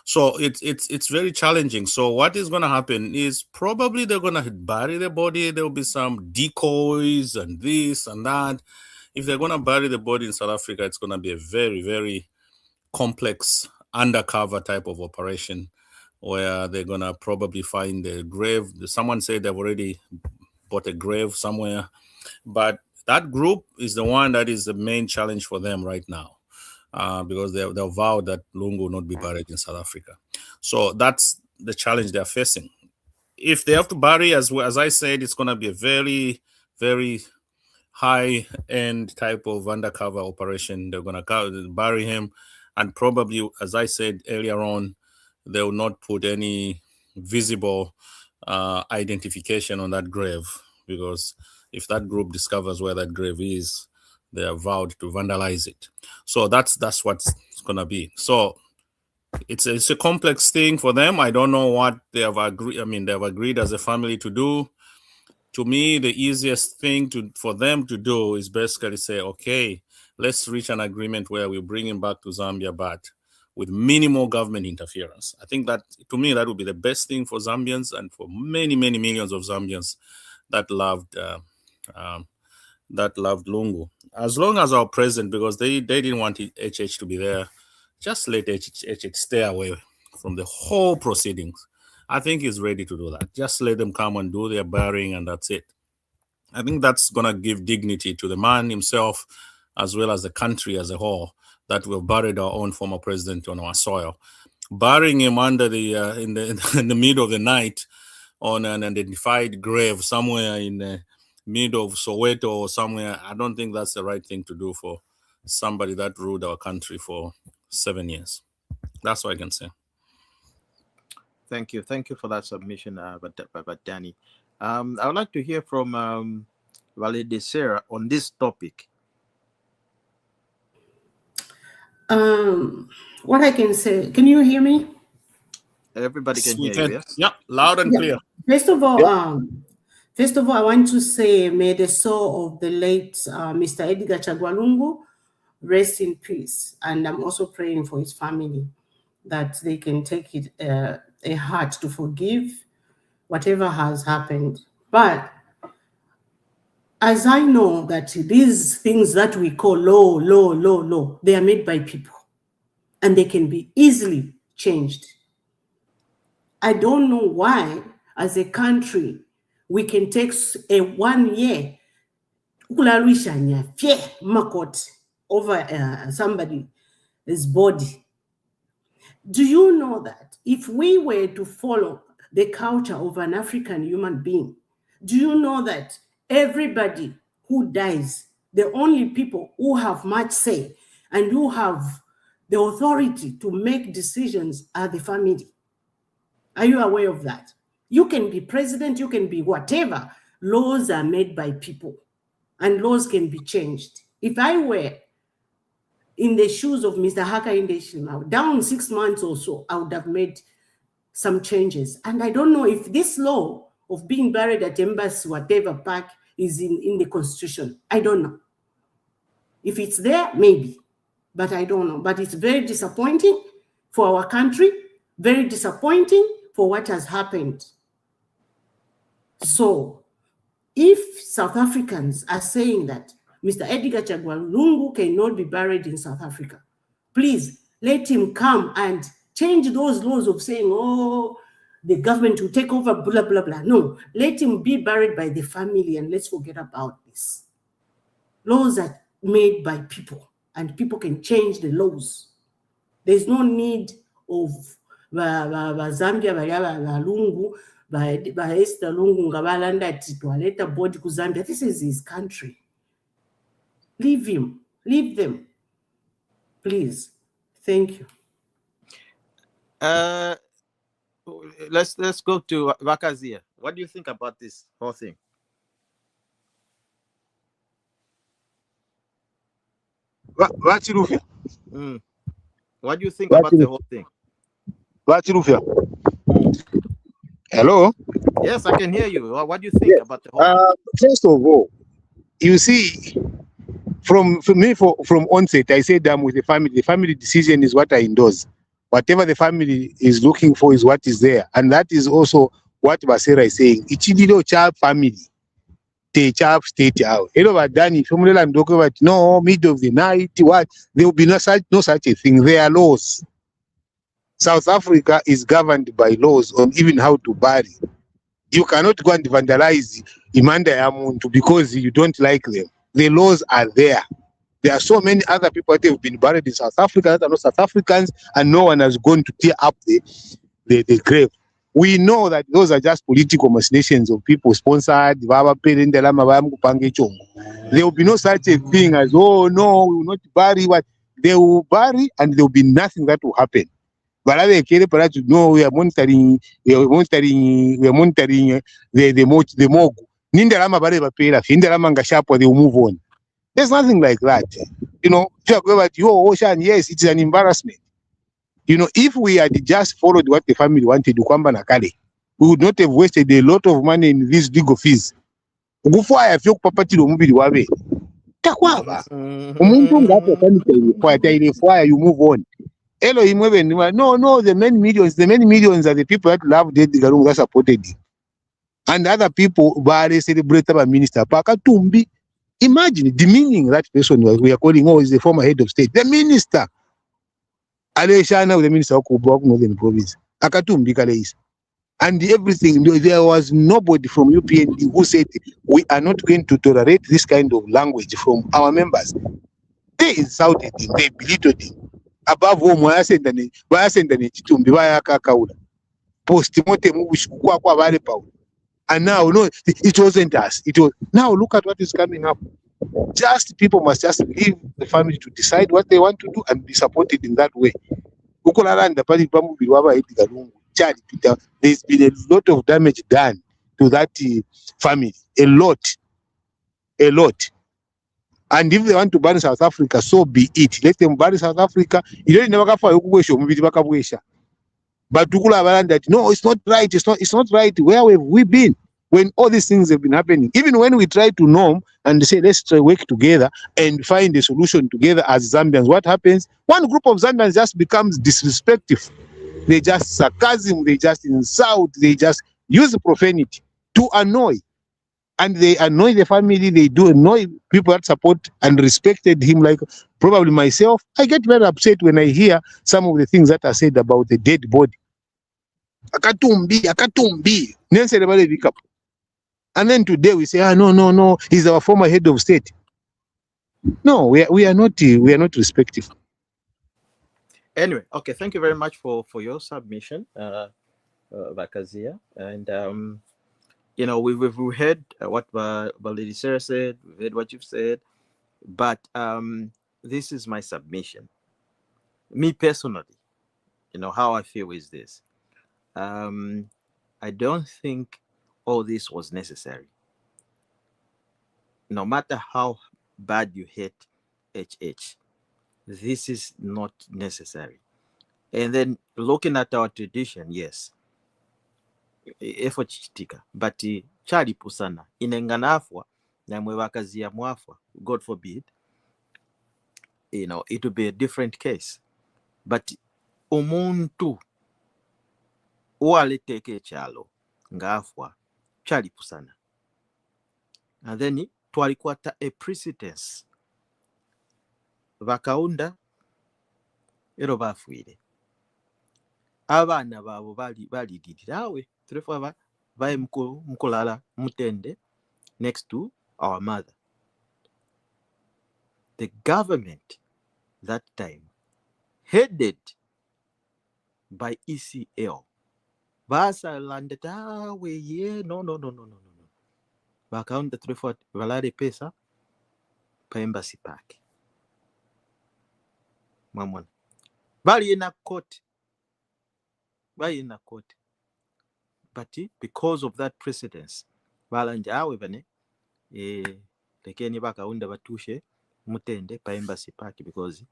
So it's very challenging. So what is going to happen is probably they're going to bury the body. There will be some decoys and this and that. If they're going to bury the body in South Africa, it's going to be a very, very complex undercover type of operation where they're going to probably find the grave. Someone said they've already bought a grave somewhere. But that group is the one that is the main challenge for them right now. Because they've vowed that Lungu will not be buried in South Africa. So that's the challenge they're facing. If they have to bury, as I said, it's going to be a very, very high-end type of undercover operation. They're going to bury him, and probably, as I said earlier on, they will not put any visible identification on that grave, because if that group discovers where that grave is, they are vowed to vandalize it. So that's what it's gonna be. So it's a complex thing for them. I don't know what they have agreed. I mean, they have agreed as a family to do. To me, the easiest thing for them to do is basically say, okay, let's reach an agreement where we bring him back to Zambia, but with minimal government interference. I think that, to me, that would be the best thing for Zambians and for many, many millions of Zambians that loved Lungu. As long as our president, because they didn't want HH to be there, just let HH stay away from the whole proceedings. I think he's ready to do that. Just let them come and do their burying, and that's it. I think that's going to give dignity to the man himself, as well as the country as a whole, that we've buried our own former president on our soil. Burying him under the in the middle of the night on an unidentified grave somewhere in the middle of Soweto or somewhere, I don't think that's the right thing to do for somebody that ruled our country for 7 years. That's what I can say. Thank you for that submission, but Danny. I would like to hear from Valide Sarah on this topic. What I can say, can you hear me? Everybody can hear you, yes? Yeah, loud and clear. First of all, I want to say, may the soul of the late Mr. Edgar Chagwa Lungu rest in peace. And I'm also praying for his family, that they can take it a heart to forgive whatever has happened. But as I know that these things that we call law, they are made by people and they can be easily changed. I don't know why, as a country, we can take a 1 year over somebody's body. Do you know that if we were to follow the culture of an African human being, do you know that everybody who dies, the only people who have much say and who have the authority to make decisions are the family? Are you aware of that? You can be president, you can be whatever. Laws are made by people and laws can be changed. If I were in the shoes of Mr. Hakainde Hichilema, down 6 months or so, I would have made some changes. And I don't know if this law of being buried at embassy, whatever park, is in the constitution. I don't know. If it's there, maybe, but I don't know. But it's very disappointing for our country, very disappointing for what has happened. So if South Africans are saying that Mr. Edgar Chagwa Lungu cannot be buried in South Africa, please let him come and change those laws of saying, oh, the government will take over, blah, blah, blah. No, let him be buried by the family and let's forget about this. Laws are made by people and people can change the laws. There's no need of Zambia, Lungu, by Esther Lungu, Ngabalanda, Titualeta, body to Zambia. This is his country. Leave him, leave them. Please. Thank you. Let's go to Vakazia. What do you think about this whole thing? What do you think about the whole thing? Hello? Yes, I can hear you. What do you think about the whole thing? First of all, you see, from onset, I said I'm with the family. The family decision is what I endorse. Whatever the family is looking for is what is there. And that is also what Basera is saying. Ichidilo child family. The child state out. No, middle of the night, what? There will be no such a thing. There are laws. South Africa is governed by laws on even how to bury. You cannot go and vandalize Imanda Yamuntu because you don't like them. The laws are there. There are so many other people that have been buried in South Africa that are not South Africans, and no one has gone to tear up the grave. We know that those are just political machinations of people sponsored. There will be no such a thing as, oh no, we will not bury what they will bury, and there will be nothing that will happen. But no, we are monitoring the mogu. They will move on. There's nothing like that. You know, Ocean, yes, it's an embarrassment. You know, if we had just followed what the family wanted to come back, we would not have wasted a lot of money in these legal fees. Fire, you move on. No, the many millions are the people that love Dead Garung that supported him. And other people, Bari celebrate a minister, Pakatumbi. Imagine demeaning that person we are calling, is the former head of state. The minister. Aleshana, the minister of Northern Province. Akatumbi Kaleis. And everything, there was nobody from UPND who said, we are not going to tolerate this kind of language from our members. They insulted him, they belittled him. Above all, Chitumbi Kakaula. Post-mortem, and now, no, it wasn't us. It was now. Look at what is coming up. Just people must just leave the family to decide what they want to do and be supported in that way. There's been a lot of damage done to that family. A lot. And if they want to ban South Africa, so be it. Let them ban South Africa. You don't never but that no, it's not right. It's not right. Where have we been when all these things have been happening? Even when we try to norm and say let's try work together and find a solution together as Zambians, what happens? One group of Zambians just becomes disrespectful. They just sarcasm. They just insult. They just use profanity to annoy, and they annoy the family. They do annoy people that support and respected him. Like probably myself, I get very upset when I hear some of the things that are said about the dead body. Akatumbi. And then today we say, no, he's our former head of state. No, we are not respectful. Anyway, okay, thank you very much for your submission, Bakazia. And you know, we've heard what Lady Sarah said, we've heard what you've said, but this is my submission. Me personally, you know, how I feel is this. I don't think all this was necessary. No matter how bad you hate HH, this is not necessary. And then looking at our tradition, yes, effort chitika, but chali pusana inenganafwa na mwebakazi ya mwafwa, God forbid, you know, it would be a different case. But umuntu ualeteke chalo ngafwa chali pusana, and then twalikwata a precedence bakaunda ero bafuire abana babo balididira awe trefa bae mkulala mutende next to our mother. The government that time, headed by ECL, basa landed awe ye no bakaunda trefa valare pesa pa embassy park mamona bali in a court, but because of that precedence balanja awe bane lekeni bakaunda batushe mutende pa embassy park, because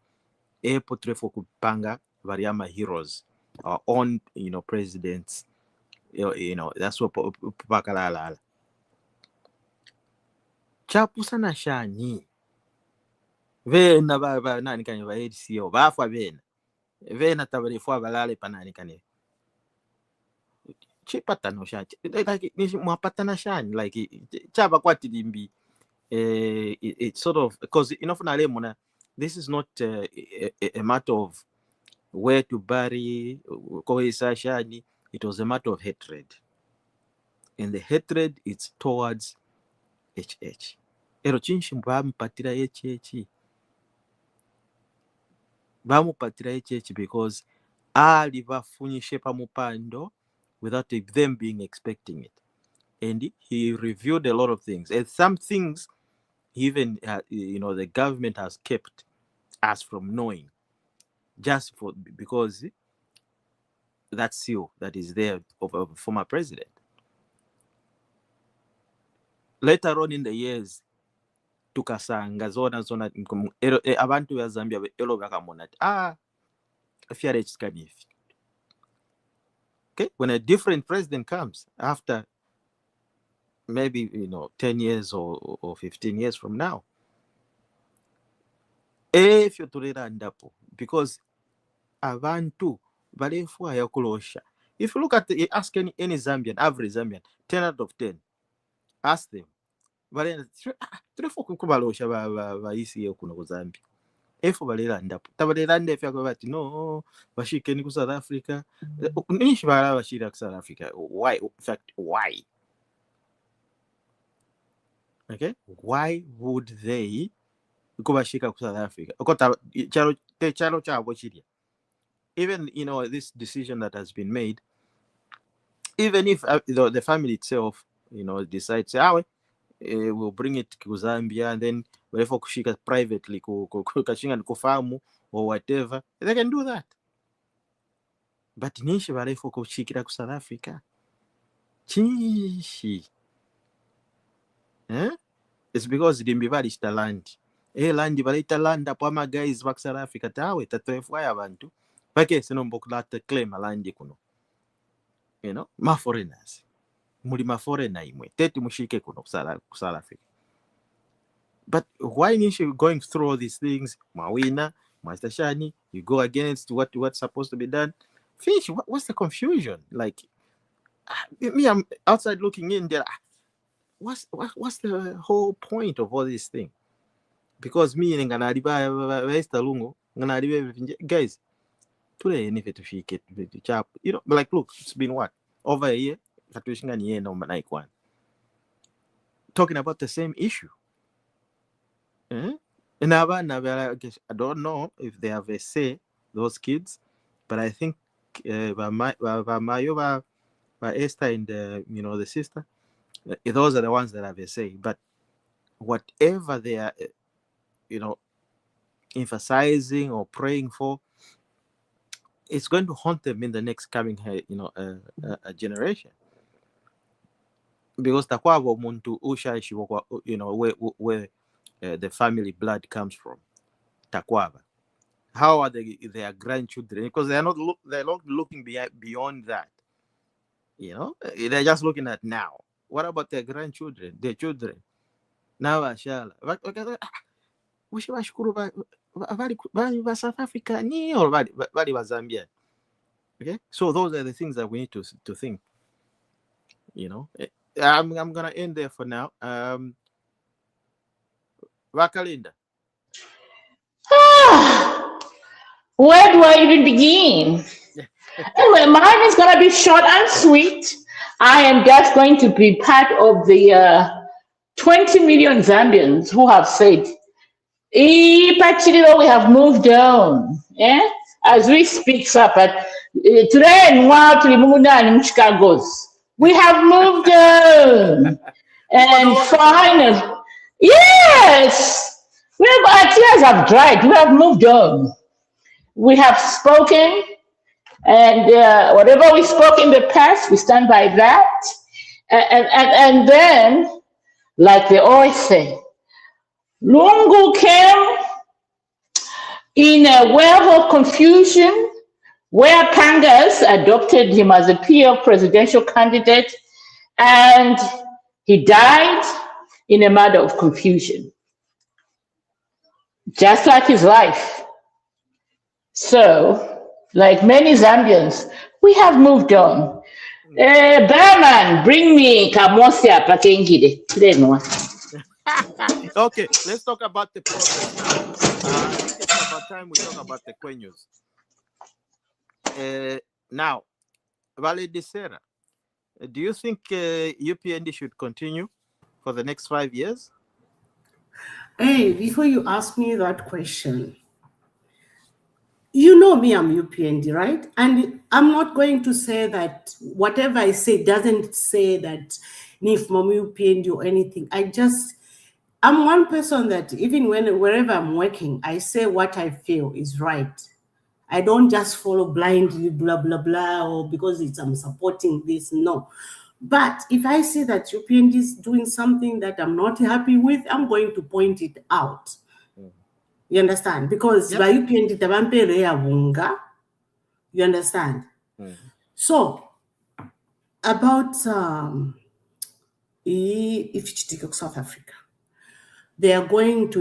potrefo kupanga variama heroes, our own, you know, presidents, you know, that's what pakalala chapu sana shani vena ba nani kanye ba ECL bafa vena tabarifu abalale panani kanye chipatano shachi like ni mwapatana shani like chaba kwati limbi it's sort of because mona this is not a matter of where to bury koisa shani. It was a matter of hatred, and the hatred it's towards HH. Ero chinshi bampatira HH bamupatira HH because ali bafunyishe pamupando without them being expecting it. And he reviewed a lot of things, and some things even the government has kept us from knowing, just because that seal that is there of a former president. Later on in the years, tukasanga zona abantu ya Zambia elo bakamona FRH kanif. Okay, when a different president comes after maybe 10 years or 15 years from now, if you're to because abantu balefu ayakulosha. If you look at ask any Zambian, average Zambian, 10 out of 10, ask them. Kubalosha ba ECL kuno ku Zambia. If balelanda tabalelanda if yakubati no bashikeni ku South Africa. Nishi bala bashira ku South Africa. Why? In fact, why? Okay? Why would they go bashika ku South Africa? Chalo chabo chiria. Even this decision that has been made, even if the family itself decides we'll bring it to Zambia, and then whatever kushika privately kashinga kufamu or whatever, they can do that. But nishi barefo kushikira ku South Africa chishi it's because dimbi balista land land balita land apo ama guys back South Africa tawe tatwefwa abantu pake sinombokulata claim land kuno ma foreigners muli ma foreigner imwe teti mushike kuno ku South Africa. But why is you going through all these things? Mawina, Master Shani, you go against what's supposed to be done. Fish, what's the confusion? Like me, I'm outside looking in there. What's the whole point of all this thing? Because me and Lungu, guys, today anything to shake it, chap. Like look, it's been what? Over a year. Talking about the same issue. And I don't know if they have a say, those kids, but I think by Esther and the sister, those are the ones that have a say. But whatever they are, emphasizing or praying for, it's going to haunt them in the next coming, generation. Because takwabo muntu usha where the family blood comes from. Takwaba. How are their grandchildren? Because they're not looking beyond that. They're just looking at now. What about their grandchildren, their children? Now ashala. Bali South Africa ni or bali Zambia. Okay? So those are the things that we need to think. I'm gonna end there for now. Vakalinda. Where do I even begin? Anyway, mine is gonna be short and sweet. I am just going to be part of the 20 million Zambians who have said, we have moved on. Yeah? As we speak, sir, but today in Chicago's. We have moved on. And finally, yes, our tears have dried. We have moved on. We have spoken, and whatever we spoke in the past, we stand by that. And then, like they always say, Lungu came in a wave of confusion, where Pangas adopted him as a PL presidential candidate, and he died in a matter of confusion. just like his life. So, like many Zambians, we have moved on. Berman, bring me Kamosia Pakengide. Okay, let's talk about the progress now. I think it's about time we talk about the Kwenyus. Now, Vale de Serra, do you think UPND should continue for the next 5 years? Hey, before you ask me that question, you know me, I'm UPND, right? And I'm not going to say that whatever I say doesn't say that NIF, Mom, UPND or anything. I'm one person that even wherever I'm working, I say what I feel is right. I don't just follow blindly, blah, blah, blah, or because I'm supporting this, no. But if I see that UPND is doing something that I'm not happy with, I'm going to point it out. You understand? Because by UPND, you understand? So, about if you take South Africa, they are going to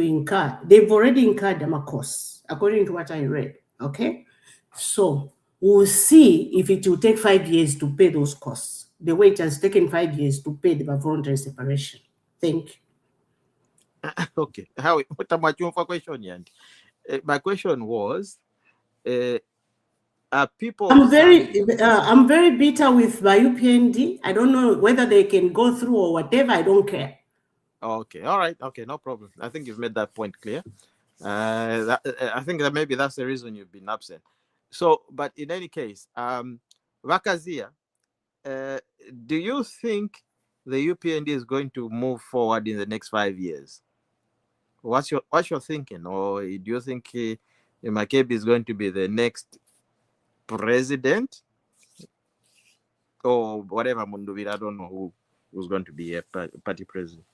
they've already incurred them a cost, according to what I read, okay? So, we'll see if it will take 5 years to pay those costs, the way it has taken 5 years to pay the voluntary separation. Thank you. Okay. What about your question? My question was, people. I'm very bitter with my UPND. I don't know whether they can go through or whatever. I don't care. Okay. All right. Okay. No problem. I think you've made that point clear. I think that maybe that's the reason you've been absent. So, but in any case, Vakazia, do you think the UPND is going to move forward in the next 5 years? What's your thinking? Or do you think Makebi is going to be the next president? Or whatever, Mundubile, I don't know who's going to be a party president.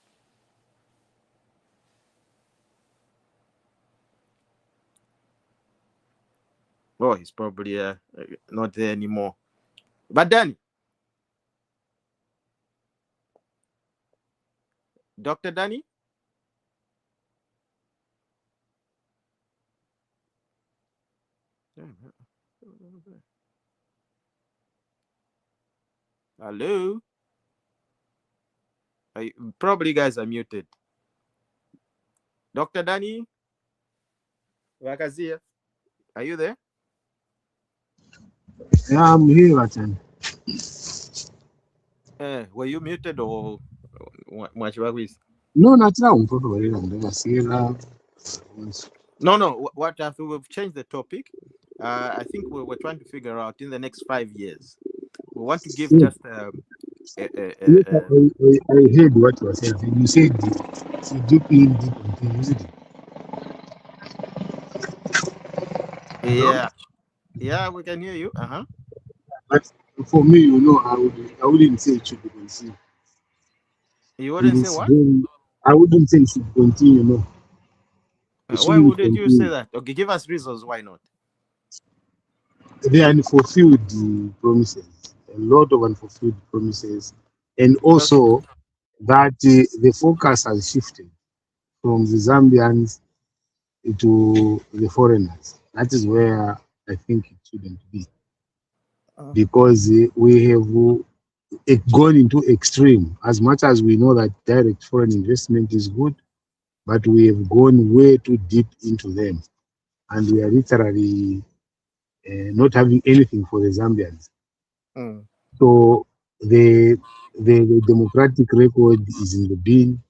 Oh, he's probably not there anymore. But Danny, Dr. Danny? Hello? Probably you guys are muted. Dr. Danny? Vakazia? Are you there? Yeah, I'm here, Atan. Were you muted or much about this? No, not now. No. What after we've changed the topic? I think we were trying to figure out in the next 5 years. We want to give just I heard what you were saying. You said the UPND continuity. Yeah, we can hear you. But for me, you know, I wouldn't say it should be continued. You wouldn't say what? I wouldn't say it should continue, no. Why wouldn't you say that? Okay, give us reasons why not. They are unfulfilled promises, a lot of unfulfilled promises, and also that the focus has shifted from the Zambians to the foreigners. That is where I think it shouldn't be, because we have gone into extreme. As much as we know that direct foreign investment is good, but we have gone way too deep into them, and we are literally not having anything for the Zambians. So the democratic record is in the bin.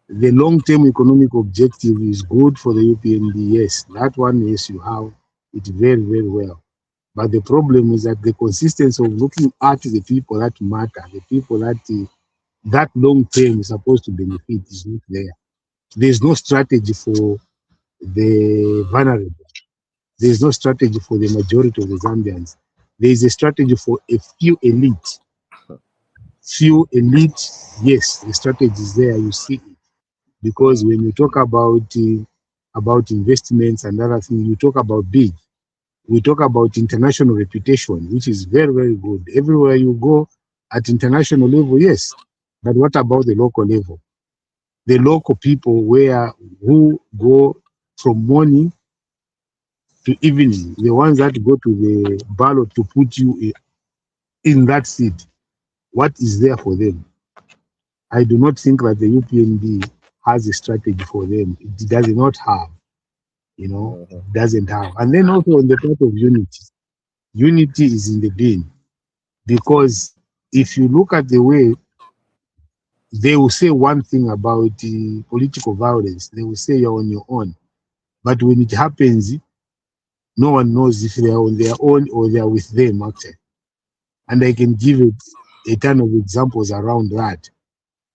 The long-term economic objective is good for the UPND. Yes, that one, yes, you have it very, very well. But the problem is that the consistency of looking at the people that matter, the people that long-term is supposed to benefit, is not there. There's no strategy for the vulnerable. There's no strategy for the majority of the Zambians. There is a strategy for a few elite. Few elite, yes, the strategy is there, you see it. Because when you talk about investments and other things, you talk about big. We talk about international reputation, which is very, very good. Everywhere you go at international level, yes. But what about the local level? the local people who go from morning to evening, the ones that go to the ballot to put you in that seat, what is there for them? I do not think that the UPND has a strategy for them. It does not have, it doesn't have. And then also on the part of unity, unity is in the bin, because if you look at the way they will say one thing about political violence, they will say you're on your own. But when it happens, no one knows if they are on their own or they are with them, actually. And I can give it a ton of examples around that,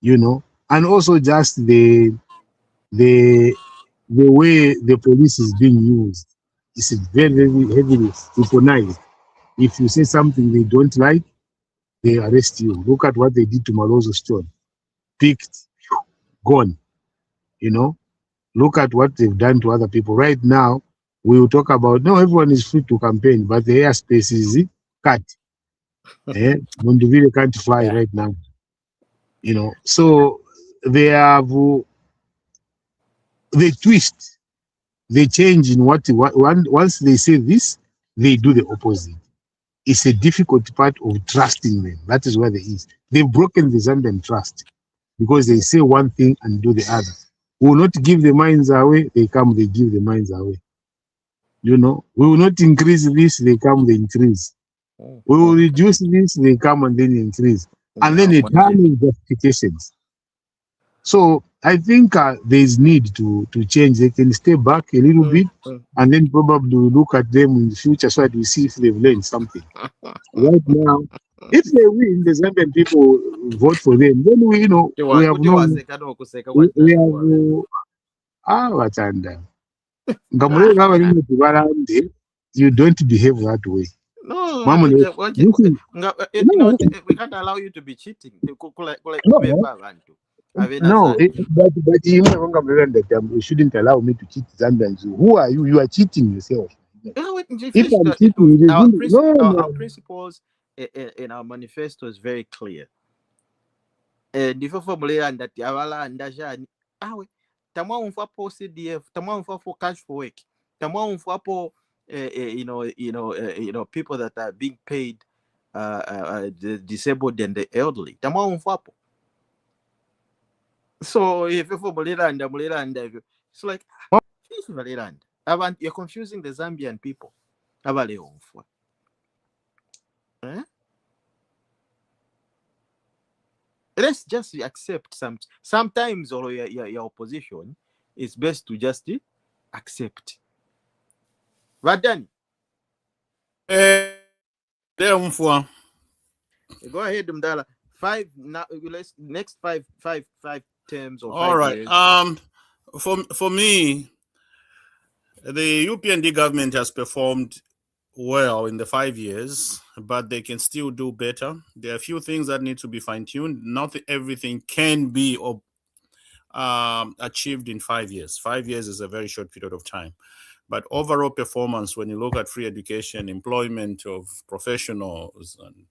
and also just the way the police is being used is very, very heavily weaponized. If you say something they don't like, they arrest you. Look at what they did to Malozo Stone. Picked, gone. Look at what they've done to other people. Right now, we will talk about, no, everyone is free to campaign, but the airspace is cut. Mundubile can't fly right now. So they have they twist, they change in once they say this, they do the opposite. It's a difficult part of trusting them. That is where they is. They've broken the Zambian trust because they say one thing and do the other. We will not give the mines away, they come, they give the mines away. We will not increase this, they come, they increase. We will reduce this, they come and then increase. And then a ton of justifications. So I think there is need to change. They can stay back a little bit and then probably look at them in the future so that we see if they've learned something. Right now, if they win, the Zambian people vote for them, then we have no. We have Watanda. You don't behave that way. No, Mama, we no, can't allow you to be cheating. no, but you shouldn't allow me to cheat Zambians. Who are you? You are cheating yourself. If I'm cheating, our principles in our manifesto is very clear. And if you formulate that Yavala and Dajan, Tamwa for CDF, Tamwa for cash for work, Tamwa for people that are being paid, the disabled and the elderly. Tamwa for. So if you formulate and it's like you're confusing the Zambian people. Let's just accept sometimes or your opposition. It's best to just accept. But then go ahead, Mdala. Next five terms or 5 all right. years. For me, the UPND government has performed well in the 5 years, but they can still do better. There are a few things that need to be fine-tuned. Not everything can be achieved in 5 years. 5 years is a very short period of time. But overall performance, when you look at free education, employment of professionals, and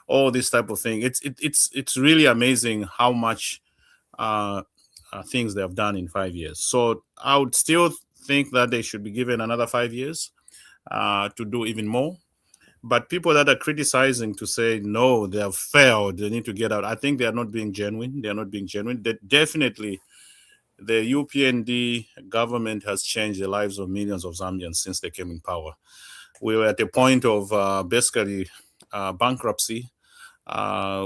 all this type of thing, it's really amazing how much things they have done in 5 years. So I would still think that they should be given another 5 years to do even more. But people that are criticizing to say, no, they have failed, they need to get out, I think they are not being genuine. They are not being genuine. Definitely, the UPND government has changed the lives of millions of Zambians since they came in power. We were at a point of basically bankruptcy.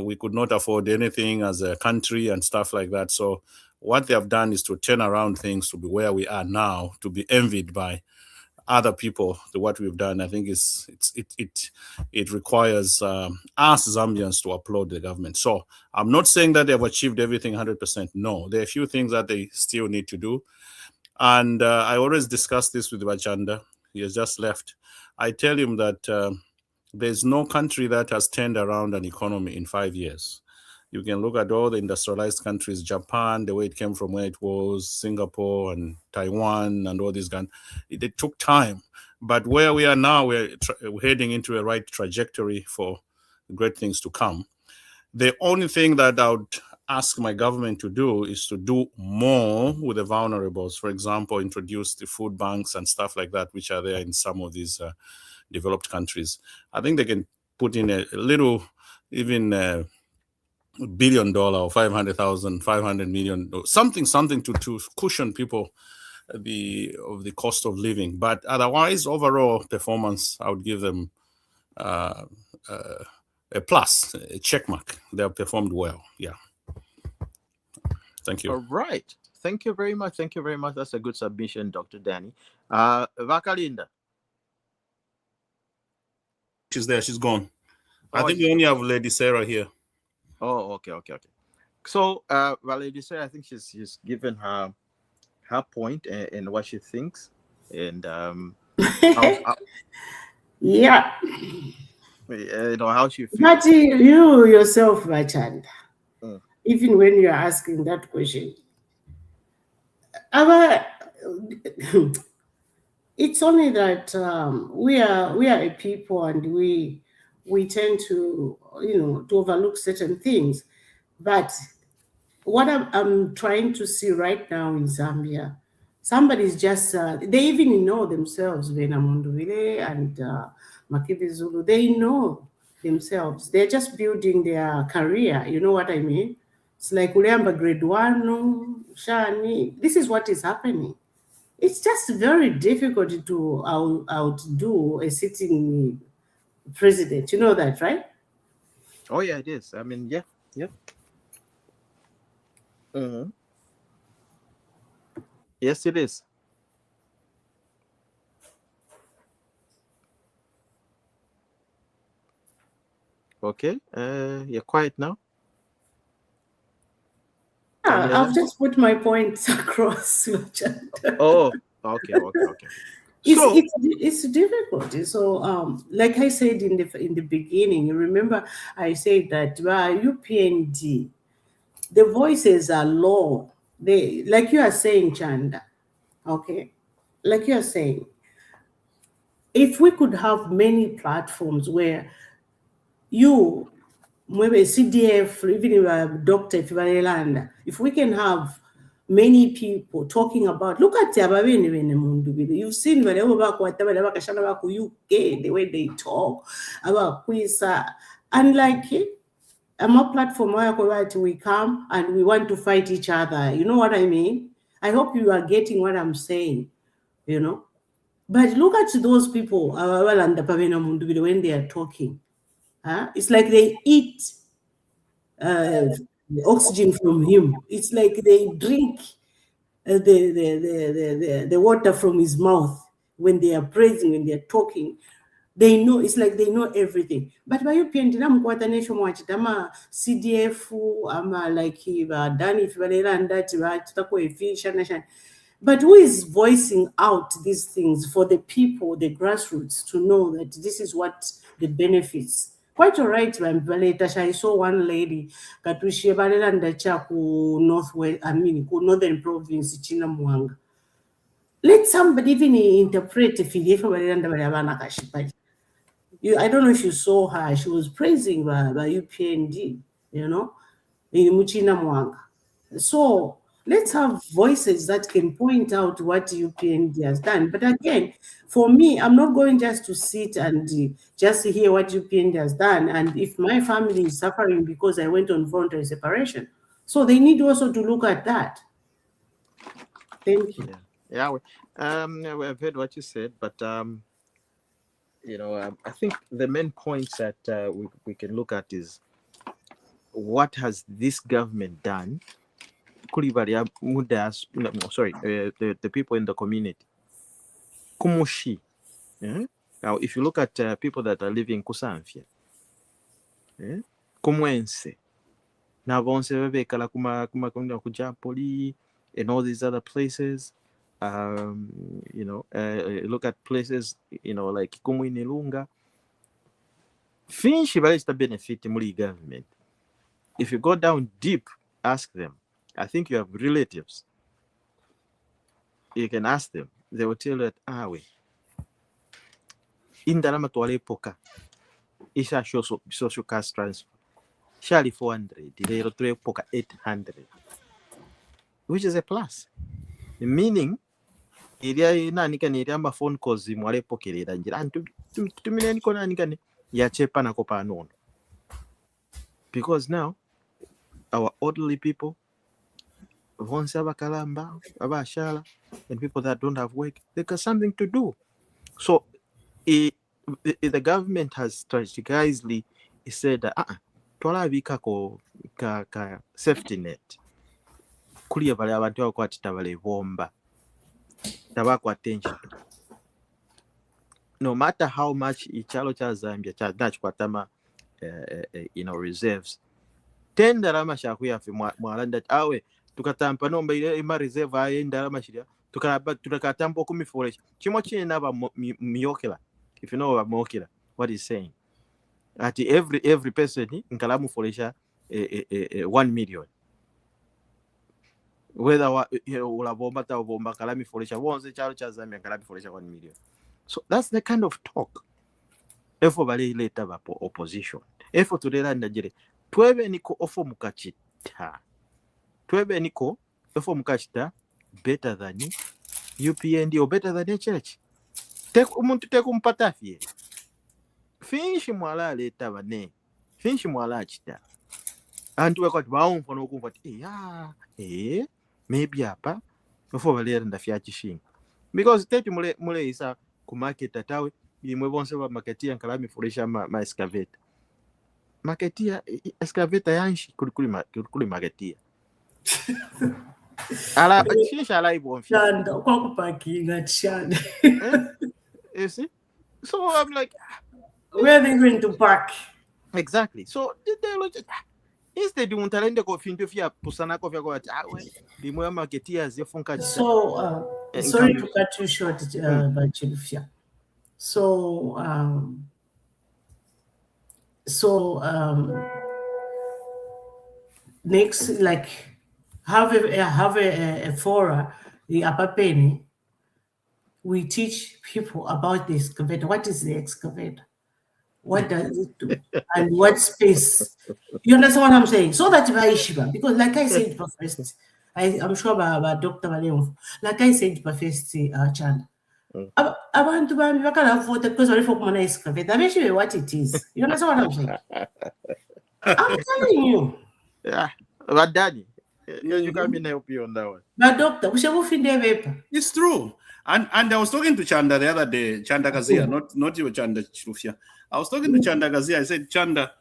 We could not afford anything as a country and stuff like that. So what they have done is to turn around things to be where we are now, to be envied by other people. What we've done, I think it requires us Zambians to applaud the government. So I'm not saying that they've achieved everything 100%. No, there are a few things that they still need to do. And I always discuss this with Vajanda. He has just left. I tell him that there's no country that has turned around an economy in 5 years. You can look at all the industrialized countries, Japan, the way it came from where it was, Singapore and Taiwan and all these guys. It took time. But where we are now, we're heading into a right trajectory for great things to come. The only thing that ask my government to do is to do more with the vulnerables. For example, introduce the food banks and stuff like that, which are there in some of these developed countries. I think they can put in a little, even $1 billion or 500 million, something to cushion people of the cost of living. But otherwise, overall performance, I would give them a plus, a check mark. They have performed well. Yeah. Thank you. All right. Thank you very much. Thank you very much. That's a good submission, Dr. Danny. Vakalinda. She's there. She's gone. I think we only have Lady Sarah here. Oh, okay. So, Lady Sarah, I think she's given her point and what she thinks, and yeah, how she feels. But you yourself, my child, even when you're asking that question, it's only that we are a people, and we tend to to overlook certain things. But what I'm trying to see right now in Zambia, somebody's just they even know themselves, Vena Mundubile and Makibi Zulu, they know themselves. They're just building their career. You know what I mean? It's like Uliamba grade 1, Shani. This is what is happening. It's just very difficult to outdo a sitting president. You know that, right? Oh yeah, it is. I mean, yeah. Yes, it is. Okay. You're quiet now. I've just put my points across. Oh, okay. It's difficult. So, like I said in the beginning, you remember I said that UPND, the voices are low. They, like you are saying, Chanda. Okay, like you are saying, if we could have many platforms where you, maybe CDF, even if you're a doctor, if you're a land, if we can have many people talking about, look at Mundubile. You've seen UK, the way they talk about Quisa, and like I'm a platform where we come and we want to fight each other. You know what I mean? I hope you are getting what I'm saying, But look at those people when they are talking. It's like they eat oxygen from him. It's like they drink the water from his mouth when they are praising, when they are talking. They know, it's like they know everything. But by UPND, CDF, like Danny, but who is voicing out these things for the people, the grassroots, to know that this is what the benefits? Quite all right, I saw one lady northern province, Chinamuanga. Let somebody even interpret if I don't know if you saw her. She was praising by UPND, in Muchinamuanga. So let's have voices that can point out what UPND has done. But again, for me, I'm not going just to sit and just hear what UPND has done. And if my family is suffering because I went on voluntary separation, so they need also to look at that. Thank you. Yeah. I've heard what you said, but I think the main points that we can look at is what has this government done? The people in the community. Kumushi. Now, if you look at people that are living in Kusanfia, Kumwense, Navonse Vekala Kujapoli, and all these other places. Look at places, like Kumwini Lunga. Finch is the benefit Muli government. If you go down deep, ask them. I think you have relatives. You can ask them. They will tell you that we in the Ramatwale Poka, Isha social caste transfer. shali 400 lero tulepoka 800, which is a plus, meaning area nanikani area ma phone calls mwalepokerera njira antu tumineni kona nanikani yachepa nako panono, because now our elderly people, once abakalamba abashala, and people that don't have work, they got something to do. So the government has strategically said twalabika ka safety net kuliya bali abantu abakwatita bale bomba tabako attention, no matter how much ichalo cha Zambia cha dachikwatama reserves $10 shakuyafe mwalanda awe tukatampa nomba ile reserve ayenda amashiria tukatampa kumiforesha chimo chine naba miyokela. If you know about Mokila, what he's saying, at every person in Kalamu Foresha 1 million. Whether ula bomba ta bomba Kalami Foresha wonse chalo cha Zambia Kalami Foresha 1 million. So that's the kind of talk. Efo bali later bapo opposition. Efo tudela ndajire. Twebe niko ofo mukachita. Twebe niko ofo mukachita better than UPND or better than church. Umuntu tekumpata fie finshi mwala leta bane finshi mwala chita antu wakati baumfa nokumva maybe hapa before balera ndafya chishinga, because tete mule isa ku market atawe imwe bonse ba marketia Kalami Foresha ma excavator yanshi kuli marketia ala chisha ala ibonfya Chanda kwa kupakinga chanda. You see? So I'm like, where are they going to park? Exactly. So they look instead you talende ko finto fia pusana ko fia ko limwe marketia zefunka. So sorry to cut you short, but Chilufia. Next, like have a fora the upper penny. We teach people about the excavator. What is the excavator? What does it do? And what space? You understand what I'm saying? So that Vaishiba, because like I said first, I'm sure about Dr. Valeon, like I said first, Chanda. I want to buy vote because I for excavator. I'm sure what it is. You understand what I'm saying? I'm telling you. Yeah, but Daddy, you can't help you on that one. But doctor, we shall find the paper. It's true. And I was talking to Chanda the other day, Chanda Gazia, not your Chanda Chilufia. I was talking to Chanda Gazia. I said, Chanda,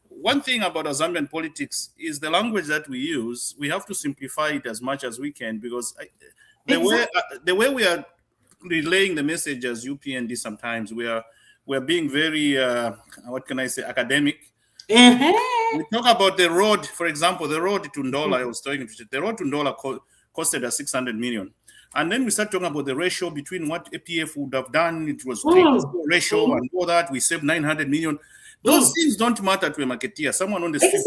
one thing about Zambian politics is the language that we use. We have to simplify it as much as we can, because the way we are relaying the message as UPND, sometimes we're being very what can I say, academic. We talk about the road, for example, the road to Ndola. I was talking to the road to Ndola costed us 600 million. And then we start talking about the ratio between what APF would have done. It was ratio and all that. We saved 900 million. Those things don't matter to a marketeer. Someone on the street,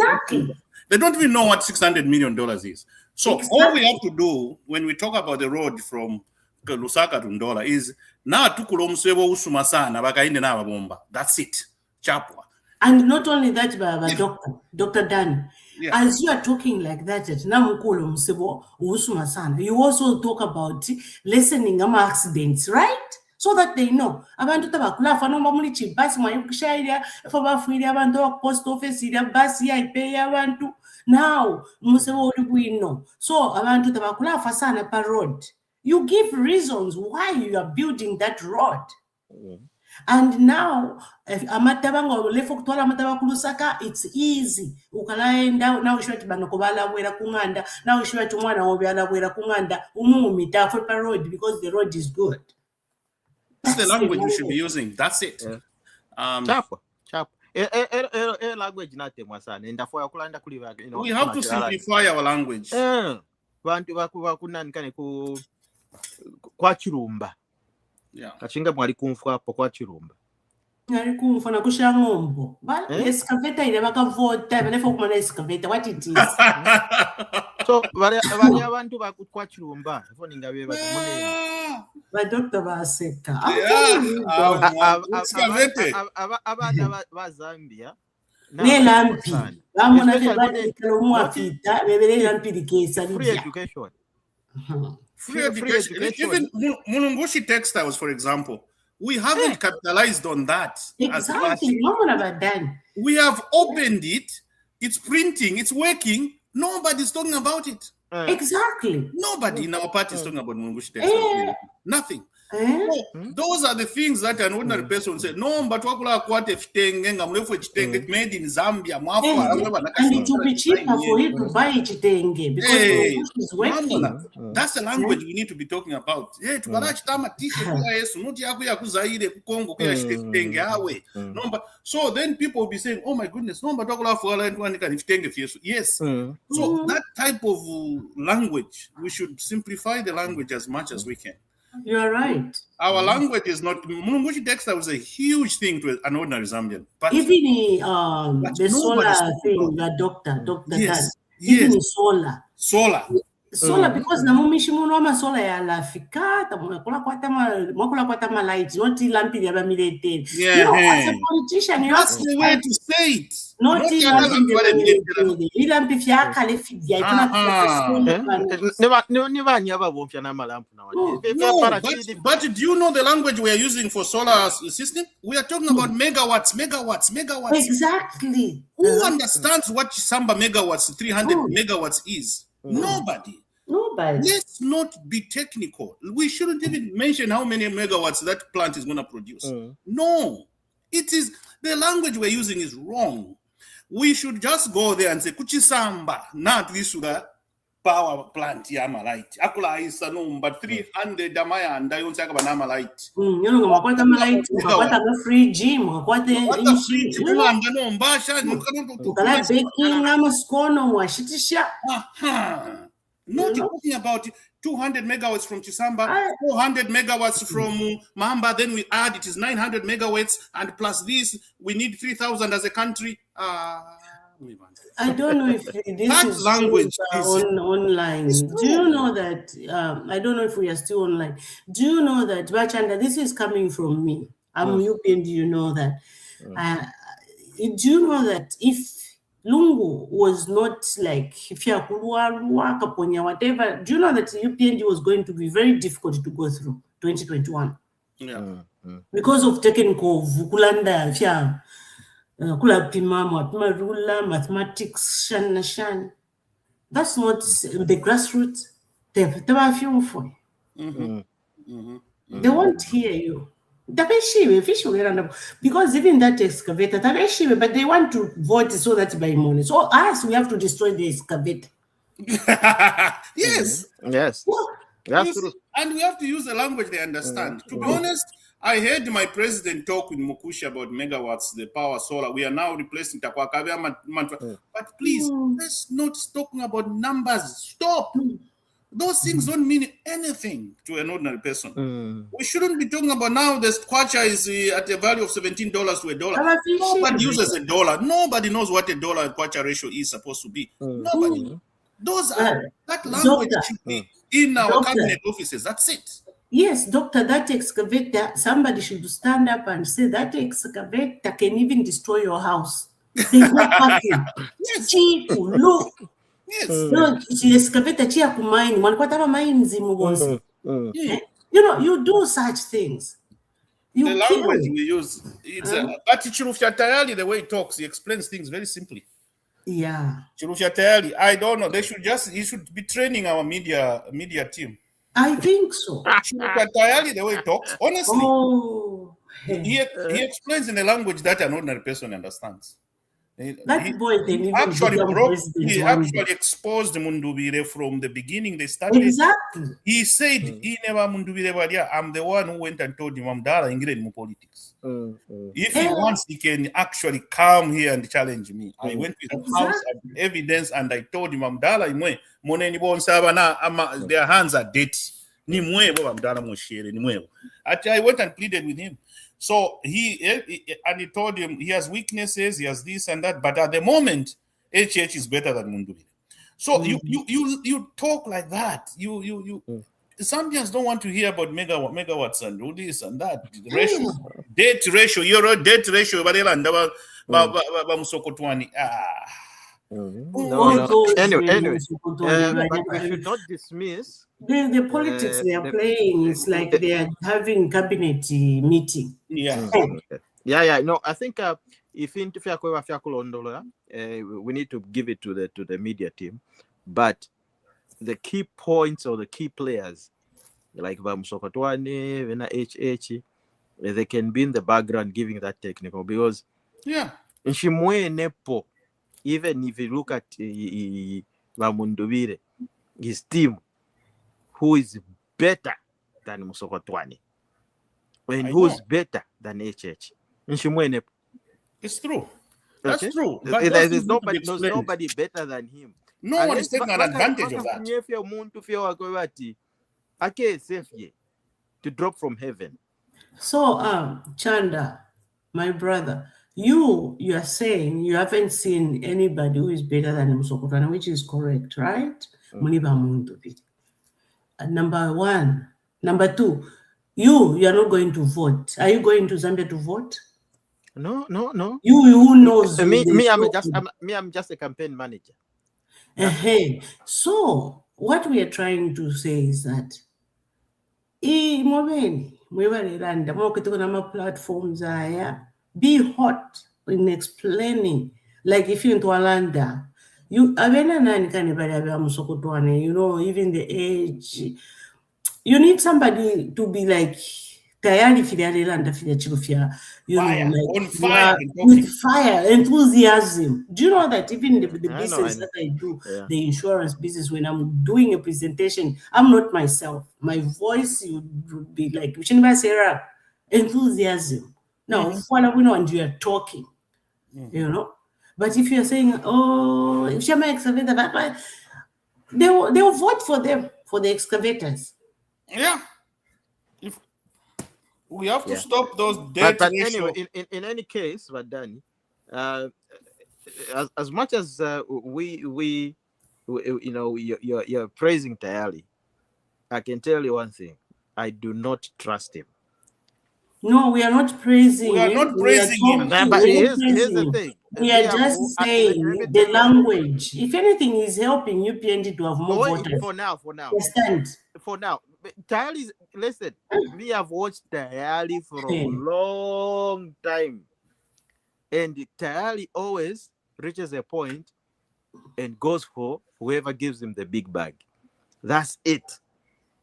they don't even know what $600 million is. So all we have to do when we talk about the road from Lusaka to Ndola is na tukulomsebo usumasana bakainde na babomba. That's it. Chapwa. And not only that, Dr. Dan, as you are talking like that, you also talk about lessening accidents, right? So that they know. Abantu tabakulafa no bamuli chibasi mwayukushaira for bafuiri abantu post office ira basi yaipea abantu. Now musebo uli know. So abantu tabakulafa sana pa road. You give reasons why you are building that road. And now, if amatabango lefo kutwala amatabakulusaka, it's easy. Ukalaenda now shwati banokobala wera kunganda, now shwati mwana obyala wera kunganda, umumita for road because the road is good. That's the language you should be using. That's it. Chapa. Language nate mwasana. Ndafoya kulanda kuliva. We have to simplify our language. Bantu bakunani kane kwa chirumba. Kachinga mwali kumfu hapo kwa chirumba. Mwali kumfu na kushangombo. Excavator ile bakavota, belefo kumana excavator, what it is. So, bali abantu bakwa chirumba. Ifo ningabe batumone. Ba doctor baseka. Abana ba Zambia nelampi bamona Especially tebatikalomuafita bebere lampi likesa free education. Free education. Even Mulungushi textiles, for example, we haven't capitalized on that. Exactly. We have opened it. It's printing. It's working. Nobody's talking about it. Exactly. Nobody in our party is talking about Mulungushi textiles. Nothing. Those are the things that an ordinary person would say. No, but what if it's made in Zambia? And it will be cheaper for you to buy it because it's working. That's the language we need to be talking about. So then people will be saying, oh my goodness, no, but yes. So that type of language, we should simplify the language as much as we can. You are right. Our language is not. Mulungushi textile was a huge thing to an ordinary Zambian. But even the solar thing, the doctor, yes. Even solar. Solar, because na mumishi muno ama solar ya lafika mwakula kwata ma light not lampi ya military. Yeah, as a politician you that's the way to say it. Not lampi fyaka le fidya but do you know the language we are using for solar system? We are talking about megawatts. Exactly. Who understands what Samba megawatts, 300 megawatts is? Nobody. Let's not be technical. We shouldn't even mention how many megawatts that plant is going to produce. No, it is the language we're using is wrong. We should just go there and say Kuchisamba, not Visuga power plant yama light. Akula isa no, but 300 damaya and Dion Sakabanama light. You know what light, what a free gym, what the not talking about 200 megawatts from Chisamba, 400 megawatts from Mamba, then we add it is 900 megawatts, and plus this, we need 3,000 as a country. I don't know if this that is language online. Do you know that? I don't know if we are still online. Do you know that, Bachanda, this is coming from me. I'm UPND, you know that. Do you know that if Lungu was not like whatever, do you know that UPND was going to be very difficult to go through 2021? Yeah. Because of technical Vukulanda, rula, mathematics, shan. That's not the grassroots. They feel for you. They won't hear you. Because even that excavator, but they want to vote so that by money. So us, we have to destroy the excavator. Yes. That's true. And we have to use the language they understand. To be honest, I heard my president talk with Mukushi about megawatts, the power solar. We are now replacing Takwakabia mantra. But please, let's not talking about numbers. Stop. Those things don't mean anything to an ordinary person. We shouldn't be talking about now the kwacha is at a value of $17 to $1. Nobody uses a dollar. Nobody knows what a dollar kwacha ratio is supposed to be. Nobody. Those are that language should be in our cabinet offices. That's it. Yes, doctor, that excavator, somebody should stand up and say that excavator can even destroy your house. There's no parking. Yes. Look. Yes. No, excavator chia kumaini. You know, you do such things. You the language we use, it's but Chirufya Tayali, the way he talks, he explains things very simply. Yeah. Chirufya Tayali, I don't know. He should be training our media team. I think so. Chirufya Tayali, the way he talks, honestly, he explains in a language that an ordinary person understands. That boy can even he actually exposed Mundubile from the beginning. They started. Exactly. He said, "He never Mundubile. I'm the one who went and told him I'm Dara Ingrid in politics. If he wants, he can actually come here and challenge me." I went to the house of evidence and I told him I'm Dara Imwe. Their hands are dirty. I went and pleaded with him. So he told him he has weaknesses, he has this and that, but at the moment, HH is better than Mundubile. So you talk like that. Zambians don't want to hear about megawatts and all this and that. Debt ratio, euro debt ratio, Musokotwani. No. Anyway, but we should not dismiss the politics they are playing. It's like they are having cabinet meeting. Yeah. Yeah. No, I think if we need to give it to the media team, but the key points or the key players like Musokotwani, Vena HH, they can be in the background giving that technical, because in Simuuwe Nepo, even if you look at Mundubile, his team, who is better than Musokotwani, and who's better than HH in Simuuwe Nepo. It's true. That's true. There's nobody better than him. No one is taking an advantage of that. To drop from heaven. So, Chanda, my brother, you are saying you haven't seen anybody who is better than Musokotwani, which is correct, right? Number one. Number two, you are not going to vote. Are you going to Zambia to vote? No. You who knows I'm just a campaign manager. So what we are trying to say is that platforms be hot in explaining. Like if you're in Tualanda, even the age, you need somebody to be like on fire, with fire, enthusiasm. Do you know that even the business that I do, the insurance business, when I'm doing a presentation, I'm not myself. My voice would be like enthusiasm. Now, and you are talking, But if you're saying, oh, if Shama excavator, they will vote for them, for the excavators. Yeah. We have to stop those debt anyway, in any case, Danny, as much as you're praising Tayali, I can tell you one thing: I do not trust him. No, we are not praising. We are not praising him. But here's the thing: we are just saying the language. If anything is helping UPND to have more voters. For now. Understand? For now. Tayali, listen, we have watched Tayali for a long time. And Tayali always reaches a point and goes for whoever gives him the big bag. That's it.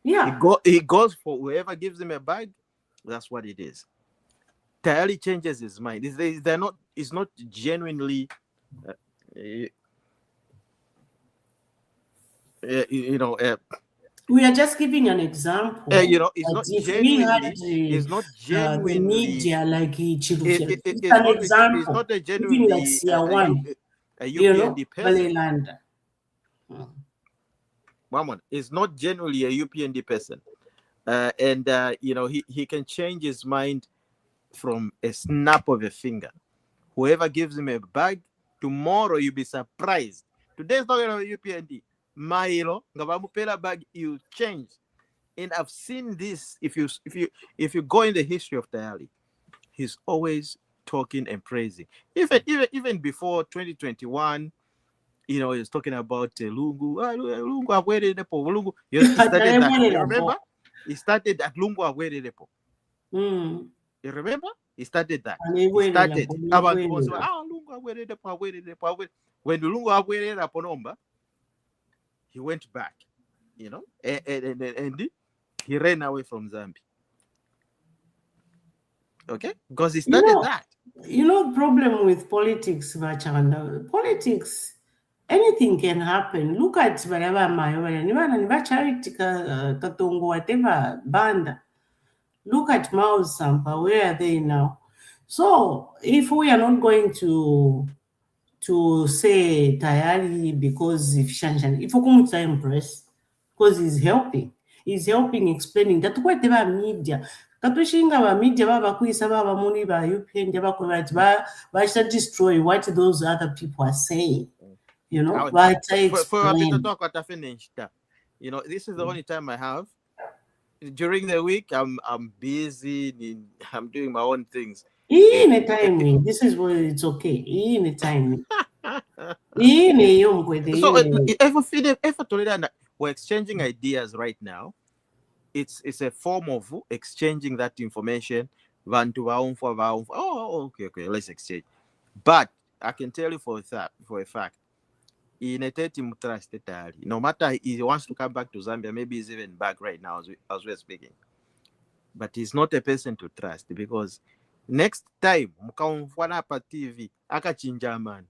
Yeah. He goes for whoever gives him a bag. That's what it is. Tayali changes his mind. It's not genuinely we are just giving an example. It's not genuinely. It's not genuinely. The media like it's an example. It's not a genuinely a UPND person. It's not genuinely a UPND person, he can change his mind from a snap of a finger. Whoever gives him a bag, tomorrow you'll be surprised. Today's not going to be UPND. Mailo, ngabamupela bag, you change. And I've seen this. If you go in the history of Tayali, he's always talking and praising. Even before 2021, he's talking about Lungu. Lungu awere depo. Lungu. He started that. You remember? He started at Lungu awere depo. You remember? He started that. He started. Lungu awere depo. When Lungu awere depo nomba, he went back, and he ran away from Zambia. Okay? Because he started that. Problem with politics, Vachanda. Politics, anything can happen. Look at Charity Katongo, whatever, Banda. Look at Mao Sampa, where are they now? So, if we are not going to say Tayali because if Shanshan, if we come to impress, because he's helping explaining that whatever media, Katushinga media baba kuisa baba muni ba UPND ba destroy what those other people are saying. This is the only time I have. During the week, I'm busy. I'm doing my own things. In a time, this is where it's okay. In a time. In a young with the So if we're exchanging ideas right now, it's a form of exchanging that information. Oh, okay, let's exchange. But I can tell you for a fact, in a team trust, no matter he wants to come back to Zambia, maybe he's even back right now as we're speaking. But he's not a person to trust, because next time mukamfwana pa TV akachinja man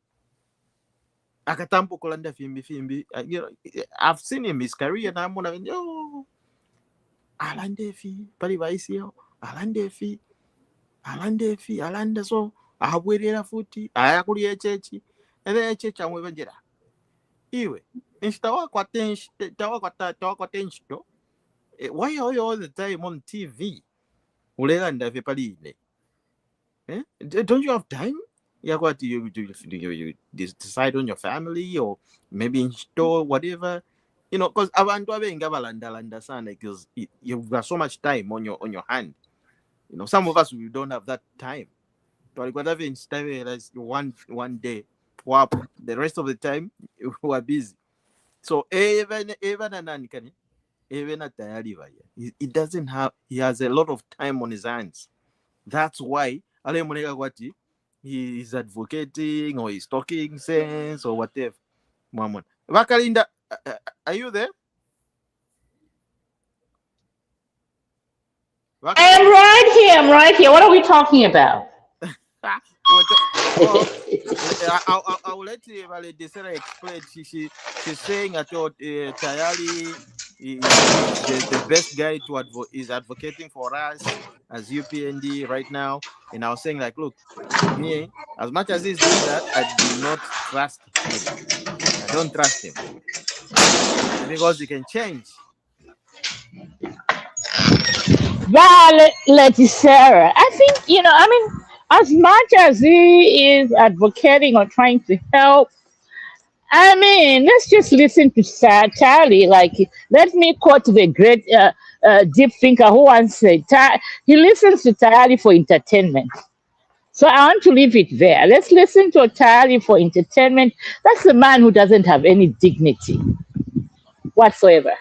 akatambo kolanda fimbi you know, I've seen him his career na mona yo alandefi pali ba ECL alandefi alanda so ahabwerera futi ayakuli echechi ebe echechi amwe benjera iwe inshtawa kwa tenshito why are you all the time on TV ulelanda fe pali ine don't you have time? Yeah, what do you decide on your family, or maybe in store, whatever, you know? Because because you've got so much time on your hand. You know, some of us, we don't have that time. But whatever in one day, the rest of the time we are busy. So even he doesn't have. He has a lot of time on his hands. That's why he is advocating or he's talking sense or whatever. Vakalinda, are you there? I'm right here. What are we talking about? I will let Desera explain. She's saying I thought Tayali is the best guy to is advocating for us as UPND right now. And I was saying, like, look, me, as much as he's doing that, I do not trust him. I don't trust him because he can change. Sarah, I think, as much as he is advocating or trying to help, let's just listen to Tali. Like, let me quote the great deep thinker who once said, he listens to Tali for entertainment. So I want to leave it there. Let's listen to Tali for entertainment. That's a man who doesn't have any dignity whatsoever.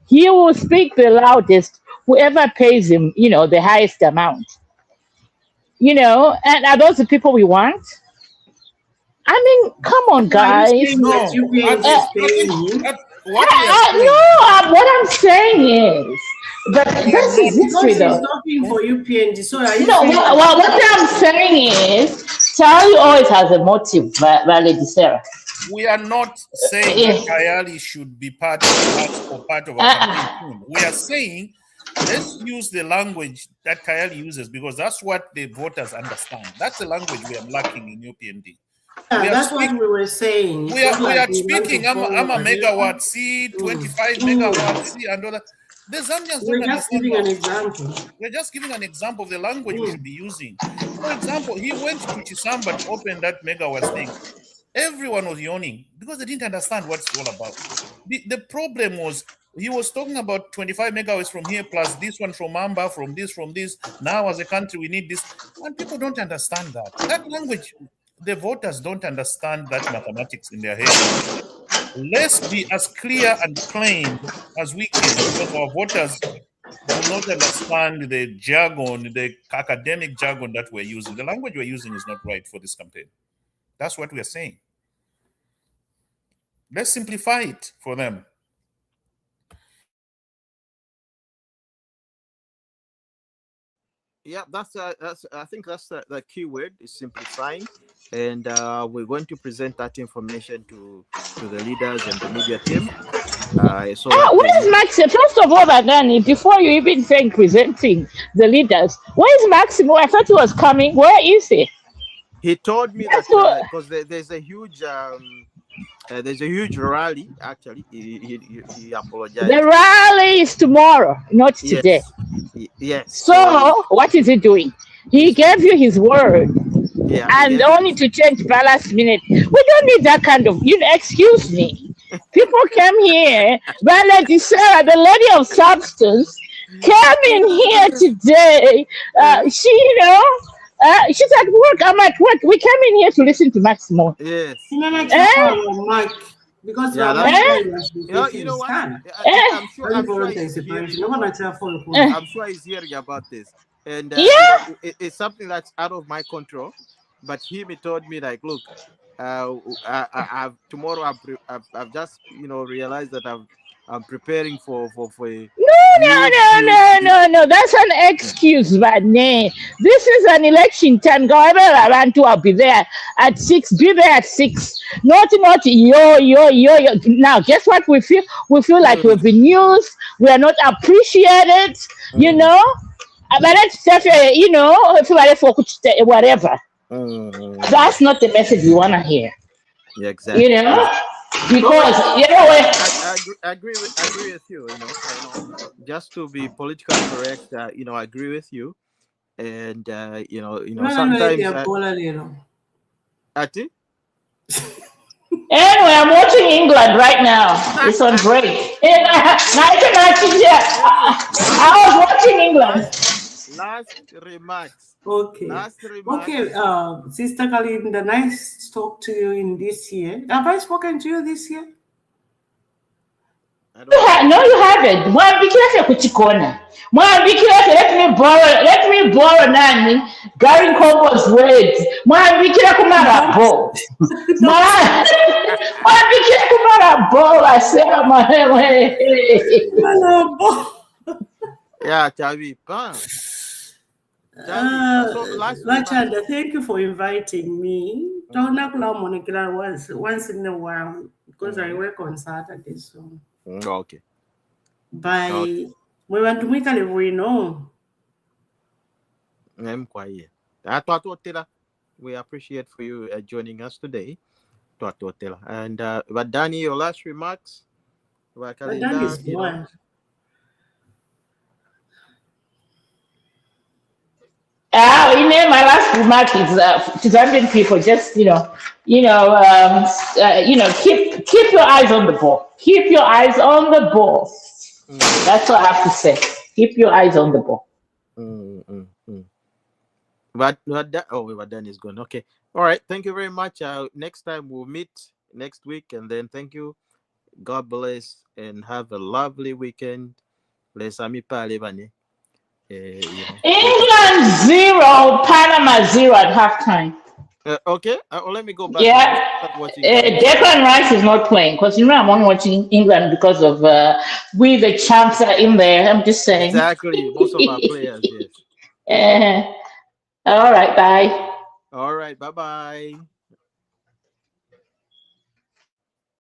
He will speak the loudest, whoever pays him, the highest amount. And are those the people we want? Come on, guys. What I'm saying is, but this is history, though. He's talking for UPND. So what I'm saying is, Charlie always has a motive, Sarah. We are not saying that Kayali should be part of a campaign. We are saying, let's use the language that Kayali uses, because that's what the voters understand. That's the language we are lacking in UPND. That's what we were saying. We are speaking, I'm a megawatt C, 25 megawatt C, and all that. The Zambians don't understand that. We're just giving an example of the language we should be using. For example, he went to Chisamba to open that megawatt thing. Everyone was yawning because they didn't understand what it's all about. The problem was, he was talking about 25 megawatts from here, plus this one from Mamba, from this. Now, as a country, we need this. And people don't understand that. That language, the voters don't understand that mathematics in their head. Let's be as clear and plain as we can, because our voters do not understand the jargon, the academic jargon that we're using. The language we're using is not right for this campaign. That's what we are saying. Let's simplify it for them. Yeah, I think that's the key word, is simplifying, and we're going to present that information to the leaders and the media team. Where's Maximo? First of all, Danny, before you even think presenting the leaders, where's Maximo? I thought he was coming. Where is he? He told me that because there's a huge rally. Actually, he apologized. The rally is tomorrow, not today. Yes. So what is he doing? He gave you his word, and only to change by last minute. We don't need that kind of. Excuse me. People came here. Sarah, the lady of substance, came in here today. She, She's at work. I'm at work. We came in here to listen to Maximo. Yes. Because yeah, you know what? I'm sure he's hearing about this, and you know, it's something that's out of my control. But he told me like, look, I've tomorrow I've just realized that I'm preparing for a No. That's an excuse, but this is an election time. However, I'll be there at 6. Be there at 6. Not yo. Now, guess what we feel? We feel like we've been used. We are not appreciated. You know. But let's whatever. That's not the message we want to hear. Yeah, exactly. You know. Because I agree with you. Just to be politically correct, I agree with you, and sometimes. Ati? Anyway, I'm watching England right now. It's on break. I was watching England. Last remarks. Okay. Sister Kalinda, nice to talk to you in this year. Have I spoken to you this year? No, you haven't. Let me borrow Nani Gary Combo's words. Yeah, Chavi. Lachanda, thank you for inviting me. Once in a while because I work on Saturday. So okay. Bye. We want to make a level, I'm quiet. We appreciate for you joining us today. And but Danny, your last remarks. Danny is one. My last remark is to Zambian people, just keep your eyes on the ball. Keep your eyes on the ball. That's what I have to say. Keep your eyes on the ball. But Dan is gone. Okay. All right. Thank you very much. Next time we'll meet next week, and then thank you. God bless and have a lovely weekend. England 0, Panama 0 at halftime. Okay, let me go back. Yeah, Declan Rice is not playing because I'm only watching England because of the champs are in there. I'm just saying. Exactly, most of our players. Yes. All right, bye. All right, bye.